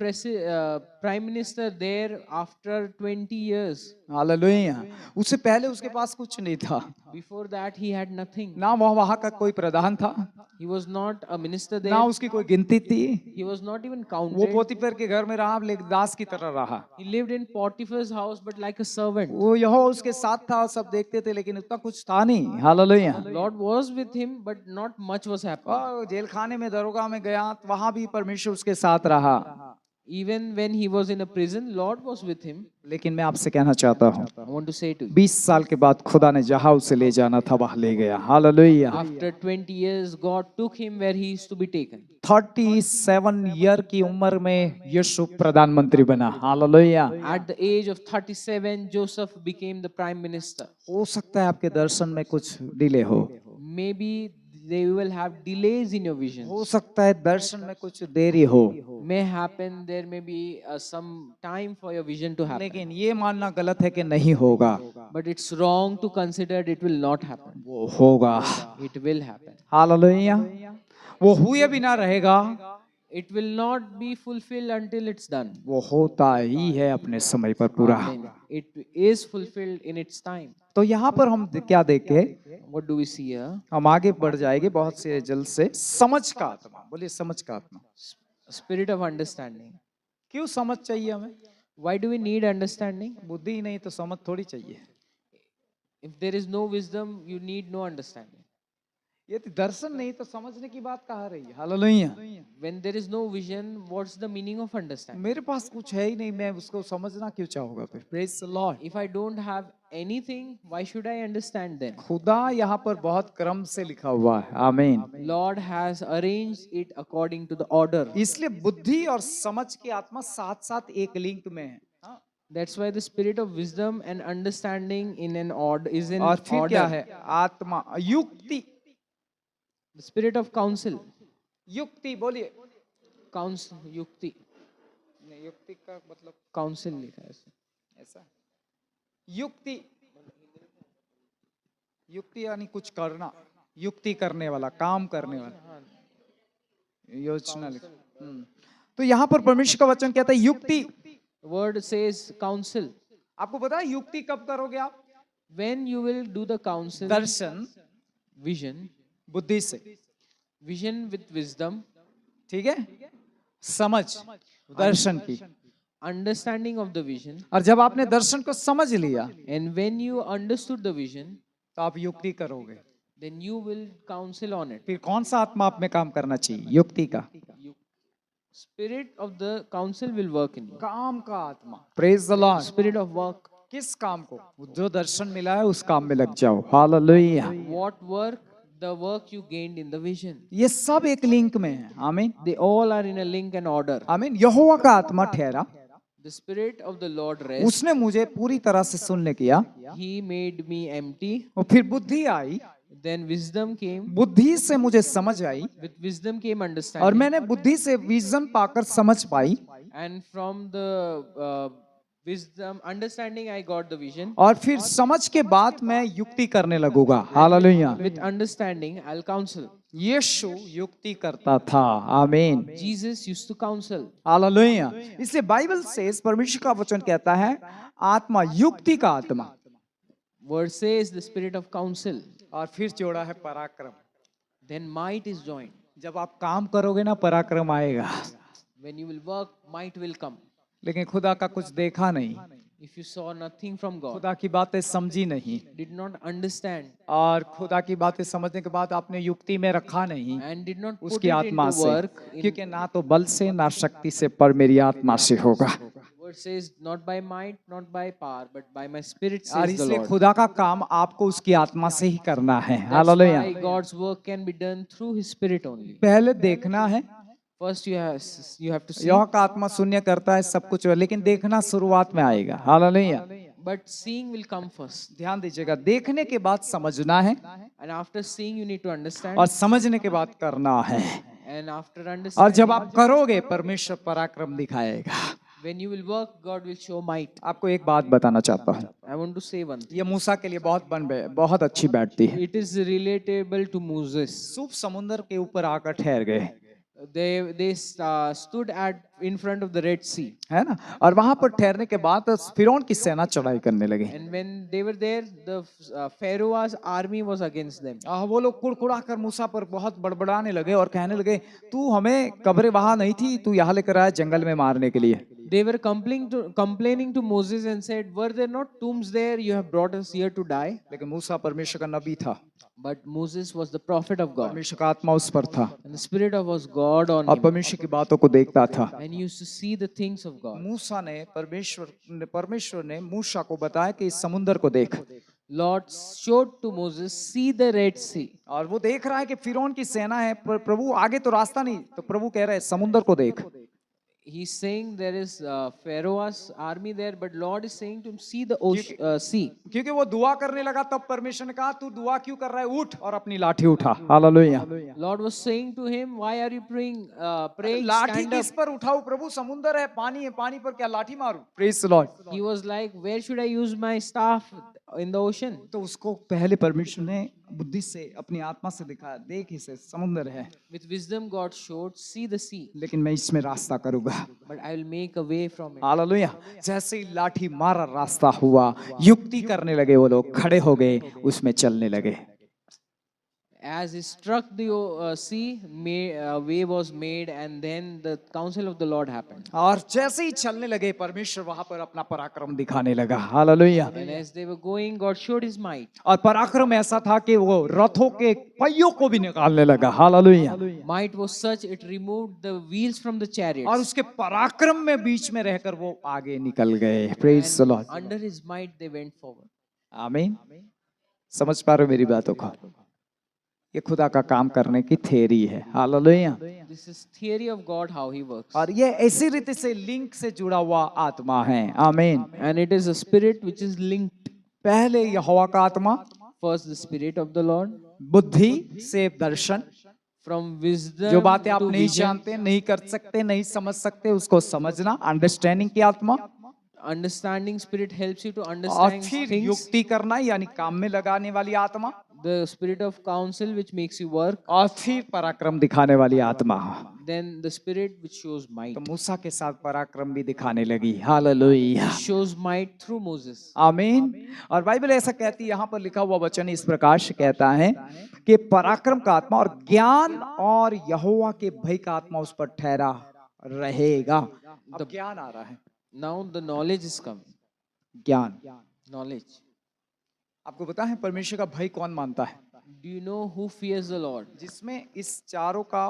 prime minister there after 20 years. Hallelujah. उससे पहले उसके पास कुछ नहीं था, Before that, he had nothing. ना वो वहां का कोई प्रधान था, He was not a minister ना there. उसकी कोई गिनती थी। He was not even वो counted. पोतीफर के घर में रहा, लेकिन दास की तरह रहा। He lived in Potiphar's house, but like a servant. वो यहोवा उसके साथ था और सब देखते थे, लेकिन उतना कुछ था नहीं। Hallelujah. Lord was with him, but not much was happening. और जेल खाने में दरोगा में गया, वहां भी परमेश्वर उसके साथ रहा। Even when he was in a prison, Lord was with him. लेकिन मैं आपसे कहना चाहता हूँ, I want to say to you, 20 साल के बाद खुदा ने जहां उसे ले जाना था वहां ले गया। Hallelujah. after 20 years, God took him where he is to be taken. 37 year की उम्र में यीशु प्रधानमंत्री बना। Hallelujah. At the age of 37, Joseph became the prime minister. हो सकता है आपके दर्शन में कुछ डिले हो, Maybe they will have delays in your vision. हो सकता है दर्शन में कुछ देरी हो, May happen, there may be some time for your vision to happen. लेकिन ये मानना गलत है कि नहीं होगा। But it's wrong to consider it will not happen. वो होगा। It will happen. हालेलुया। वो हुए बिना रहेगा, It will not be fulfilled until it's done. वो होता ही है अपने समय पर पूरा। Amen. It is fulfilled in its time. तो यहाँ पर हम क्या देखे, What do we see here? हम आगे बढ़ जाएंगे बहुत से जल्द से। समझ का आत्मा, बोलिए समझ का आत्मा। Spirit of understanding. क्यों समझ चाहिए हमें? Why do we need understanding? बुद्धि ही नहीं तो समझ थोड़ी चाहिए। If there is no wisdom, you need no understanding. यदि दर्शन नहीं तो समझने की बात कहाँ रही है? Hallelujah. When there is no vision, what's the meaning of understanding? मेरे पास कुछ है ही नहीं, मैं उसको समझना क्यों चाहूंगा फिर? Praise the Lord. If I don't have anything, why should I understand then? खुदा यहाँ पर बहुत क्रम से लिखा हुआ है। आमीन। Lord has arranged it according to the order. इसलिए बुद्धि और समझ की आत्मा साथ साथ एक लिंक में है। That's why the spirit of wisdom and understanding in an order is in और फिर क्या order. है? आत्मा युक्ति। The spirit of counsel. युक्ति बोलिए। Counsel, yukti. नहीं, युक्ति का मतलब Counsel लिखा है ऐसे. ऐसा। युक्ति, युक्ति यानी कुछ करना, युक्ति करने वाला, काम करने वाला, योजना लिख। तो यहाँ पर परमेश्वर का वचन कहता है युक्ति। The word says counsel. आपको पता है युक्ति कब करोगे आप? When you will do the counsel, Darshan vision, बुद्धि से, vision with wisdom, ठीक है, समझ दर्शन की। understanding of the vision, और जब आपने दर्शन को समझ लिया and when you understood the vision, तो आप युक्ति करोगे। then you will counsel on it. फिर कौन सा आत्मा आप में काम करना चाहिए? युक्ति का। Spirit of the counsel will work in you. काम का आत्मा। Praise the Lord. Spirit of work. किस काम को? जो दर्शन मिला है उस काम में लग जाओ। Hallelujah. What work? The work you gained in the vision. ये सब एक लिंक में है। आमीन। They all are in a link and order. आमीन। यहोवा का आत्मा ठहरा, The spirit of the Lord rest. उसने मुझे पूरी तरह से सुनने किया। He made me empty. और फिर बुद्धि आई, Then wisdom came. बुद्धि से मुझे समझ आई, With wisdom came और understanding. मैंने बुद्धि से विजन पाकर समझ पाई, And from the wisdom, understanding, I got the vision. और फिर समझ के बाद मैं युक्ति करने लगूंगा। Hallelujah. With understanding, I'll counsel. Yeshu युक्ति करता था। Amen. Jesus used to counsel. Hallelujah. इसलिए बाइबल से परमेश्वर का वचन कहता है आत्मा युक्ति का आत्मा, Word says the spirit of counsel. और फिर जोड़ा है पराक्रम। Then might is joined. जब आप काम करोगे ना पराक्रम आएगा। When you will work, might will come. लेकिन खुदा का कुछ देखा नहीं, If you saw nothing from God, खुदा की बातें समझी नहीं, did not understand, और खुदा की बातें समझने के बाद आपने युक्ति में रखा नहीं and did not put उसकी it आत्मा into से, work, क्योंकि ना तो बल से ना शक्ति से पर मेरी आत्मा से होगा। word says, not by might, not by power, but by my spirit, और says the इसलिए Lord. खुदा का काम आपको उसकी आत्मा से ही करना है। That's hallelujah. why God's work can be done through His Spirit only. पहले देखना है। First, you have to see. यह का आत्मा शून्य करता है सब कुछ, लेकिन देखना शुरुआत में आएगा। Hallelujah. But seeing will come first. ध्यान दीजिएगा, देखने के बाद समझना है, And after seeing, you need to understand. और समझने के बाद करना है, And after और understanding, जब आप करोगे परमेश्वर पराक्रम दिखाएगा। When you will work, God will show might. आपको एक बात बताना चाहता हूँ, I want to say one thing. ये मूसा के लिए बहुत अच्छी बैठती है। It is relatable to Moses. सूफ समुद्र के ऊपर आकर ठहर गए, They stood in front of the Red Sea. है ना, और वहां पर ठहरने के बाद फिरौन की सेना चढ़ाई करने लगी। And when they were there, the Pharaoh's army was against them. वो लोग कुड़कुड़ा कर मूसा पर बहुत बड़बड़ाने लगे और कहने लगे, तू हमें कब्रें वहां नहीं थी, तू यहाँ लेकर आया जंगल में मारने के लिए। They were complaining to Moses and said, "Were there not tombs there? You have brought us here to die." लेकिन मूसा परमेश्वर का नबी था, But Moses was the prophet of God, परमेश्वर का आत्मा उस पर था and the spirit of was God on और him, परमेश्वर की बातों को देखता था। and he used to see the things of God. मूसा ने परमेश्वर ने मूसा को बताया कि इस समुद्र को देख, Lord showed to Moses, "See the Red Sea." और वो देख रहा है कि फिरौन की सेना है, पर प्रभु आगे तो रास्ता नहीं, तो प्रभु कह रहे हैं समुद्र को देख। He's saying there is Pharaoh's army there, but Lord is saying to him, "See the sea." क्योंकि वो दुआ करने लगा, तब परमेश्वर ने कहा, तू दुआ क्यों कर रहा है, उठ और अपनी लाठी उठा। Hallelujah. Lord was saying to him, "Why are you praying? Praying, लाठी stand up." किस पर उठाऊं प्रभु, समुद्र है, पानी पर क्या लाठी मारूं। Praise the Lord. He was like, "Where should I use my staff in the ocean?" तो उसको पहले परमेश्वर ने बुद्धि से अपनी आत्मा से दिखाया, देख इसे समुद्र है, With wisdom, God showed, "See the sea, लेकिन मैं इसमें रास्ता करूंगा। but I will make a way from it." Hallelujah. जैसे ही लाठी मारा रास्ता हुआ, युक्ति करने लगे वो लोग, खड़े हो गए, उसमें चलने लगे। As he struck the sea, way was made, and then the counsel of the Lord happened. और जैसे ही चलने लगे, परमेश्वर वहां पर अपना पराक्रम दिखाने लगा। Hallelujah. And as they were going, God showed his might. और पराक्रम ऐसा था कि वो रथों के पहियों को भी निकालने लगा। Hallelujah. Might was such, it removed the wheels from the और chariots. उसके पराक्रम में बीच में रहकर वो आगे निकल गए। Praise the Lord. Under his might, they went forward. आमीन। समझ पा रहे हो मेरी बातों को? ये खुदा का काम करने की थ्योरी है। Hallelujah. This is theory of God, how he works. और ये ऐसी रीति से लिंक से जुड़ा हुआ आत्मा है। आमीन। And it is a spirit which is linked. पहले यहोवा का आत्मा, First, the spirit of the Lord. बुद्धि से दर्शन, From wisdom जो बातें आप to नहीं vision. जानते, नहीं कर सकते, नहीं समझ सकते, उसको समझना, अंडरस्टैंडिंग की आत्मा। Understanding spirit helps you to और understand फिर things. युक्ति करना यानी काम में लगाने वाली आत्मा, The spirit of counsel which makes you work. और फिर पराक्रम दिखाने वाली आत्मा। Then the spirit which shows might. तो मूसा के साथ पराक्रम भी दिखाने लगी। Hallelujah. Shows might through Moses. आमीन। और बाइबल ऐसा कहती है, यहाँ पर लिखा हुआ वचन इस प्रकार से कहता है कि पराक्रम का आत्मा और ज्ञान और यहोवा के भय का आत्मा उस पर ठहरा रहेगा। अब ज्ञान आ रहा है। Now the knowledge is coming. ज्ञान, Knowledge. आपको पता है परमेश्वर का भय कौन मानता है? Do you know who fears the Lord? जिसमें इस चारों का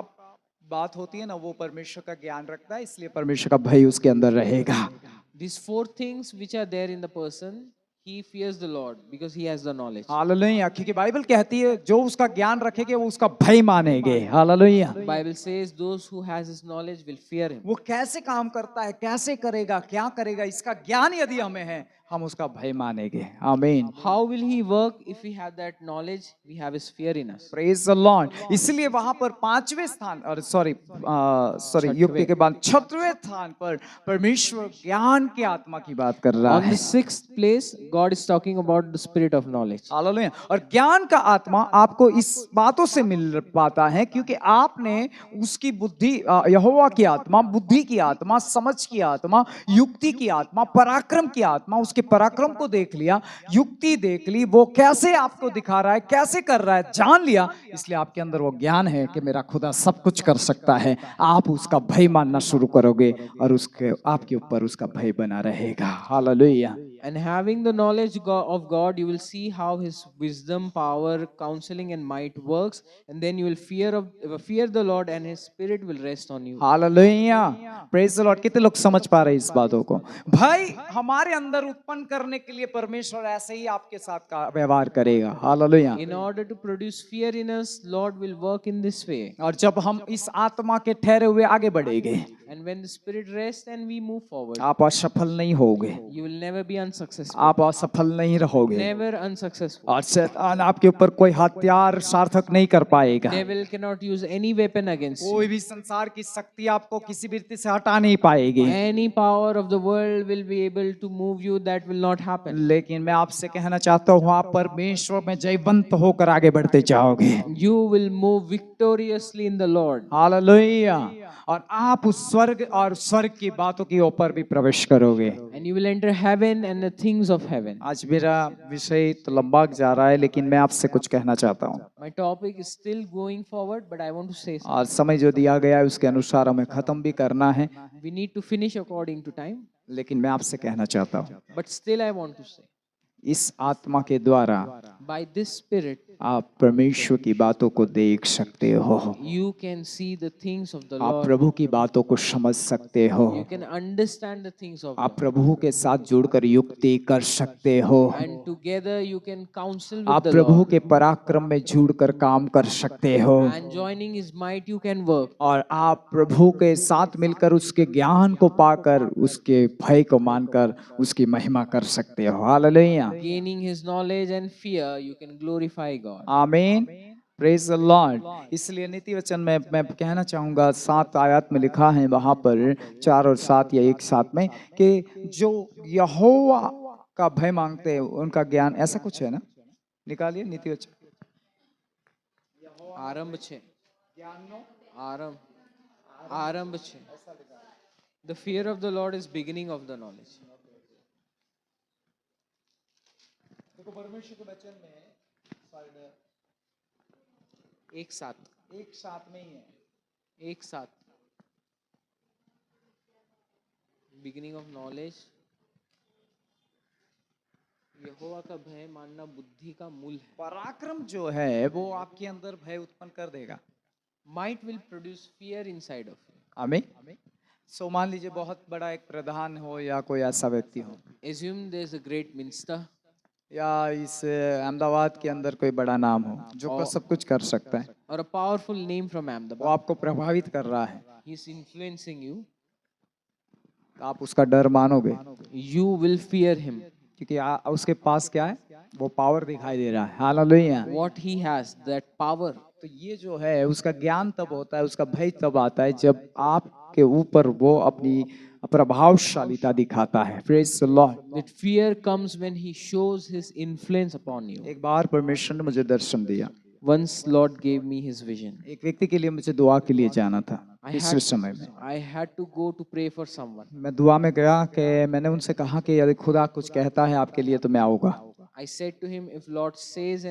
बात होती है ना, वो परमेश्वर का ज्ञान रखता है, इसलिए परमेश्वर का भय उसके अंदर रहेगा। These four things which are there in the person, he fears the Lord because he has the knowledge. Hallelujah. क्योंकि बाइबल कहती है जो उसका ज्ञान रखेंगे वो उसका भय मानेंगे। Hallelujah. Bible says those who has his knowledge will fear him. वो कैसे काम करता है, कैसे करेगा, क्या करेगा, इसका ज्ञान यदि हमें है, हम उसका भय मानेंगे। आमीन। How will he work if we have that knowledge? We have his fear in us. Praise the Lord. इसलिए वहां पर पांचवें स्थान और सॉरी युक्ति के बाद छठवें स्थान पर परमेश्वर ज्ञान की आत्मा की बात कर रहा On है। the sixth place, God is talking about the spirit of knowledge. Hallelujah. और ज्ञान का आत्मा आपको इस बातों से मिल पाता है क्योंकि आपने उसकी बुद्धि, यहोवा की आत्मा, बुद्धि की आत्मा, समझ की आत्मा, युक्ति की आत्मा, पराक्रम की आत्मा, उसके पराक्रम को देख लिया, युक्ति देख ली, वो कैसे आपको दिखा रहा है, कैसे कर रहा है, जान लिया। इसलिए आपके अंदर वो ज्ञान है कि मेरा खुदा सब कुछ कर सकता है। आप उसका भय मानना शुरू करोगे और उसके आपके ऊपर उसका भय बना रहेगा। Hallelujah. And having the knowledge of God, you will see how his wisdom, power, counseling and might works, and then you will fear the Lord and his spirit will rest on you. Hallelujah. Praise the Lord. कितने लोग समझ पा रहे हैं इस बातों को? भय हमारे अंदर उत्पन्न करने के लिए परमेश्वर ऐसे ही आपके साथ का व्यवहार करेगा। Hallelujah. In order to produce fear in us, Lord will work in this way. और जब हम इस आत्मा के ठहरे हुए आगे बढ़ेंगे, And when the Spirit rests and we move forward, आप असफल नहीं होगे, you will never be unsuccessful. आप असफल नहीं रहोगे, Never unsuccessful. और शैतान आपके ऊपर कोई हथियार सार्थक नहीं कर पाएगा। Devil cannot use any weapon against कोई you. भी संसार की शक्ति आपको किसी भी रीति से हटा नहीं पाएगी। Any power of the world will be able to move you. That will not happen. लेकिन मैं आपसे कहना चाहता हूँ, आप परमेश्वर में जयवंत होकर आगे बढ़ते जाओगे। You will move victoriously in the Lord. Hallelujah. और आप उस स्वर्ग और स्वर्ग की बातों की ऊपर भी प्रवेश करोगे। And you will enter heaven and the things of heaven. आज मेरा विषय तो लंबा जा रहा है, लेकिन मैं आपसे कुछ कहना चाहता हूँ, My topic is still going forward, but I want to say something. और समय जो दिया गया है उसके अनुसार हमें खत्म भी करना है, We need to finish according to time, लेकिन मैं आपसे कहना चाहता हूँ, but still I want to say, इस आत्मा के द्वारा by this Spirit, आप परमेश्वर की बातों को देख सकते हो, you can see the things of the आप Lord. प्रभु की बातों को समझ सकते हो, You can understand the things of आप God. प्रभु के साथ जुड़कर युक्ति कर सकते हो, And together you can counsel with आप the प्रभु Lord. के पराक्रम में जुड़कर काम कर सकते हो, And joining His might, you can work. और आप प्रभु के साथ मिलकर उसके ज्ञान को पाकर उसके भय को मानकर उसकी महिमा कर सकते हो। Hallelujah, Gaining His knowledge and fear, you can glorify God. आमीन, प्रेज द लॉर्ड। इसलिए नीति वचन में मैं कहना चाहूंगा, 7 आयत में लिखा है वहां पर 4 और 7 या एक साथ में, कि जो यहोवा का भय मांगते हैं उनका ज्ञान, ऐसा कुछ है ना, निकालिए नीति वचन। आरंभ छे, आरंभ छे। The fear of the Lord is beginning of the knowledge. देखो परमेश्वर के वचन में एक साथ में ही है, एक साथ बिगिनिंग ऑफ नॉलेज। यहोवा का भय मानना बुद्धि का मूल है। पराक्रम जो है वो आपके अंदर भय उत्पन्न कर देगा। Might will produce fear inside of you. आमीन। सो मान लीजिए बहुत बड़ा एक प्रधान हो या कोई ऐसा व्यक्ति हो, assume there is a great minister, या इस अहमदाबाद के अंदर कोई बड़ा नाम हो जो सब कुछ कर सकता है, और अ पावरफुल नेम फ्रॉम वो अहमदाबाद, आपको प्रभावित कर रहा है, ही इज इन्फ्लुएंसिंग यू, आप उसका डर मानोगे, यू विल फियर हिम, क्योंकि उसके पास क्या है, वो पावर दिखाई दे रहा है। Hallelujah. What he has that power. तो ये जो है उसका ज्ञान तब होता है, उसका भय तब आता है जब आपके ऊपर वो अपनी प्रभावशालीता दिखाता है। Praise the Lord. That fear comes when he shows his influence upon you. एक बार परमेश्वर ने मुझे दर्शन दिया, Once Lord gave me his vision. एक व्यक्ति के लिए मुझे दुआ के लिए जाना था। I इस had, समय में I had to go to pray for someone. मैं दुआ में गया कि मैंने उनसे कहा कि यदि खुदा कुछ कहता है आपके लिए तो मैं आऊंगा, I said to him, if Lord says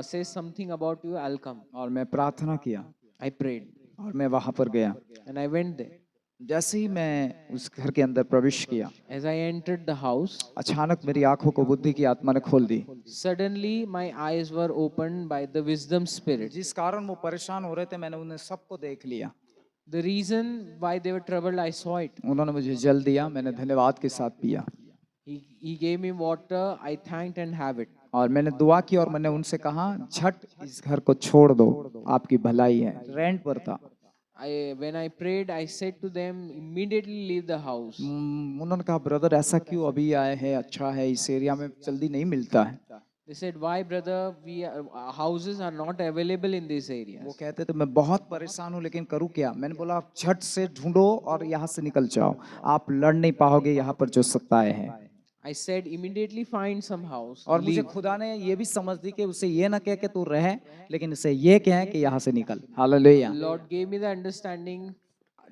says something about you, I'll come. और मैं प्रार्थना किया I prayed और मैं वहां पर गया। and I went there. जैसे ही मैं उस घर के अंदर प्रवेश किया, As I entered the house, अचानक मेरी आंखों को बुद्धि की आत्मा ने खोल दी। suddenly my eyes were opened by the wisdom spirit. जिस कारण वो परेशान हो रहे थे मैंने उन्हें सबको देख लिया। The reason why they were troubled, I saw it. उन्होंने मुझे जल दिया, मैंने धन्यवाद के साथ पिया, He gave me water, I thanked and have it. और मैंने दुआ की और मैंने उनसे कहा झट इस घर को छोड़ दो, आपकी भलाई है। रेंट पर था। When I prayed, I said to them, immediately leave the house. उन्होंने कहा ब्रदर ऐसा क्यों अभी आए हैं, अच्छा है, इस एरिया में जल्दी नहीं मिलता है। They said, why brother, houses are not available in these वो areas. कहते थे मैं बहुत परेशान हूँ लेकिन करूँ क्या। मैंने बोला आप झट से ढूंढो और यहाँ से निकल जाओ, आप लड़ नहीं पाओगे यहाँ पर जो सत्ताएं हैं। I said, immediately find some house. और मुझे leave. खुदा ने ये भी समझ दी कि उसे ये ना कहे कि तू रहे, लेकिन उसे ये कहे कि यहाँ से निकल। Hallelujah. Lord gave me the understanding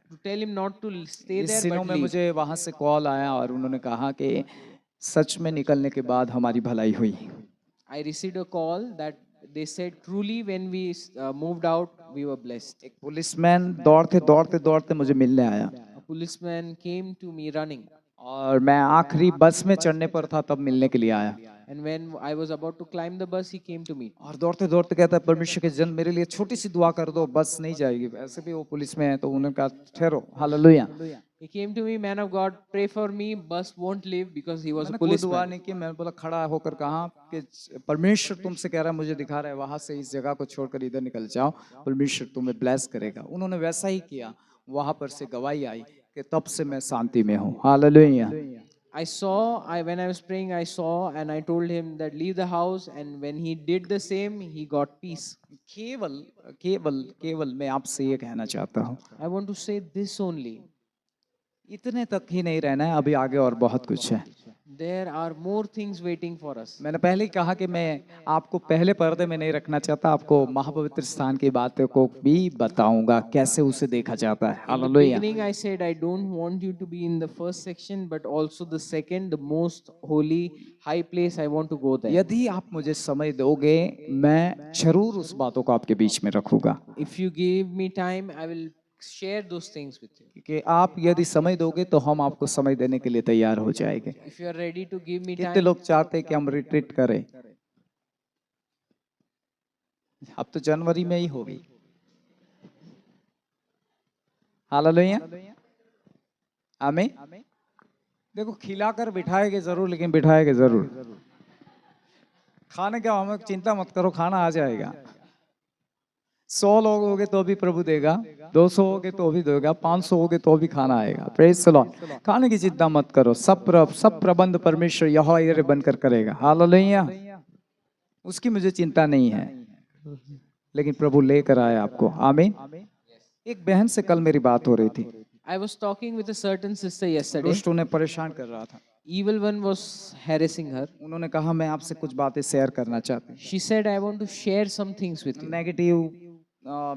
to tell him not to stay इस there दिनों but में leave. मुझे वहां से कॉल आया और उन्होंने कहा कि सच में निकलने के बाद हमारी भलाई हुई। I received a call that they said truly when we moved out, we were blessed. एक पुलिसमैन दौड़ते दौड़ते दौड़ते मुझे मिलने आया, A policeman came to me running. और मैं आखिरी बस में चढ़ने पर था तब मिलने के लिए आया, And when I was about to climb the bus, he came to meet. और दौड़ते दौड़ते कहता है परमेश्वर के जन मेरे लिए छोटी सी दुआ कर दो, बस नहीं जाएगी। ऐसे भी वो पुलिस में है तो उन्होंने कहा ठहरो। Hallelujah. He came to me, man of God, pray for me, bus won't leave because he was a मैंने कोई दुआ policeman. नहीं की, मैंने बोला खड़ा होकर कहा कि परमेश्वर तुमसे कह रहा है, मुझे दिखा रहा है वहां से इस जगह को छोड़कर इधर निकल जाओ, परमेश्वर तुम्हें ब्लेस करेगा। उन्होंने वैसा ही किया वहां पर से गवाही आई कि तब से मैं शांति में हूँ। Hallelujah. When I was praying, I saw and I told him that leave the house, and when he did the same, he got peace. केवल केवल केवल मैं आपसे ये कहना चाहता हूँ, I want to say this only. इतने तक ही नहीं रहना है, अभी आगे और बहुत कुछ है। There are more things waiting for us. मैंने पहले ही कहा कि मैं आपको पहले पर्दे में नहीं रखना चाहता, आपको महापवित्र स्थान की बातों को भी बताऊंगा कैसे उसे देखा जाता है। In the hallelujah. beginning, I said I don't want you to be in the first section, but also the second, the most holy, high place. I want to go there. यदि आप मुझे समय दोगे, मैं जरूर उस बातों को आपके बीच में रखूंगा। If you give me time, I will share those things with you. कि आप यदि समय दोगे तो हम आपको समय देने के लिए तैयार हो जाएंगे। If you are ready to give me कितने time, लोग चाहते हैं कि हम रिट्रीट करें? अब तो जनवरी में ही होगी। हालेलुया। आमीन। देखो, खिलाकर बिठाएंगे जरूर, लेकिन बिठाएंगे जरूर। खाने का हमें चिंता मत करो, खाना आ जाएगा। 100 लोग होगे तो भी प्रभु देगा, 200 होगे तो भी देगा, 500 होगे तो भी खाना आएगा। Praise the Lord. खाने की चिंता मत करो, सब प्रबंध परमेश्वर यहोवा यीरे बनकर करेगा। हालेलुया। उसकी मुझे चिंता नहीं है, लेकिन प्रभु लेकर आए आपको। आमीन। एक बहन से कल मेरी बात हो रही थी। I was talking with a certain sister yesterday. दुष्ट उन्हें परेशान कर रहा था। Evil one was harassing her. उन्होंने कहा मैं आपसे कुछ बातें शेयर करना चाहती हूँ। She said, I want to share some things with you. Negative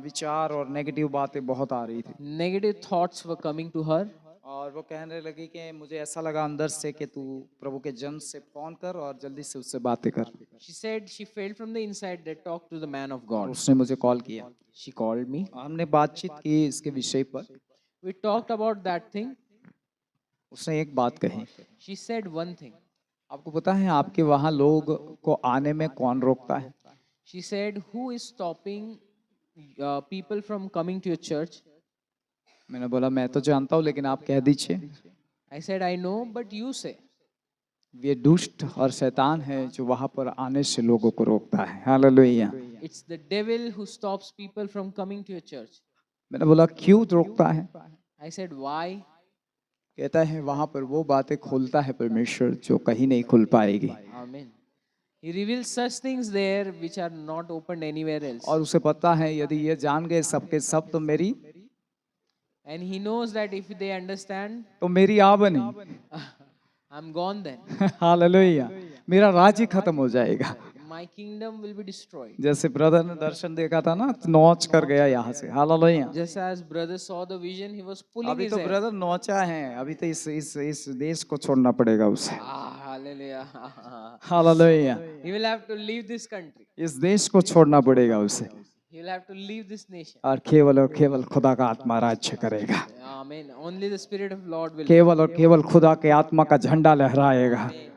विचार और नेगेटिव बातें बहुत आ रही थी, Negative thoughts were coming to her. और वो कहने लगी कि मुझे ऐसा लगा अंदर से कि तू प्रभु के जन से फोन कर और जल्दी से उससे बातें कर। She said she felt from the inside that talk to the man of God. उसने मुझे कॉल किया, She called me. हमने बातचीत की इसके विषय पर। We talked about that thing. उसने एक बात कही, She said one thing. आपको पता है आपके वहाँ लोग को आने में कौन रोकता है? She said, who is stopping people from coming to your church? मैंने बोला मैं तो जानता हूँ, लेकिन आप कह दीजिए। I said, I know, but you say. ये दुष्ट और शैतान है जो वहाँ पर आने से लोगों को रोकता है। Hallelujah. It's the devil who stops people from coming to your church. मैंने बोला क्यों रोकता है? I said, why? कहता है वहाँ पर वो बातें खोलता है परमेश्वर जो कहीं नहीं खुल पाएगी। Amen. He reveals such things there which are not opened anywhere else. और उसे पता है यदि ये जान गए सबके सब तो मेरी And he knows that if they understand, तो मेरी आ बनी। I'm gone then. हालेलुया। मेरा राज्य ही खत्म हो जाएगा। My kingdom will be destroyed. जैसे ब्रदर ने दर्शन देखा था ना, नौच कर गया यहाँ से। Hallelujah. Just as brother saw the vision, he was pulling अभी his तो hair. ब्रदर नौचा है, अभी तो इस देश को छोड़ना पड़ेगा उसे। Hallelujah. Hallelujah. He will have to leave this country. इस देश को छोड़ना पड़ेगा उसे, He will have to leave this nation. और केवल खुदा का आत्मा राज्य करेगा। Amen. Only the Spirit of Lord will. केवल खुदा के आत्मा का झंडा लहराएगा। Amen.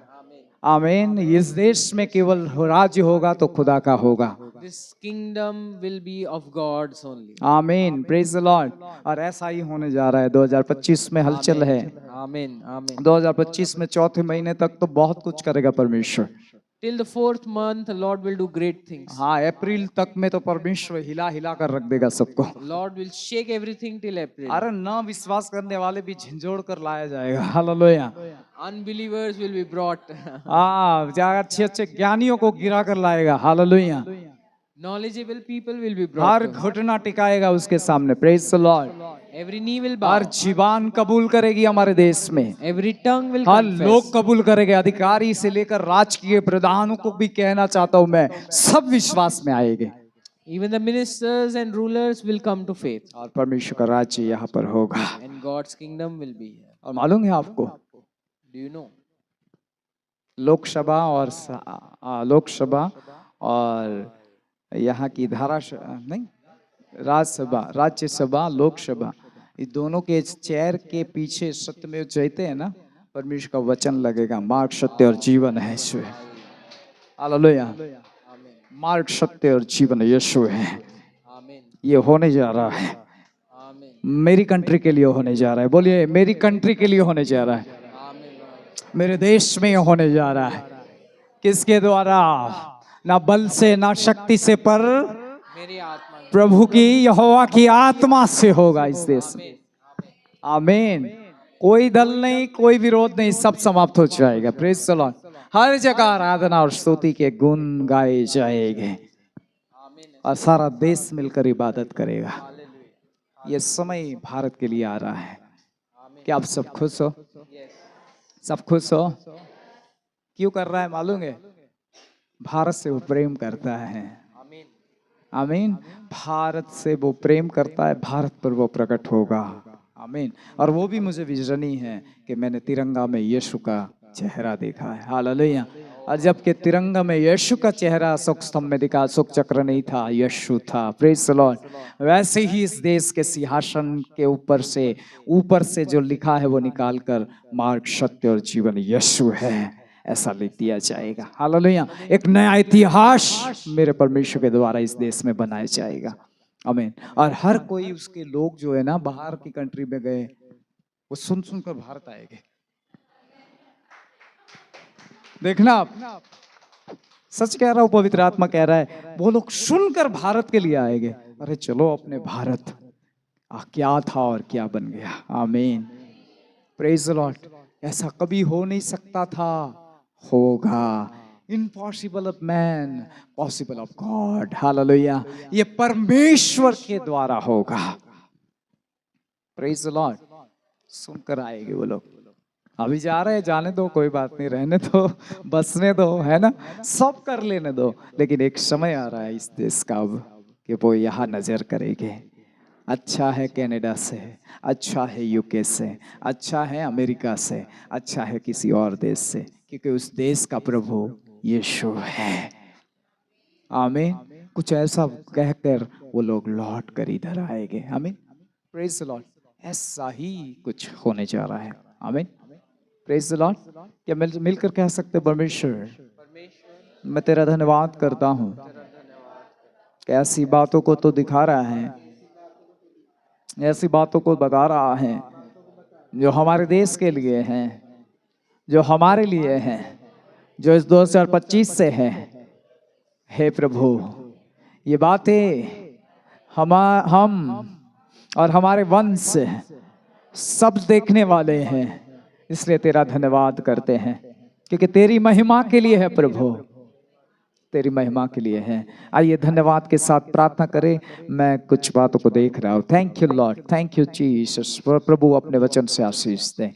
आमीन। इस देश में केवल राज्य होगा तो खुदा का होगा। This kingdom will be of God's only. आमीन। Praise the Lord. और ऐसा ही होने जा रहा है। 2025 में हलचल है। Amen. Amen. 2025 में चौथे महीने तक तो बहुत कुछ करेगा परमेश्वर। Till the 4th month, the Lord will do great things. हाँ, अप्रैल तक में तो परमेश्वर हिला कर रख देगा सबको। Lord will shake everything till April. अरे ना विश्वास करने वाले भी झंझोड़ कर लाया जाएगा। Hallelujah. Unbelievers will be brought. हाँ, अच्छे ज्ञानियों को गिरा कर लाएगा। Hallelujah. Knowledgeable people will be her brought. घुटना टिकाएगा उसके सामने। Praise the Lord. Every knee will her bow. जीवान कबूल करेगी हमारे देश में। Every tongue will her confess. लोग कबूल करेंगे, अधिकारी से लेकर राजकीय प्रधानों को भी कहना चाहता हूँ मैं, सब विश्वास में आएंगे। Even the ministers and rulers will come to faith. और परमेश्वर का राज्य यहाँ पर होगा। And God's kingdom will be here. और मालूम है आपको, Do you know? लोकसभा और यहाँ की राज्यसभा लोकसभा, ये दोनों के चेयर के पीछे सत्यमेव जयते हैं ना, परमेश्वर का वचन लगेगा, मार्ग सत्य और जीवन है यीशु है। हालेलुया। मार्ग सत्य और जीवन यीशु है। Amen. ये होने जा रहा है, Amen. मेरी कंट्री के लिए होने जा रहा है। बोलिए मेरी कंट्री के लिए होने जा रहा है, Amen. मेरे देश में होने जा रहा है। किसके द्वारा? ना बल से ना शक्ति से, पर मेरी आत्मा प्रभु की यहोवा की आत्मा से होगा इस देश में। आमीन। कोई दल नहीं, कोई विरोध नहीं, सब समाप्त हो जाएगा। Praise the Lord. हर जगह आराधना और स्तुति के गुण गाए जाएंगे और सारा देश मिलकर इबादत करेगा। ये समय भारत के लिए आ रहा है। क्या आप सब खुश हो? सब खुश हो? क्यों कर रहा है मालूम है? भारत से वो प्रेम करता है। आमीन। भारत से वो प्रेम करता है, भारत पर वो प्रकट होगा। आमीन। और वो भी मुझे विजन ही है कि मैंने तिरंगा में यीशु का चेहरा देखा है। हालेलुया। और जबकि तिरंगा में यीशु का चेहरा अशोक स्तंभ में दिखा, अशोक चक्र नहीं था, यीशु था। Praise the Lord. वैसे ही इस देश के सिंहासन के ऊपर से जो लिखा है वो निकाल कर मार्ग, सत्य और जीवन यीशु है ऐसा लिख दिया जाएगा। हालेलुया। एक नया इतिहास मेरे परमेश्वर के द्वारा इस देश में बनाया जाएगा। आमीन। और हर कोई उसके लोग जो है ना बाहर की कंट्री में गए, वो सुन सुनकर भारत आएंगे। देखना आप, सच कह रहा हूं, पवित्र आत्मा कह रहा है, वो लोग सुनकर भारत के लिए आएंगे। अरे चलो अपने भारत क्या था और क्या बन गया। आमीन। Praise the Lord. ऐसा कभी हो नहीं सकता था, होगा। Impossible of man, possible of God. Hallelujah. ये परमेश्वर के द्वारा होगा। Praise the Lord. सुनकर आएंगे वो लोग। अभी जा रहे हैं, जाने दो, कोई बात नहीं, रहने दो, बसने दो, है ना, सब कर लेने दो। लेकिन एक समय आ रहा है इस देश का अब कि वो यहाँ नजर करेंगे। अच्छा है कनाडा से, अच्छा है यूके से, अच्छा है अमेरिका से, अच्छा है किसी और देश से, क्योंकि उस देश का प्रभु यीशु है। आमीन। कुछ ऐसा कहकर वो लोग लौट कर इधर आएंगे। आमीन। Praise the Lord. ऐसा ही कुछ होने जा रहा है। आमीन। Praise the Lord. क्या मिलकर कह सकते, परमेश्वर मैं तेरा धन्यवाद करता हूँ कि ऐसी बातों को तो दिखा रहा है, ऐसी बातों को बता रहा है जो हमारे देश के लिए हैं, जो हमारे लिए हैं, जो इस 2025 से है। हे प्रभु, ये बातें हम और हमारे वंश सब देखने वाले हैं, इसलिए तेरा धन्यवाद करते हैं, क्योंकि तेरी महिमा के लिए है प्रभु, तेरी महिमा के लिए है। आइए धन्यवाद के साथ प्रार्थना करें। मैं कुछ बातों को देख रहा हूँ। Thank you lord, thank you Jesus. प्रभु अपने वचन से आशीष दें।